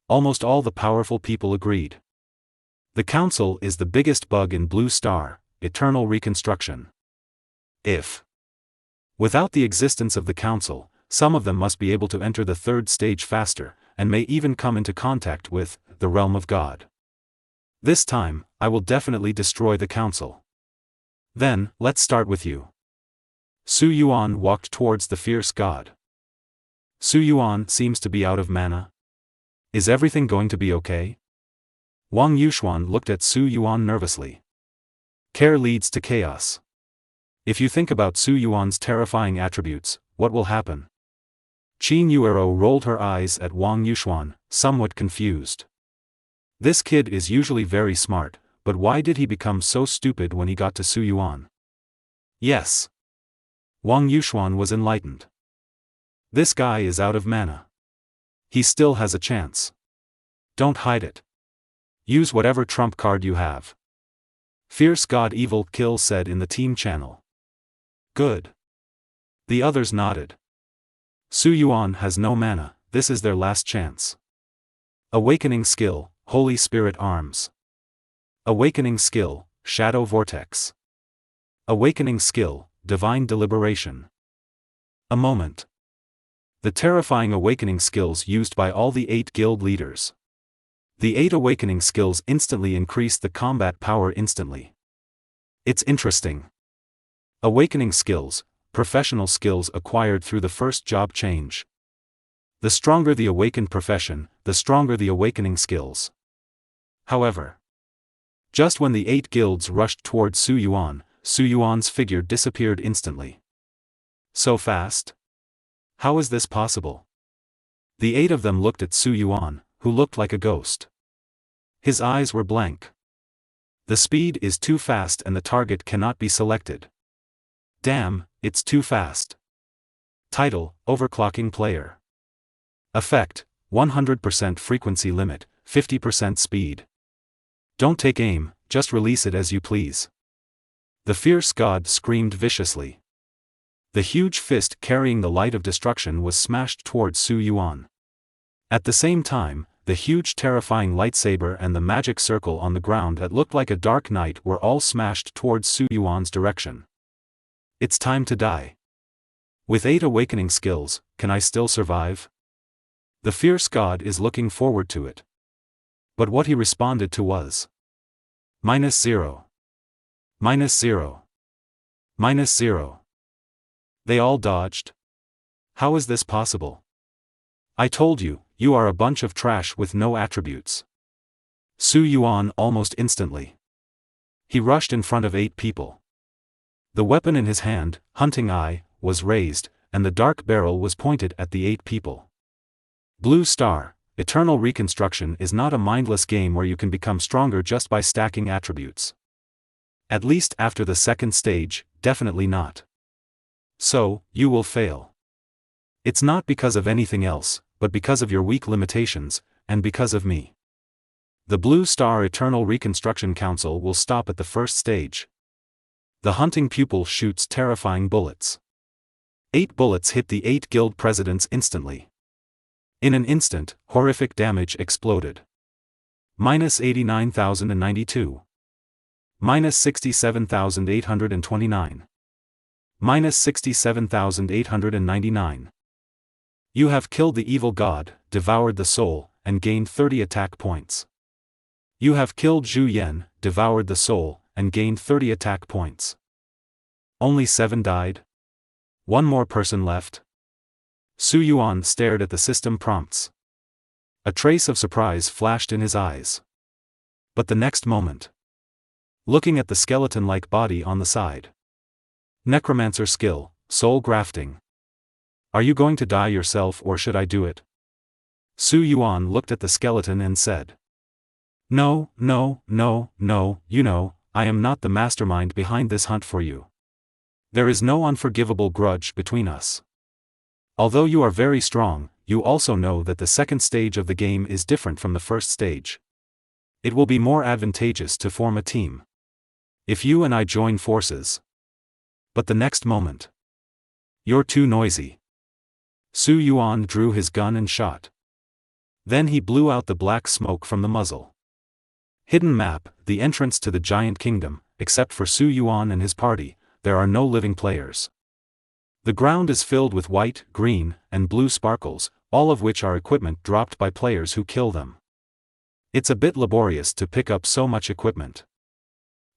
Almost all the powerful people agreed. The Council is the biggest bug in Blue Star, eternal reconstruction. Without the existence of the Council, some of them must be able to enter the 3rd stage faster, and may even come into contact with the realm of God. This time, I will definitely destroy the Council. Then, let's start with you. Su Yuan walked towards the fierce god. Su Yuan seems to be out of mana. Is everything going to be okay? Wang Yuxuan looked at Su Yuan nervously. Care leads to chaos. If you think about Su Yuan's terrifying attributes, what will happen? Qin Yuero rolled her eyes at Wang Yuxuan, somewhat confused. This kid is usually very smart, but why did he become so stupid when he got to Su Yuan? Yes. Wang Yuxuan was enlightened. This guy is out of mana. He still has a chance. Don't hide it. Use whatever trump card you have. Fierce God Evil Kill said in the team channel. Good. The others nodded. Su Yuan has no mana, this is their last chance. Awakening skill, Holy Spirit Arms. Awakening skill, Shadow Vortex. Awakening skill, Divine Deliberation. A moment. The terrifying awakening skills used by all the 8 guild leaders. The 8 awakening skills instantly increase the combat power instantly. It's interesting. Awakening skills, professional skills acquired through the first job change. The stronger the awakened profession, the stronger the awakening skills. However, just when the 8 guilds rushed towards Su Yuan's figure disappeared instantly. So fast? How is this possible? The 8 of them looked at Su Yuan, who looked like a ghost. His eyes were blank. The speed is too fast and the target cannot be selected. Damn, it's too fast. Title, Overclocking Player. Effect, 100% frequency limit, 50% speed. Don't take aim, just release it as you please. The fierce god screamed viciously. The huge fist carrying the light of destruction was smashed towards Su Yuan. At the same time, the huge terrifying lightsaber and the magic circle on the ground that looked like a dark knight were all smashed towards Su Yuan's direction. It's time to die. With 8 awakening skills, can I still survive? The fierce god is looking forward to it. But what he responded to was -0. -0. -0. They all dodged? How is this possible? I told you, you are a bunch of trash with no attributes. Su Yuan almost instantly. He rushed in front of 8 people. The weapon in his hand, hunting eye, was raised, and the dark barrel was pointed at the 8 people. Blue Star, Eternal Reconstruction is not a mindless game where you can become stronger just by stacking attributes. At least after the 2nd stage, definitely not. So, you will fail. It's not because of anything else, but because of your weak limitations, and because of me. The Blue Star Eternal Reconstruction Council will stop at the 1st stage. The hunting pupil shoots terrifying bullets. 8 bullets hit the 8 guild presidents instantly. In an instant, horrific damage exploded. -89,092. -67,829. -67,899. You have killed the evil god, devoured the soul, and gained 30 attack points. You have killed Zhu Yan, devoured the soul, and gained 30 attack points. Only 7 died? One more person left? Su Yuan stared at the system prompts. A trace of surprise flashed in his eyes. But the next moment, looking at the skeleton-like body on the side. Necromancer skill, soul grafting. Are you going to die yourself or should I do it? Su Yuan looked at the skeleton and said. No, I am not the mastermind behind this hunt for you. There is no unforgivable grudge between us. Although you are very strong, you also know that the second stage of the game is different from the first stage. It will be more advantageous to form a team. If you and I join forces. But the next moment. You're too noisy. Su Yuan drew his gun and shot. Then he blew out the black smoke from the muzzle. Hidden map, the entrance to the giant kingdom. Except for Su Yuan and his party, there are no living players. The ground is filled with white, green, and blue sparkles, all of which are equipment dropped by players who kill them. It's a bit laborious to pick up so much equipment.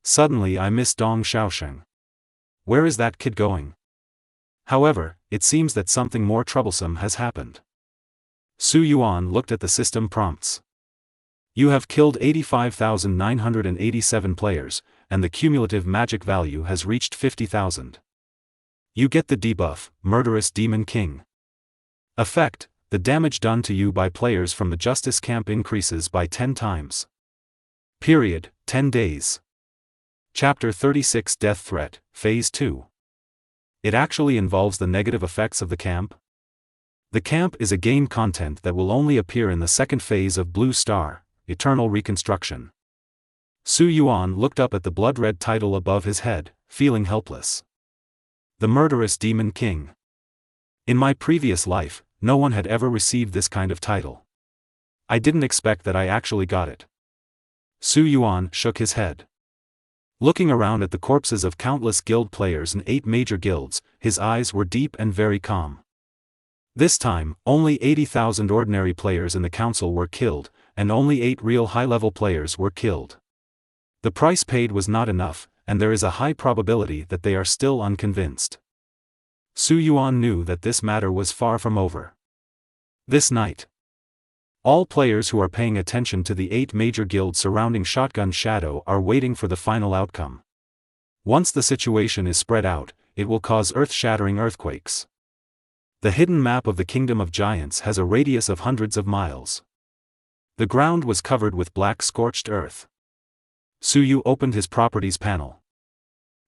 Suddenly I miss Dong Xiaosheng. Where is that kid going? However, it seems that something more troublesome has happened. Su Yuan looked at the system prompts. You have killed 85,987 players, and the cumulative magic value has reached 50,000. You get the debuff, Murderous Demon King. Effect, the damage done to you by players from the Justice Camp increases by 10 times. Period, 10 days. Chapter 36 Death Threat, Phase 2. It actually involves the negative effects of the camp? The camp is a game content that will only appear in the second phase of Blue Star, Eternal Reconstruction. Su Yuan looked up at the blood-red title above his head, feeling helpless. The Murderous Demon King. In my previous life, no one had ever received this kind of title. I didn't expect that I actually got it. Su Yuan shook his head. Looking around at the corpses of countless guild players in 8 major guilds, his eyes were deep and very calm. This time, only 80,000 ordinary players in the council were killed, and only 8 real high-level players were killed. The price paid was not enough, and there is a high probability that they are still unconvinced. Su Yuan knew that this matter was far from over. This night, all players who are paying attention to the 8 major guilds surrounding Shotgun Shadow are waiting for the final outcome. Once the situation is spread out, it will cause earth-shattering earthquakes. The hidden map of the Kingdom of Giants has a radius of hundreds of miles. The ground was covered with black scorched earth. Su Yu opened his properties panel.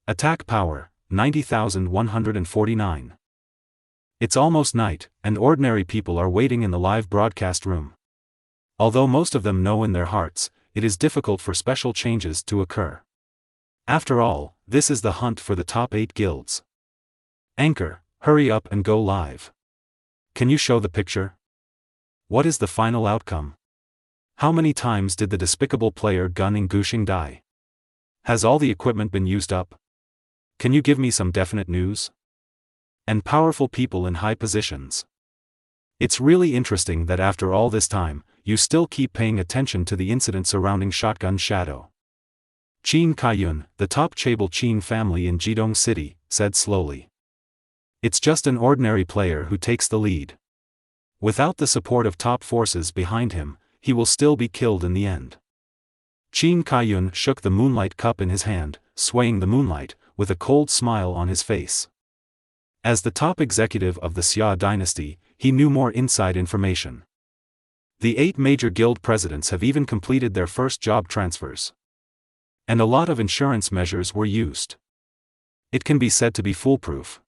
Attack power, 90,149. It's almost night, and ordinary people are waiting in the live broadcast room. Although most of them know in their hearts, it is difficult for special changes to occur. After all, this is the hunt for the top 8 guilds. Anchor, hurry up and go live. Can you show the picture? What is the final outcome? How many times did the despicable player Gun Gushing die? Has all the equipment been used up? Can you give me some definite news? And powerful people in high positions. It's really interesting that after all this time, you still keep paying attention to the incident surrounding Shotgun Shadow. Qin Kaiyun, the top Chable Qin family in Jidong City, said slowly. It's just an ordinary player who takes the lead. Without the support of top forces behind him, he will still be killed in the end. Qin Kaiyun shook the moonlight cup in his hand, swaying the moonlight, with a cold smile on his face. As the top executive of the Xia dynasty, he knew more inside information. The 8 major guild presidents have even completed their first job transfers. And a lot of insurance measures were used. It can be said to be foolproof.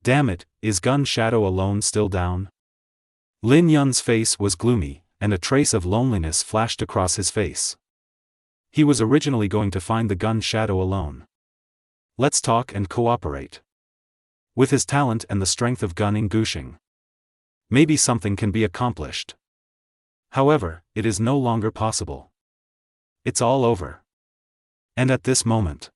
Damn it, is Gun Shadow alone still down? Lin Yun's face was gloomy, and a trace of loneliness flashed across his face. He was originally going to find the Gun Shadow alone. Let's talk and cooperate. With his talent and the strength of Gun Gushing, maybe something can be accomplished. However, it is no longer possible. It's all over. And at this moment,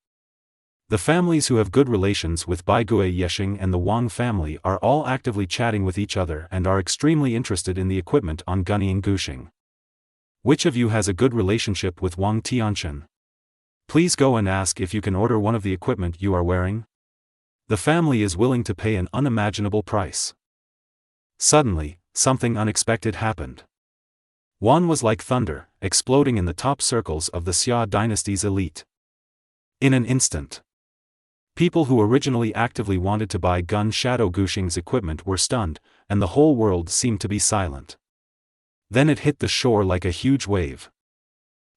The families who have good relations with Bai Gui Yeshing and the Wang family are all actively chatting with each other and are extremely interested in the equipment on Gunying Gushing. Which of you has a good relationship with Wang Tianchen? Please go and ask if you can order one of the equipment you are wearing. The family is willing to pay an unimaginable price. Suddenly, something unexpected happened. Wan was like thunder, exploding in the top circles of the Xia dynasty's elite. In an instant, people who originally actively wanted to buy Gun Shadow Gushing's equipment were stunned, and the whole world seemed to be silent. Then it hit the shore like a huge wave.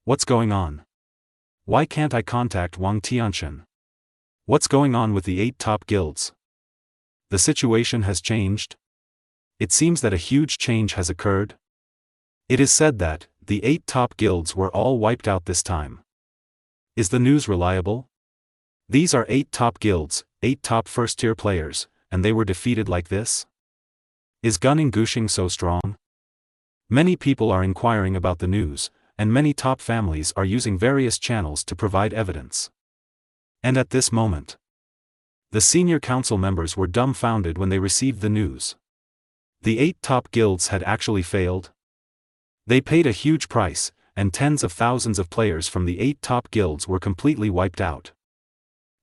What's going on? Why can't I contact Wang Tianchen? What's going on with the 8 top guilds? The situation has changed? It seems that a huge change has occurred. It is said that the 8 top guilds were all wiped out this time. Is the news reliable? These are 8 top guilds, 8 top first-tier players, and they were defeated like this? Is Gunying Gushing so strong? Many people are inquiring about the news, and many top families are using various channels to provide evidence. And at this moment, the senior council members were dumbfounded when they received the news. The 8 top guilds had actually failed. They paid a huge price, and tens of thousands of players from the 8 top guilds were completely wiped out.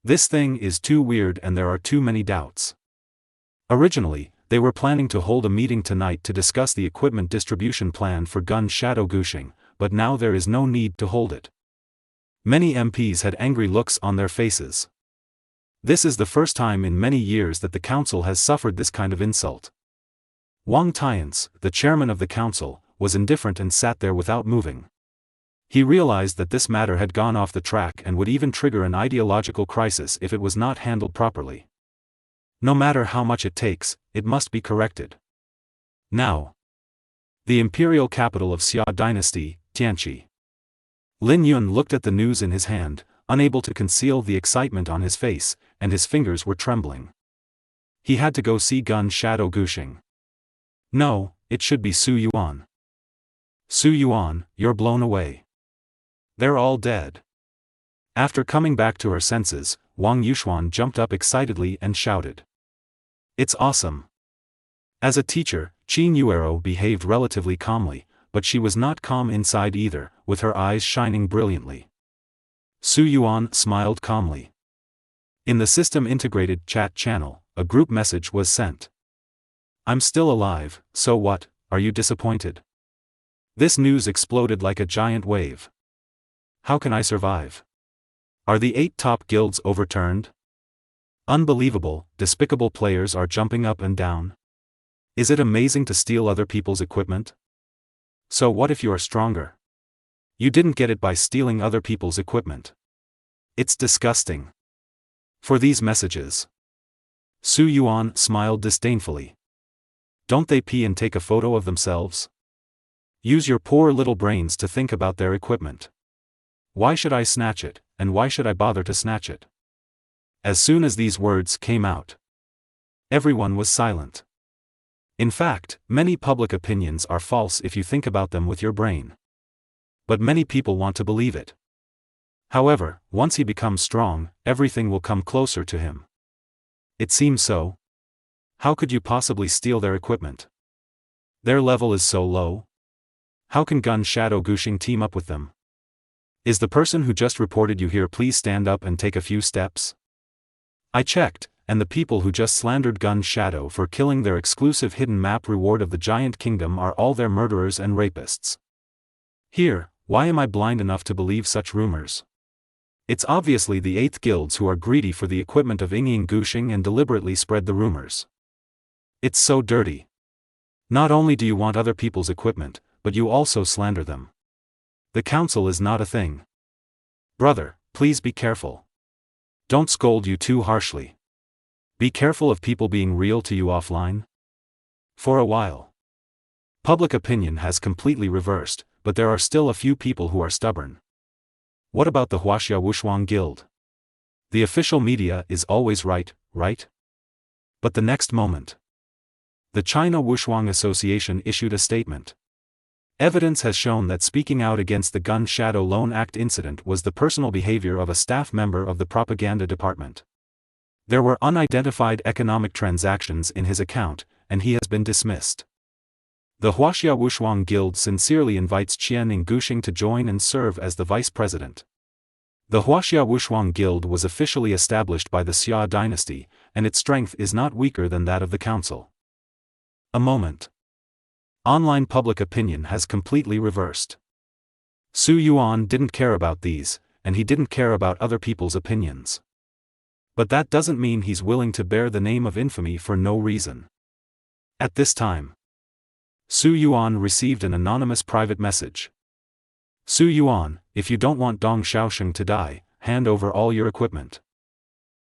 This thing is too weird and there are too many doubts. Originally, they were planning to hold a meeting tonight to discuss the equipment distribution plan for Gun Shadow Gushing, but now there is no need to hold it. Many MPs had angry looks on their faces. This is the first time in many years that the council has suffered this kind of insult. Wang Tianchen, the chairman of the council, was indifferent and sat there without moving. He realized that this matter had gone off the track and would even trigger an ideological crisis if it was not handled properly. No matter how much it takes, it must be corrected. Now, the imperial capital of Xia dynasty, Tianqi. Lin Yun looked at the news in his hand, unable to conceal the excitement on his face, and his fingers were trembling. He had to go see Gun Shadow Gushing. No, it should be Su Yuan. Su Yuan, you're blown away. They're all dead. After coming back to her senses, Wang Yuxuan jumped up excitedly and shouted. It's awesome. As a teacher, Qin Yuero behaved relatively calmly, but she was not calm inside either, with her eyes shining brilliantly. Su Yuan smiled calmly. In the system-integrated chat channel, a group message was sent. I'm still alive, so what, are you disappointed? This news exploded like a giant wave. How can I survive? Are the 8 top guilds overturned? Unbelievable, despicable players are jumping up and down. Is it amazing to steal other people's equipment? So what if you are stronger? You didn't get it by stealing other people's equipment. It's disgusting. For these messages. Su Yuan smiled disdainfully. Don't they pee and take a photo of themselves? Use your poor little brains to think about their equipment. Why should I snatch it, and why should I bother to snatch it? As soon as these words came out, everyone was silent. In fact, many public opinions are false if you think about them with your brain. But many people want to believe it. However, once he becomes strong, everything will come closer to him. It seems so. How could you possibly steal their equipment? Their level is so low. How can Gun Shadow Gushing team up with them? Is the person who just reported you here please stand up and take a few steps? I checked, and the people who just slandered Gun Shadow for killing their exclusive hidden map reward of the Giant Kingdom are all their murderers and rapists. Here, why am I blind enough to believe such rumors? It's obviously the 8th guilds who are greedy for the equipment of Gunying Gushing and deliberately spread the rumors. It's so dirty. Not only do you want other people's equipment, but you also slander them. The council is not a thing. Brother, please be careful. Don't scold you too harshly. Be careful of people being real to you offline. For a while, public opinion has completely reversed, but there are still a few people who are stubborn. What about the Huaxia Wushuang Guild? The official media is always right, right? But the next moment, the China Wushuang Association issued a statement. Evidence has shown that speaking out against the Gun Shadow Loan Act incident was the personal behavior of a staff member of the propaganda department. There were unidentified economic transactions in his account, and he has been dismissed. The Huaxia Wushuang Guild sincerely invites Qian Ingushing to join and serve as the vice president. The Huaxia Wushuang Guild was officially established by the Xia dynasty, and its strength is not weaker than that of the council. A moment. Online public opinion has completely reversed. Su Yuan didn't care about these, and he didn't care about other people's opinions. But that doesn't mean he's willing to bear the name of infamy for no reason. At this time, Su Yuan received an anonymous private message. Su Yuan, if you don't want Dong Xiaosheng to die, hand over all your equipment.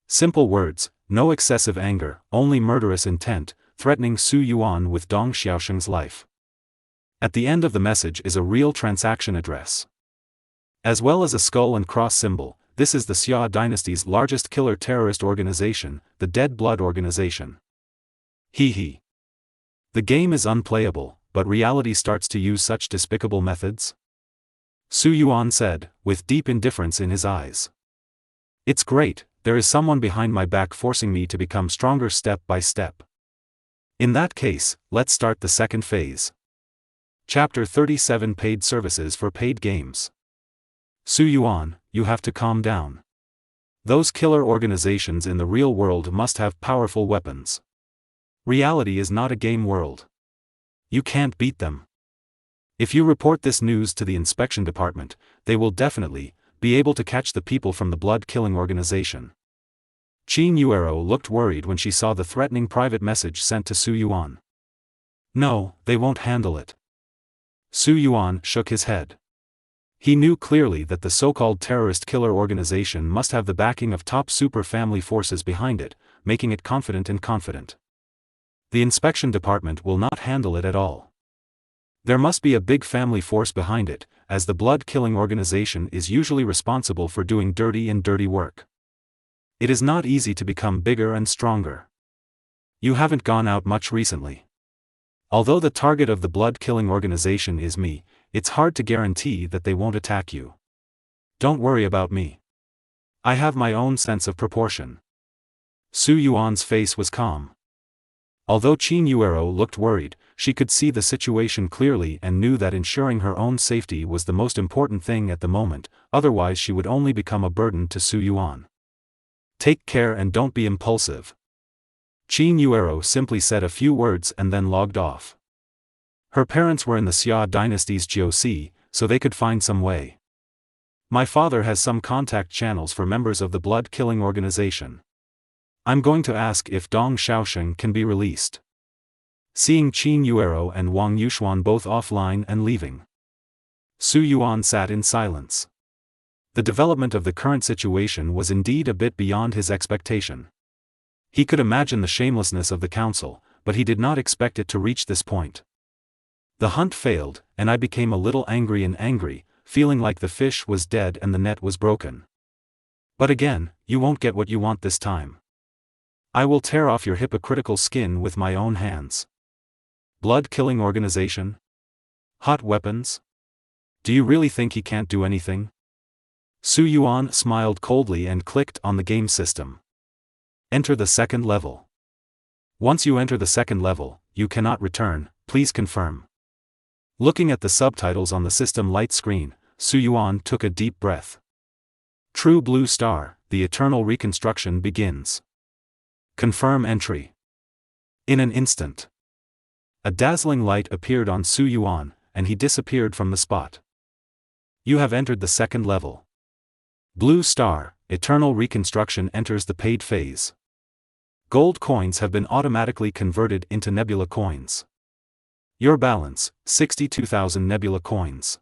Simple words, no excessive anger, only murderous intent, threatening Su Yuan with Dong Xiaosheng's life. At the end of the message is a real transaction address. As well as a skull and cross symbol, this is the Xia dynasty's largest killer terrorist organization, the Dead Blood Organization. Hee. The game is unplayable, but reality starts to use such despicable methods? Su Yuan said, with deep indifference in his eyes. It's great, there is someone behind my back forcing me to become stronger step by step. In that case, let's start the second phase. Chapter 37 Paid Services for Paid Games. Su Yuan, you have to calm down. Those killer organizations in the real world must have powerful weapons. Reality is not a game world. You can't beat them. If you report this news to the inspection department, they will definitely be able to catch the people from the blood-killing organization. Qin Yuero looked worried when she saw the threatening private message sent to Su Yuan. No, they won't handle it. Su Yuan shook his head. He knew clearly that the so-called terrorist killer organization must have the backing of top super family forces behind it, making it confident. The inspection department will not handle it at all. There must be a big family force behind it, as the blood-killing organization is usually responsible for doing dirty work. It is not easy to become bigger and stronger. You haven't gone out much recently. Although the target of the blood-killing organization is me, it's hard to guarantee that they won't attack you. Don't worry about me. I have my own sense of proportion. Su Yuan's face was calm. Although Qin Yuero looked worried, she could see the situation clearly and knew that ensuring her own safety was the most important thing at the moment, otherwise she would only become a burden to Su Yuan. Take care and don't be impulsive. Qin Yuero simply said a few words and then logged off. Her parents were in the Xia dynasty's GOC, so they could find some way. My father has some contact channels for members of the blood-killing organization. I'm going to ask if Dong Xiaosheng can be released. Seeing Qin Yuero and Wang Yuxuan both offline and leaving, Su Yuan sat in silence. The development of the current situation was indeed a bit beyond his expectation. He could imagine the shamelessness of the council, but he did not expect it to reach this point. The hunt failed, and I became a little angry, feeling like the fish was dead and the net was broken. But again, you won't get what you want this time. I will tear off your hypocritical skin with my own hands. Blood-killing organization? Hot weapons? Do you really think he can't do anything? Su Yuan smiled coldly and clicked on the game system. Enter the second level. Once you enter the second level, you cannot return, please confirm. Looking at the subtitles on the system light screen, Su Yuan took a deep breath. True Blue Star, the eternal reconstruction begins. Confirm entry. In an instant, a dazzling light appeared on Su Yuan, and he disappeared from the spot. You have entered the second level. Blue Star, eternal reconstruction enters the paid phase. Gold coins have been automatically converted into nebula coins. Your balance, 62,000 nebula coins.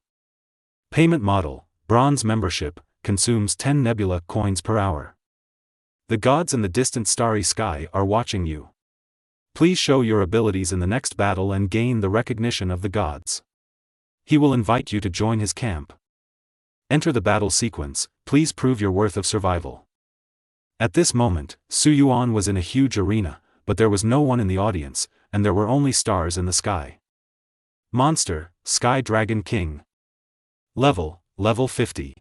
Payment model, bronze membership, consumes 10 nebula coins per hour. The gods in the distant starry sky are watching you. Please show your abilities in the next battle and gain the recognition of the gods. He will invite you to join his camp. Enter the battle sequence, please prove your worth of survival. At this moment, Su Yuan was in a huge arena, but there was no one in the audience, and there were only stars in the sky. Monster, Sky Dragon King. Level 50.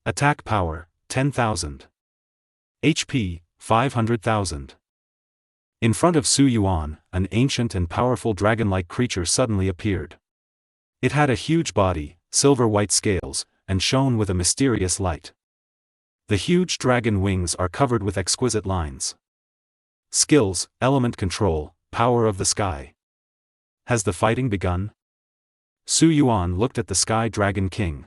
Attack power, 10,000. HP, 500,000. In front of Su Yuan, an ancient and powerful dragon-like creature suddenly appeared. It had a huge body, silver-white scales, and shone with a mysterious light. The huge dragon wings are covered with exquisite lines. Skills, element control, power of the sky. Has the fighting begun? Su Yuan looked at the Sky Dragon King.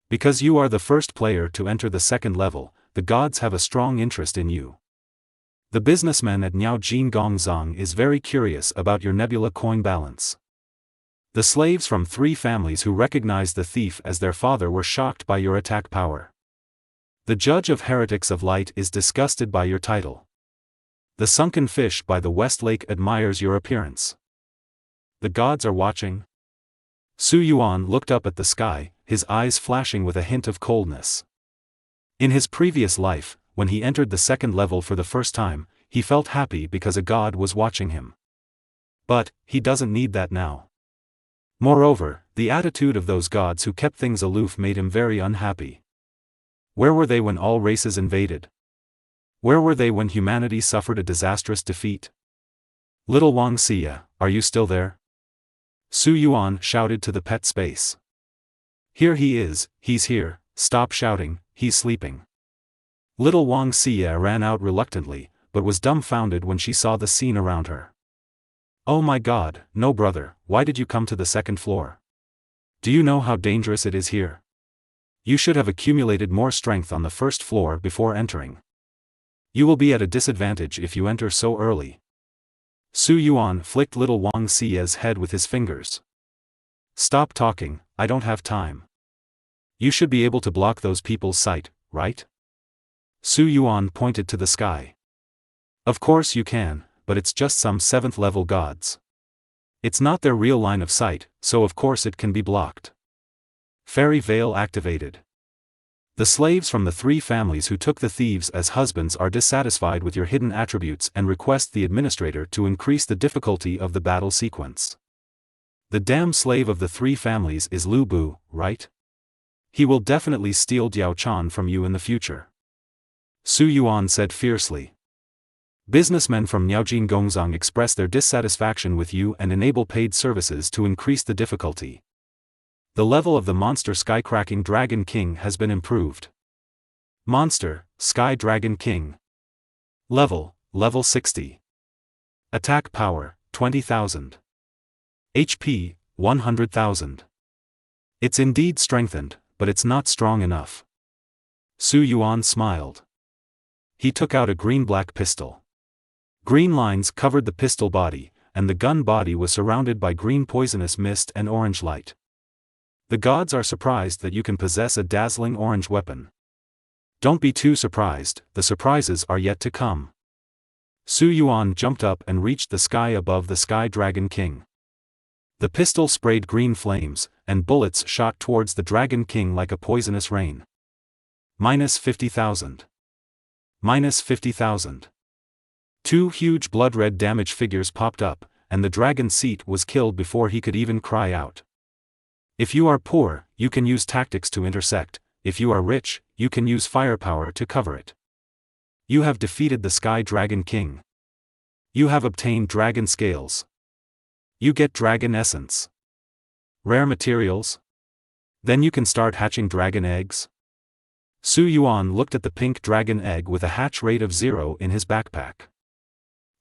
Because you are the first player to enter the second level, the gods have a strong interest in you. The businessman at Niaojin Gongzong is very curious about your nebula coin balance. The slaves from 3 families who recognized the thief as their father were shocked by your attack power. The judge of heretics of light is disgusted by your title. The sunken fish by the West Lake admires your appearance. The gods are watching. Su Yuan looked up at the sky, his eyes flashing with a hint of coldness. In his previous life, when he entered the second level for the first time, he felt happy because a god was watching him. But, he doesn't need that now. Moreover, the attitude of those gods who kept things aloof made him very unhappy. Where were they when all races invaded? Where were they when humanity suffered a disastrous defeat? Little Wang Xia, are you still there? Su Yuan shouted to the pet space. Here he is, he's here, stop shouting, he's sleeping. Little Wang Xia ran out reluctantly, but was dumbfounded when she saw the scene around her. Oh my god, no brother, why did you come to the second floor? Do you know how dangerous it is here? You should have accumulated more strength on the first floor before entering. You will be at a disadvantage if you enter so early. Su Yuan flicked little Wang Xia's head with his fingers. Stop talking, I don't have time. You should be able to block those people's sight, right? Su Yuan pointed to the sky. Of course you can, but it's just some 7th level gods. It's not their real line of sight, so of course it can be blocked. Fairy Veil activated. The slaves from the 3 families who took the thieves as husbands are dissatisfied with your hidden attributes and request the administrator to increase the difficulty of the battle sequence. The damn slave of the 3 families is Lu Bu, right? He will definitely steal Diao Chan from you in the future. Su Yuan said fiercely. Businessmen from Niaojin Gongzong express their dissatisfaction with you and enable paid services to increase the difficulty. The level of the monster Sky-cracking Dragon King has been improved. Monster, Sky Dragon King. Level 60. Attack power, 20,000. HP, 100,000. It's indeed strengthened, but it's not strong enough. Su Yuan smiled. He took out a green-black pistol. Green lines covered the pistol body, and the gun body was surrounded by green poisonous mist and orange light. The gods are surprised that you can possess a dazzling orange weapon. Don't be too surprised, the surprises are yet to come. Su Yuan jumped up and reached the sky above the Sky Dragon King. The pistol sprayed green flames, and bullets shot towards the Dragon King like a poisonous rain. -50,000. -50,000. 2 huge blood-red damage figures popped up, and the dragon's seat was killed before he could even cry out. If you are poor, you can use tactics to intersect. If you are rich, you can use firepower to cover it. You have defeated the Sky Dragon King. You have obtained dragon scales. You get dragon essence. Rare materials? Then you can start hatching dragon eggs? Su Yuan looked at the pink dragon egg with a hatch rate of 0 in his backpack.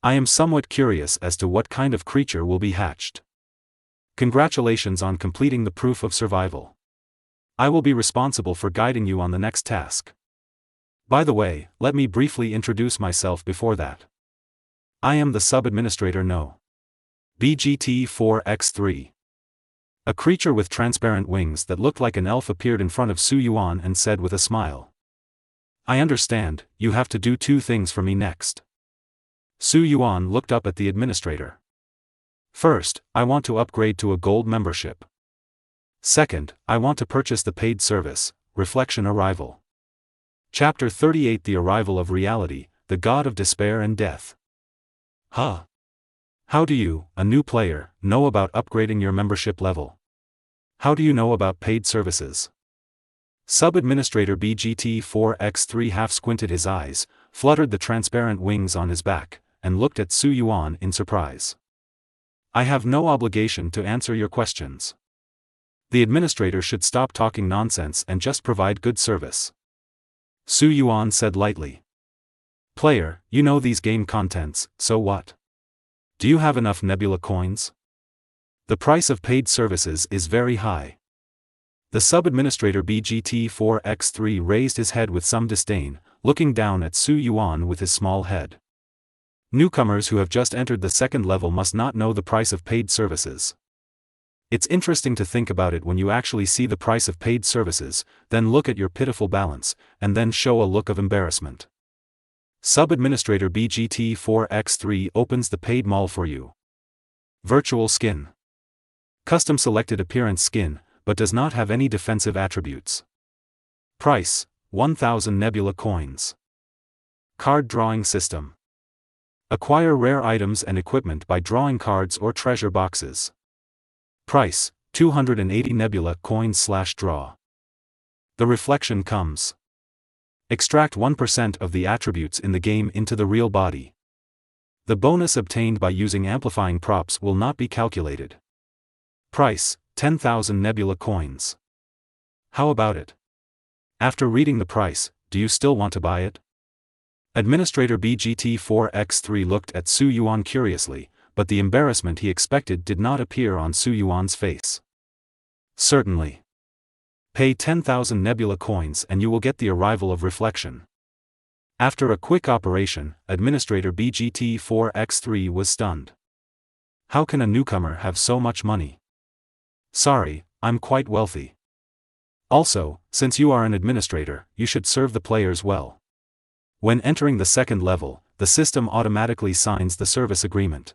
I am somewhat curious as to what kind of creature will be hatched. Congratulations on completing the proof of survival. I will be responsible for guiding you on the next task. By the way, let me briefly introduce myself before that. I am the sub-administrator No. BGT-4X3. A creature with transparent wings that looked like an elf appeared in front of Su Yuan and said with a smile. I understand, you have to do 2 things for me next. Su Yuan looked up at the administrator. First, I want to upgrade to a gold membership. Second, I want to purchase the paid service, Reflection Arrival. Chapter 38 The Arrival of Reality, the God of Despair and Death. Huh? How do you, a new player, know about upgrading your membership level? How do you know about paid services? Sub-Administrator BGT4X3 half-squinted his eyes, fluttered the transparent wings on his back, and looked at Su Yuan in surprise. I have no obligation to answer your questions. The administrator should stop talking nonsense and just provide good service. Su Yuan said lightly. Player, you know these game contents, so what? Do you have enough Nebula coins? The price of paid services is very high. The sub-administrator BGT4X3 raised his head with some disdain, looking down at Su Yuan with his small head. Newcomers who have just entered the second level must not know the price of paid services. It's interesting to think about it when you actually see the price of paid services, then look at your pitiful balance, and then show a look of embarrassment. Sub-Administrator BGT4X3 opens the paid mall for you. Virtual skin. Custom selected appearance skin, but does not have any defensive attributes. Price, 1,000 Nebula coins. Card drawing system. Acquire rare items and equipment by drawing cards or treasure boxes. Price, 280 Nebula coins/draw. The reflection comes. Extract 1% of the attributes in the game into the real body. The bonus obtained by using amplifying props will not be calculated. Price, 10,000 Nebula coins. How about it? After reading the price, do you still want to buy it? Administrator BGT4X3 looked at Su Yuan curiously, but the embarrassment he expected did not appear on Su Yuan's face. Certainly. Pay 10,000 Nebula coins and you will get the arrival of reflection. After a quick operation, Administrator BGT4X3 was stunned. How can a newcomer have so much money? Sorry, I'm quite wealthy. Also, since you are an administrator, you should serve the players well. When entering the second level, the system automatically signs the service agreement.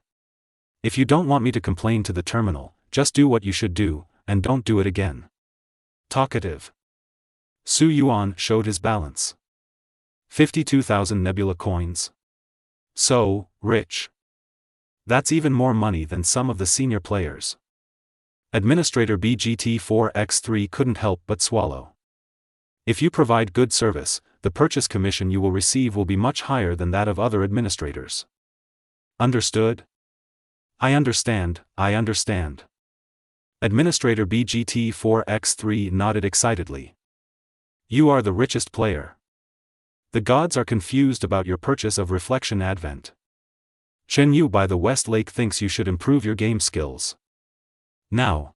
If you don't want me to complain to the terminal, just do what you should do, and don't do it again. Talkative. Su Yuan showed his balance. 52,000 Nebula coins. So, rich. That's even more money than some of the senior players. Administrator BGT4X3 couldn't help but swallow. If you provide good service, the purchase commission you will receive will be much higher than that of other administrators. Understood? I understand. Administrator BGT4X3 nodded excitedly. You are the richest player. The gods are confused about your purchase of Reflection Advent. Chen Yu by the West Lake thinks you should improve your game skills. Now.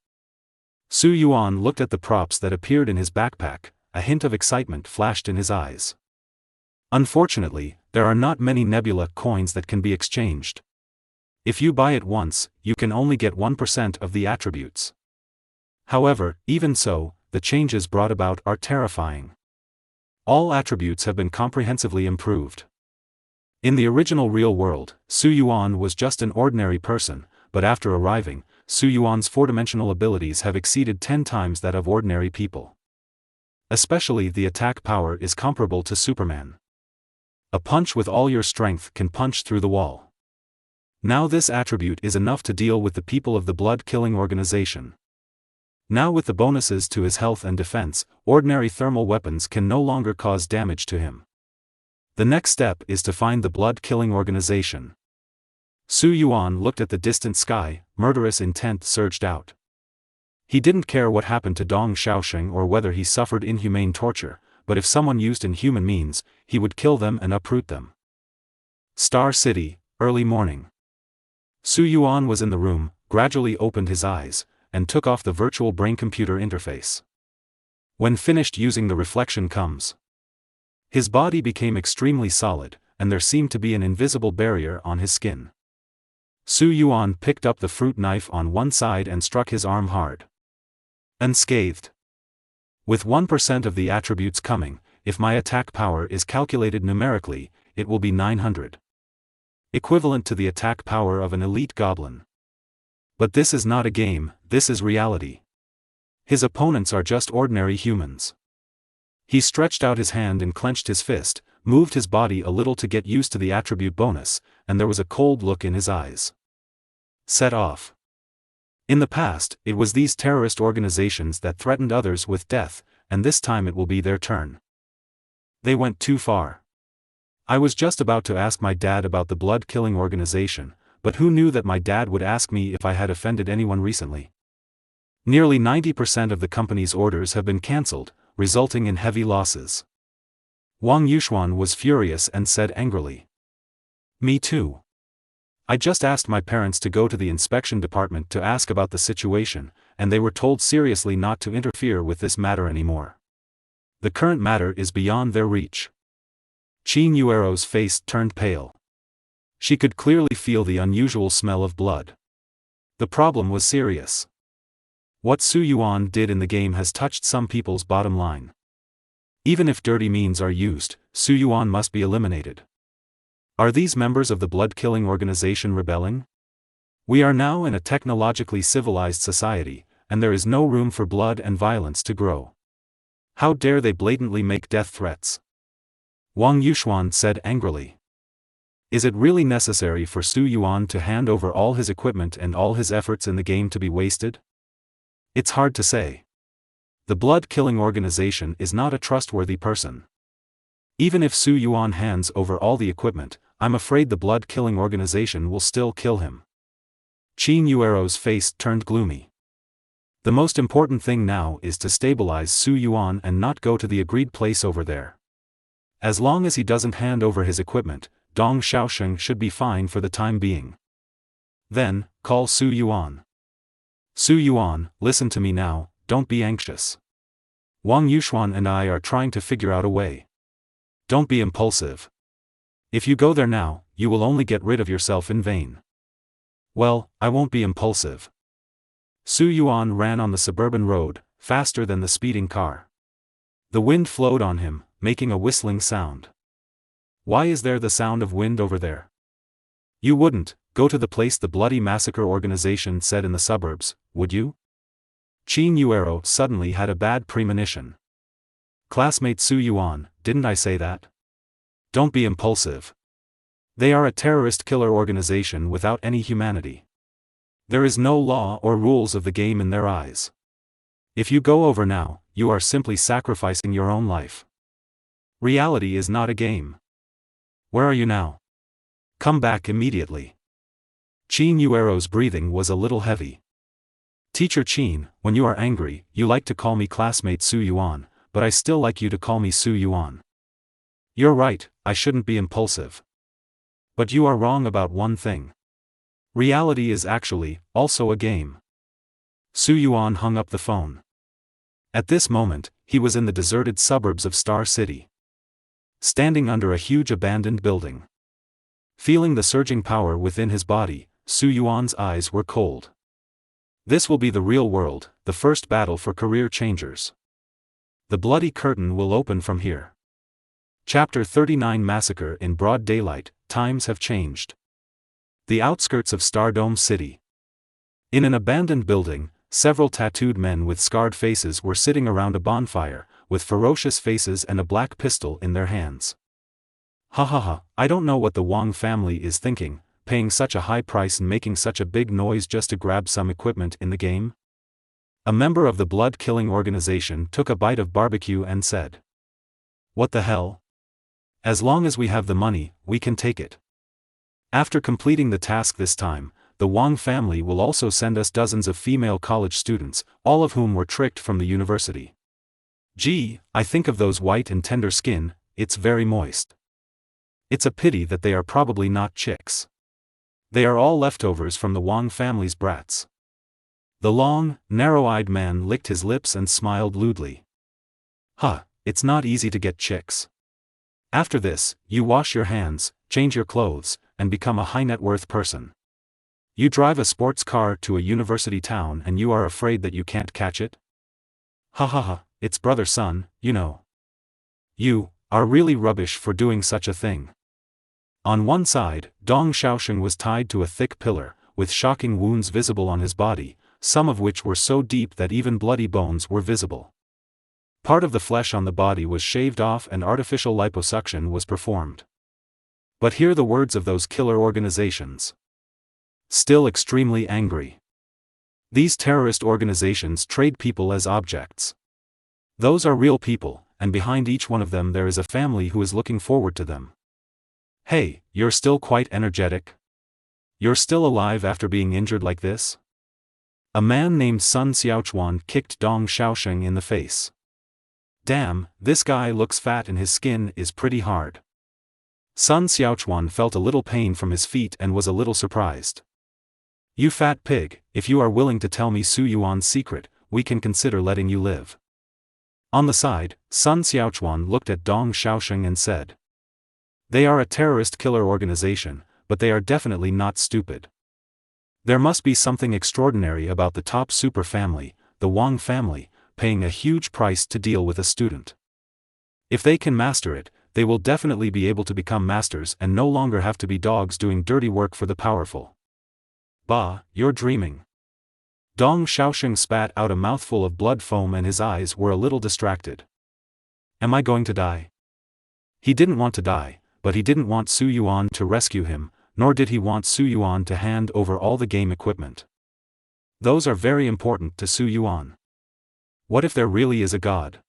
Su Yuan looked at the props that appeared in his backpack, a hint of excitement flashed in his eyes. Unfortunately, there are not many Nebula coins that can be exchanged. If you buy it once, you can only get 1% of the attributes. However, even so, the changes brought about are terrifying. All attributes have been comprehensively improved. In the original real world, Su Yuan was just an ordinary person, but after arriving, Su Yuan's four-dimensional abilities have exceeded 10 times that of ordinary people. Especially the attack power is comparable to Superman. A punch with all your strength can punch through the wall. Now this attribute is enough to deal with the people of the blood-killing organization. Now with the bonuses to his health and defense, ordinary thermal weapons can no longer cause damage to him. The next step is to find the blood-killing organization. Su Yuan looked at the distant sky, murderous intent surged out. He didn't care what happened to Dong Xiaoxing or whether he suffered inhumane torture, but if someone used inhuman means, he would kill them and uproot them. Star City, early morning. Su Yuan was in the room, gradually opened his eyes, and took off the virtual brain-computer interface. When finished using the reflection comes. His body became extremely solid, and there seemed to be an invisible barrier on his skin. Su Yuan picked up the fruit knife on one side and struck his arm hard. Unscathed. With 1% of the attributes coming, if my attack power is calculated numerically, it will be 900. Equivalent to the attack power of an elite goblin. But this is not a game, this is reality. His opponents are just ordinary humans. He stretched out his hand and clenched his fist, moved his body a little to get used to the attribute bonus, and there was a cold look in his eyes. set off. In the past, it was these terrorist organizations that threatened others with death, and this time it will be their turn. They went too far. I was just about to ask my dad about the blood-killing organization, but who knew that my dad would ask me if I had offended anyone recently? Nearly 90% of the company's orders have been cancelled, resulting in heavy losses. Wang Yuxuan was furious and said angrily. Me too. I just asked my parents to go to the inspection department to ask about the situation, and they were told seriously not to interfere with this matter anymore. The current matter is beyond their reach. Qin Yuero's face turned pale. She could clearly feel the unusual smell of blood. The problem was serious. What Su Yuan did in the game has touched some people's bottom line. Even if dirty means are used, Su Yuan must be eliminated. Are these members of the blood-killing organization rebelling? We are now in a technologically civilized society, and there is no room for blood and violence to grow. How dare they blatantly make death threats? Wang Yuxuan said angrily. Is it really necessary for Su Yuan to hand over all his equipment and all his efforts in the game to be wasted? It's hard to say. The blood-killing organization is not a trustworthy person. Even if Su Yuan hands over all the equipment, I'm afraid the blood-killing organization will still kill him. Qin Yuero's face turned gloomy. The most important thing now is to stabilize Su Yuan and not go to the agreed place over there. As long as he doesn't hand over his equipment, Dong Xiaosheng should be fine for the time being. Then, call Su Yuan. Su Yuan, listen to me now, don't be anxious. Wang Yuxuan and I are trying to figure out a way. Don't be impulsive. If you go there now, you will only get rid of yourself in vain. Well, I won't be impulsive. Su Yuan ran on the suburban road, faster than the speeding car. The wind flowed on him, making a whistling sound. Why is there the sound of wind over there? You wouldn't go to the place the Bloody Massacre organization said in the suburbs, would you? Qin Yuero suddenly had a bad premonition. Classmate Su Yuan, didn't I say that? Don't be impulsive. They are a terrorist killer organization without any humanity. There is no law or rules of the game in their eyes. If you go over now, you are simply sacrificing your own life. Reality is not a game. Where are you now? Come back immediately. Qin Yuero's breathing was a little heavy. Teacher Qin, when you are angry, you like to call me classmate Su Yuan, but I still like you to call me Su Yuan. You're right, I shouldn't be impulsive. But you are wrong about one thing. Reality is actually also a game. Su Yuan hung up the phone. At this moment, he was in the deserted suburbs of Star City. Standing under a huge abandoned building. Feeling the surging power within his body, Su Yuan's eyes were cold. This will be the real world, the first battle for career changers. The bloody curtain will open from here. Chapter 39 Massacre in broad daylight, times have changed. The outskirts of Stardome City. In an abandoned building, several tattooed men with scarred faces were sitting around a bonfire, with ferocious faces and a black pistol in their hands. Ha ha ha, I don't know what the Wang family is thinking, paying such a high price and making such a big noise just to grab some equipment in the game. A member of the blood-killing organization took a bite of barbecue and said. What the hell? As long as we have the money, we can take it. After completing the task this time, the Wang family will also send us dozens of female college students, all of whom were tricked from the university. Gee, I think of those white and tender skin, it's very moist. It's a pity that they are probably not chicks. They are all leftovers from the Wang family's brats. The long, narrow-eyed man licked his lips and smiled lewdly. Huh, it's not easy to get chicks. After this, you wash your hands, change your clothes, and become a high-net-worth person. You drive a sports car to a university town and you are afraid that you can't catch it? Ha ha ha, it's brother-son, you know. You are really rubbish for doing such a thing. On one side, Dong Xiaosheng was tied to a thick pillar, with shocking wounds visible on his body, some of which were so deep that even bloody bones were visible. Part of the flesh on the body was shaved off and artificial liposuction was performed. But hear the words of those killer organizations. Still extremely angry. These terrorist organizations trade people as objects. Those are real people, and behind each one of them there is a family who is looking forward to them. Hey, you're still quite energetic? You're still alive after being injured like this? A man named Sun Xiaochuan kicked Dong Xiaosheng in the face. Damn, this guy looks fat and his skin is pretty hard. Sun Xiaochuan felt a little pain from his feet and was a little surprised. You fat pig, if you are willing to tell me Su Yuan's secret, we can consider letting you live. On the side, Sun Xiaochuan looked at Dong Xiaosheng and said. They are a terrorist killer organization, but they are definitely not stupid. There must be something extraordinary about the top super family, the Wang family, paying a huge price to deal with a student. If they can master it, they will definitely be able to become masters and no longer have to be dogs doing dirty work for the powerful. Bah, you're dreaming. Dong Xiaosheng spat out a mouthful of blood foam and his eyes were a little distracted. Am I going to die? He didn't want to die, but he didn't want Su Yuan to rescue him, nor did he want Su Yuan to hand over all the game equipment. Those are very important to Su Yuan. What if there really is a god?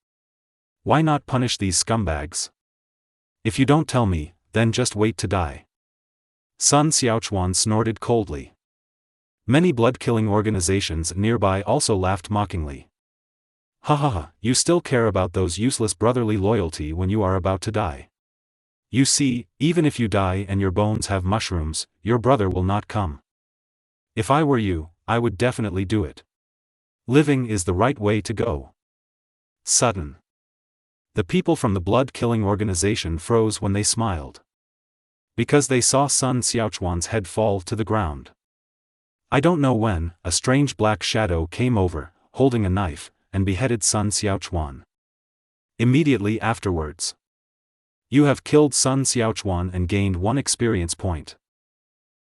Why not punish these scumbags? If you don't tell me, then just wait to die. Sun Xiaochuan snorted coldly. Many blood-killing organizations nearby also laughed mockingly. Ha ha ha, you still care about those useless brotherly loyalty when you are about to die. You see, even if you die and your bones have mushrooms, your brother will not come. If I were you, I would definitely do it. Living is the right way to go. Sudden. The people from the blood-killing organization froze when they smiled. Because they saw Sun Xiaochuan's head fall to the ground. I don't know when, a strange black shadow came over, holding a knife, and beheaded Sun Xiaochuan. Immediately afterwards. You have killed Sun Xiaochuan and gained 1 experience point.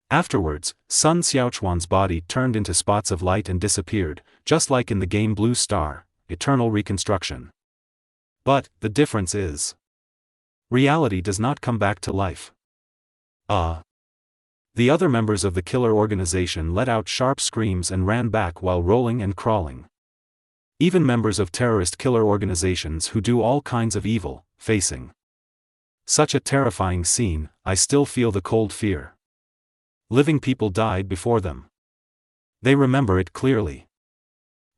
Afterwards, Sun Xiaochuan's body turned into spots of light and disappeared, just like in the game Blue Star, Eternal Reconstruction. But, the difference is. Reality does not come back to life. The other members of the killer organization let out sharp screams and ran back while rolling and crawling. Even members of terrorist killer organizations who do all kinds of evil, facing such a terrifying scene, I still feel the cold fear. Living people died before them. They remember it clearly.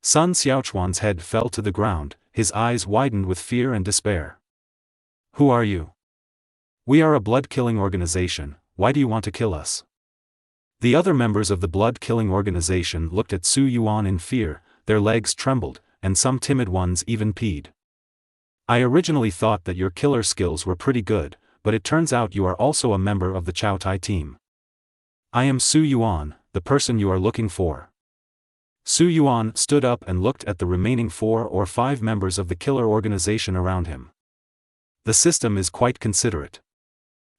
Sun Xiaochuan's head fell to the ground, his eyes widened with fear and despair. Who are you? We are a blood-killing organization, why do you want to kill us? The other members of the blood-killing organization looked at Su Yuan in fear, their legs trembled, and some timid ones even peed. I originally thought that your killer skills were pretty good, but it turns out you are also a member of the Chow Tai team. I am Su Yuan, the person you are looking for. Su Yuan stood up and looked at the remaining 4 or 5 members of the killer organization around him. The system is quite considerate.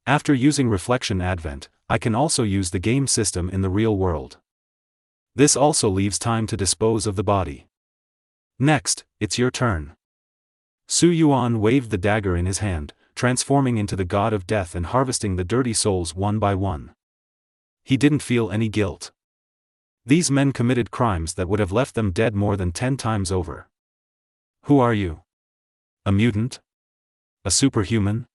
After using Reflection Advent, I can also use the game system in the real world. This also leaves time to dispose of the body. Next, it's your turn. Su Yuan waved the dagger in his hand, transforming into the god of death and harvesting the dirty souls one by one. He didn't feel any guilt. These men committed crimes that would have left them dead more than 10 times over. Who are you? A mutant? A superhuman?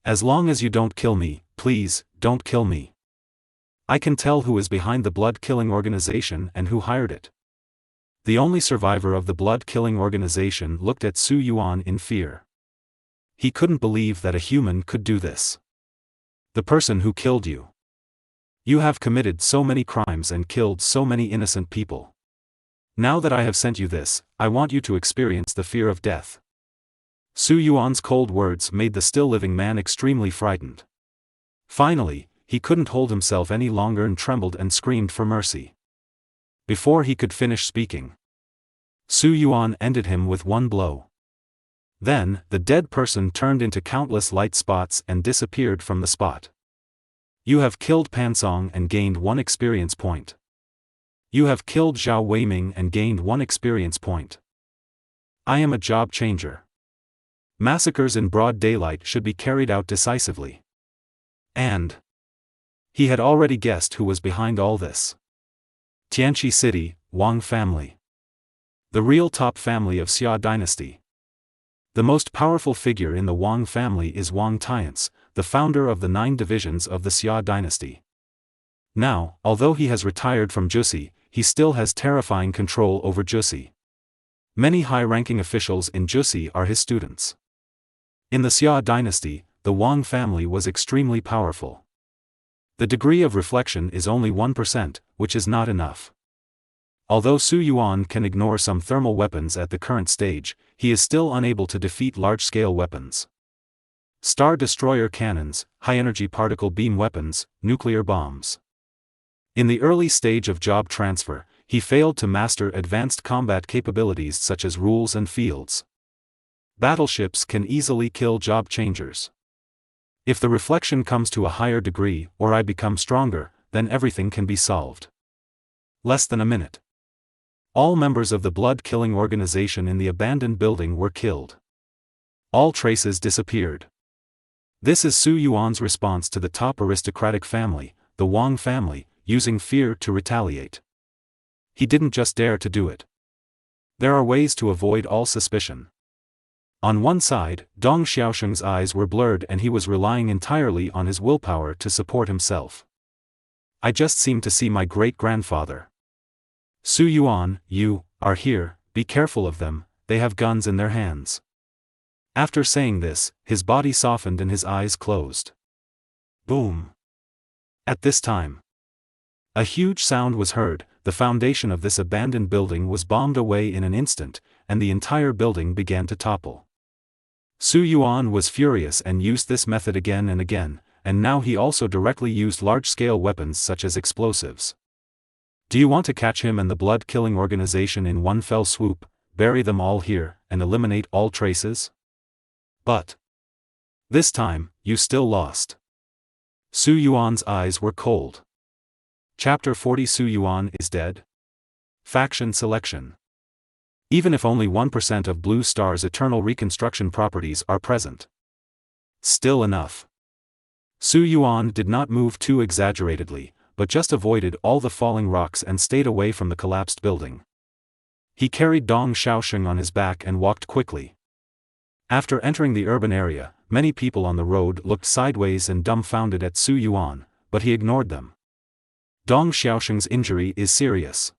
As long as you don't kill me, please, don't kill me. I can tell who is behind the blood-killing organization and who hired it. The only survivor of the blood-killing organization looked at Su Yuan in fear. He couldn't believe that a human could do this. The person who killed you. You have committed so many crimes and killed so many innocent people. Now that I have sent you this, I want you to experience the fear of death. Su Yuan's cold words made the still-living man extremely frightened. Finally, he couldn't hold himself any longer and trembled and screamed for mercy. Before he could finish speaking, Su Yuan ended him with one blow. Then, the dead person turned into countless light spots and disappeared from the spot. You have killed Pansong and gained 1 experience point. You have killed Zhao Weiming and gained 1 experience point. I am a job changer. Massacres in broad daylight should be carried out decisively. And He had already guessed who was behind all this. Tianqi City, Wang family. The real top family of Xia dynasty. The most powerful figure in the Wang family is Wang Tiance, the founder of the 9 divisions of the Xia dynasty. Now, although he has retired from Jussi, he still has terrifying control over Jussi. Many high-ranking officials in Jussi are his students. In the Xia dynasty, the Wang family was extremely powerful. The degree of reflection is only 1%, which is not enough. Although Su Yuan can ignore some thermal weapons at the current stage, he is still unable to defeat large-scale weapons. Star Destroyer cannons, high-energy particle beam weapons, nuclear bombs. In the early stage of job transfer, he failed to master advanced combat capabilities such as rules and fields. Battleships can easily kill job changers. If the reflection comes to a higher degree, or I become stronger, then everything can be solved. Less than a minute. All members of the blood-killing organization in the abandoned building were killed. All traces disappeared. This is Su Yuan's response to the top aristocratic family, the Wang family, using fear to retaliate. He didn't just dare to do it. There are ways to avoid all suspicion. On one side, Dong Xiaosheng's eyes were blurred and he was relying entirely on his willpower to support himself. I just seem to see my great-grandfather. Su Yuan, you are here, be careful of them, they have guns in their hands. After saying this, his body softened and his eyes closed. Boom. At this time, a huge sound was heard, the foundation of this abandoned building was bombed away in an instant, and the entire building began to topple. Su Yuan was furious and used this method again and again, and now he also directly used large-scale weapons such as explosives. Do you want to catch him and the blood-killing organization in one fell swoop, bury them all here, and eliminate all traces? But this time, you still lost. Su Yuan's eyes were cold. Chapter 40 Su Yuan is dead? Faction selection. Even if only 1% of Blue Star's eternal reconstruction properties are present. Still enough. Su Yuan did not move too exaggeratedly, but just avoided all the falling rocks and stayed away from the collapsed building. He carried Dong Xiaosheng on his back and walked quickly. After entering the urban area, many people on the road looked sideways and dumbfounded at Su Yuan, but he ignored them. Dong Xiaosheng's injury is serious.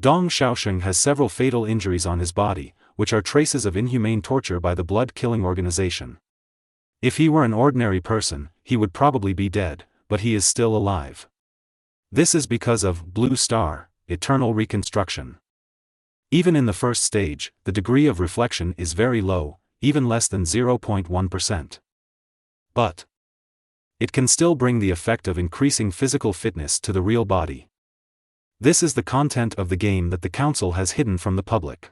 Dong Xiaosheng has several fatal injuries on his body, which are traces of inhumane torture by the blood-killing organization. If he were an ordinary person, he would probably be dead, but he is still alive. This is because of Blue Star, eternal reconstruction. Even in the first stage, the degree of reflection is very low, even less than 0.1%. But it can still bring the effect of increasing physical fitness to the real body. This is the content of the game that the council has hidden from the public.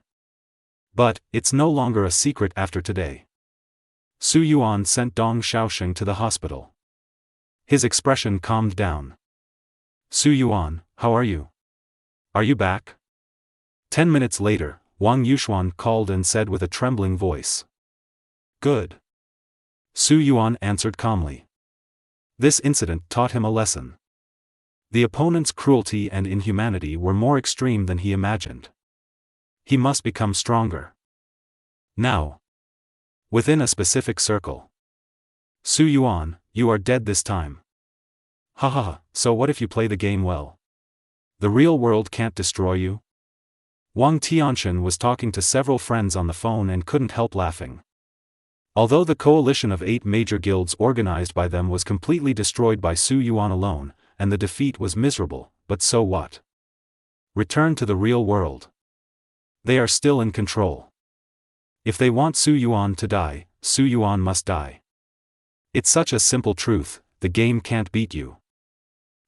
But it's no longer a secret after today. Su Yuan sent Dong Xiaosheng to the hospital. His expression calmed down. Su Yuan, how are you? Are you back? 10 minutes later, Wang Yuxuan called and said with a trembling voice. Good. Su Yuan answered calmly. This incident taught him a lesson. The opponent's cruelty and inhumanity were more extreme than he imagined. He must become stronger. Now. Within a specific circle. Su Yuan, you are dead this time. Haha, so what if you play the game well? The real world can't destroy you? Wang Tianxian was talking to several friends on the phone and couldn't help laughing. Although the coalition of 8 major guilds organized by them was completely destroyed by Su Yuan alone, and the defeat was miserable, but so what? Return to the real world. They are still in control. If they want Su Yuan to die, Su Yuan must die. It's such a simple truth, the game can't beat you.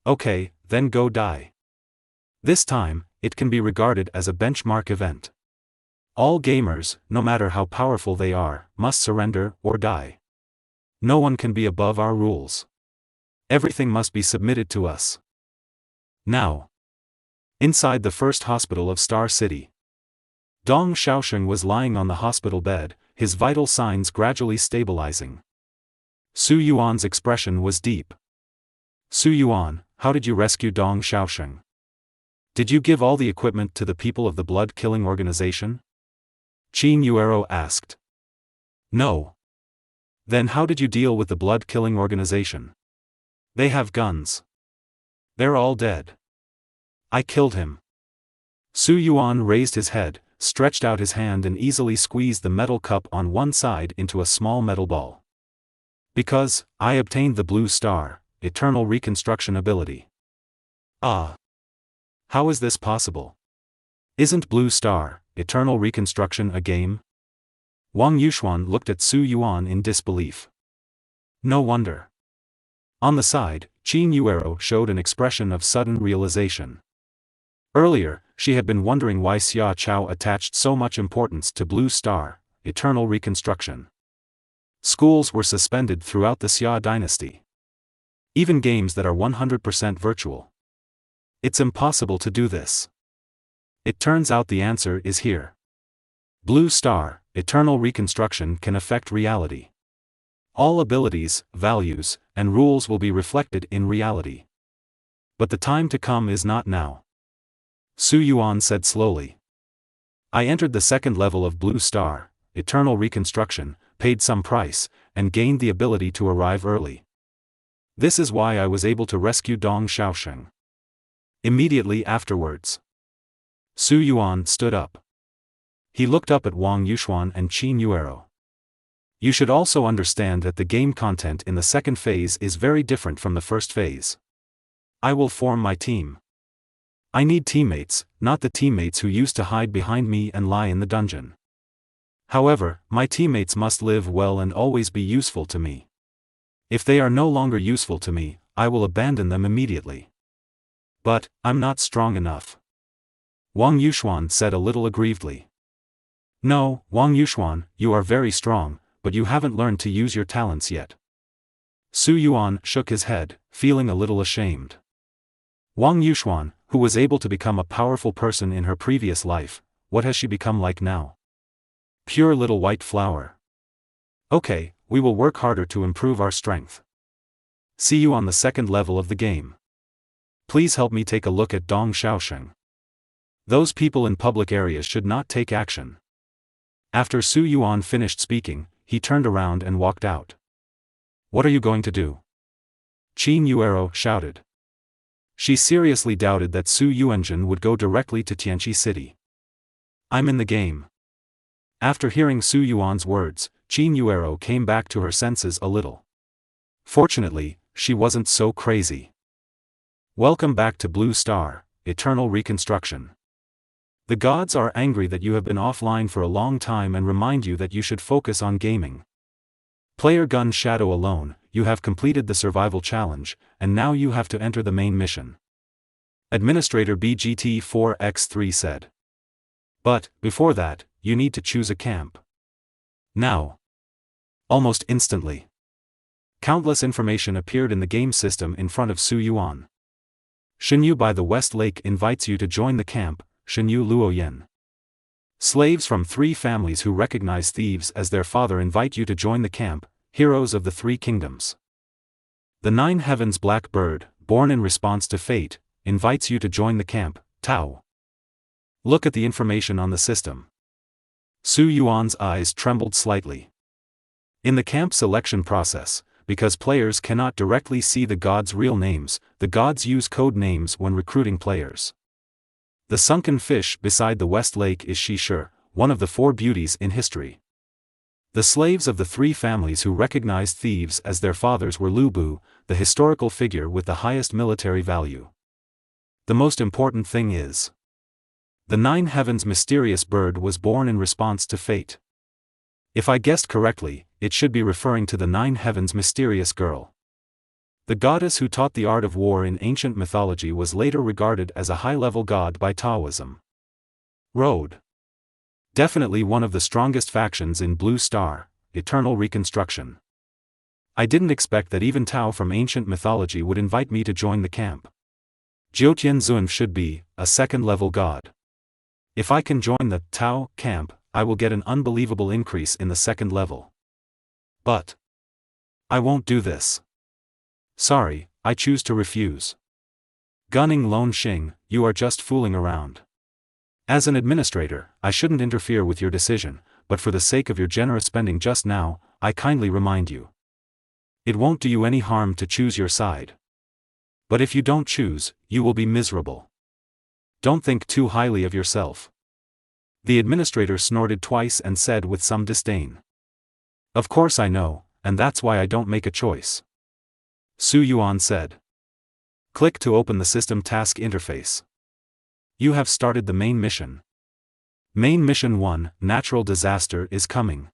Okay, then go die. This time, it can be regarded as a benchmark event. All gamers, no matter how powerful they are, must surrender or die. No one can be above our rules. Everything must be submitted to us. Now. Inside the first hospital of Star City. Dong Xiaosheng was lying on the hospital bed, his vital signs gradually stabilizing. Su Yuan's expression was deep. Su Yuan, how did you rescue Dong Xiaosheng? Did you give all the equipment to the people of the blood-killing organization? Qin Yuero asked. No. Then how did you deal with the blood-killing organization? They have guns. They're all dead. I killed him. Su Yuan raised his head, stretched out his hand and easily squeezed the metal cup on one side into a small metal ball. Because, I obtained the blue star, eternal reconstruction ability. Ah. How is this possible? Isn't blue star, eternal reconstruction a game? Wang Yuxuan looked at Su Yuan in disbelief. No wonder. On the side, Qin Yuero showed an expression of sudden realization. Earlier, she had been wondering why Xia Chao attached so much importance to Blue Star, eternal reconstruction. Schools were suspended throughout the Xia dynasty. Even games that are 100% virtual. It's impossible to do this. It turns out the answer is here. Blue Star, eternal reconstruction can affect reality. All abilities, values, and rules will be reflected in reality. But the time to come is not now. Su Yuan said slowly. I entered the second level of Blue Star, eternal reconstruction, paid some price, and gained the ability to arrive early. This is why I was able to rescue Dong Xiaosheng. Immediately afterwards, Su Yuan stood up. He looked up at Wang Yuxuan and Qin Yuero. You should also understand that the game content in the second phase is very different from the first phase. I will form my team. I need teammates, not the teammates who used to hide behind me and lie in the dungeon. However, my teammates must live well and always be useful to me. If they are no longer useful to me, I will abandon them immediately. But, I'm not strong enough. Wang Yuxuan said a little aggrievedly. No, Wang Yuxuan, you are very strong, but you haven't learned to use your talents yet. Su Yuan shook his head, feeling a little ashamed. Wang Yuxuan, who was able to become a powerful person in her previous life, what has she become like now? Pure little white flower. Okay, we will work harder to improve our strength. See you on the second level of the game. Please help me take a look at Dong Xiaosheng. Those people in public areas should not take action. After Su Yuan finished speaking, he turned around and walked out. What are you going to do? Qin Yuero shouted. She seriously doubted that Su Yuanjun would go directly to Tianqi City. I'm in the game. After hearing Su Yuan's words, Qin Yuero came back to her senses a little. Fortunately, she wasn't so crazy. Welcome back to Blue Star, eternal reconstruction. The gods are angry that you have been offline for a long time and remind you that you should focus on gaming. Player Gun Shadow alone, you have completed the survival challenge, and now you have to enter the main mission. Administrator BGT4X3 said. But, before that, you need to choose a camp. Now. Almost instantly. Countless information appeared in the game system in front of Su Yuan. Shenyu by the West Lake invites you to join the camp, Shenyu Luoyan. Slaves from 3 families who recognize thieves as their father invite you to join the camp, Heroes of the 3 Kingdoms. The 9 Heavens Black Bird, born in response to fate, invites you to join the camp, Tao. Look at the information on the system. Su Yuan's eyes trembled slightly. In the camp selection process, because players cannot directly see the gods' real names, the gods use code names when recruiting players. The sunken fish beside the West Lake is Shishir, one of the 4 beauties in history. The slaves of the 3 families who recognized thieves as their fathers were Lu Bu, the historical figure with the highest military value. The most important thing is, the 9 Heavens mysterious bird was born in response to fate. If I guessed correctly, it should be referring to the 9 Heavens mysterious girl. The goddess who taught the art of war in ancient mythology was later regarded as a high-level god by Taoism. Road. Definitely one of the strongest factions in Blue Star, eternal reconstruction. I didn't expect that even Tao from ancient mythology would invite me to join the camp. Jiutian Zun should be a second-level god. If I can join the Tao camp, I will get an unbelievable increase in the second level. But I won't do this. Sorry, I choose to refuse. Gunning Lone Xing, you are just fooling around. As an administrator, I shouldn't interfere with your decision, but for the sake of your generous spending just now, I kindly remind you. It won't do you any harm to choose your side. But if you don't choose, you will be miserable. Don't think too highly of yourself. The administrator snorted twice and said with some disdain. Of course I know, and that's why I don't make a choice. Su Yuan said. Click to open the system task interface. You have started the main mission. Main mission 1, Natural disaster is coming.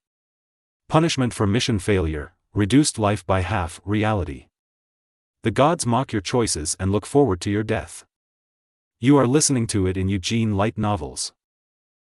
Punishment for mission failure, reduced life by half, reality. The gods mock your choices and look forward to your death. You are listening to it in Eugene Light Novels.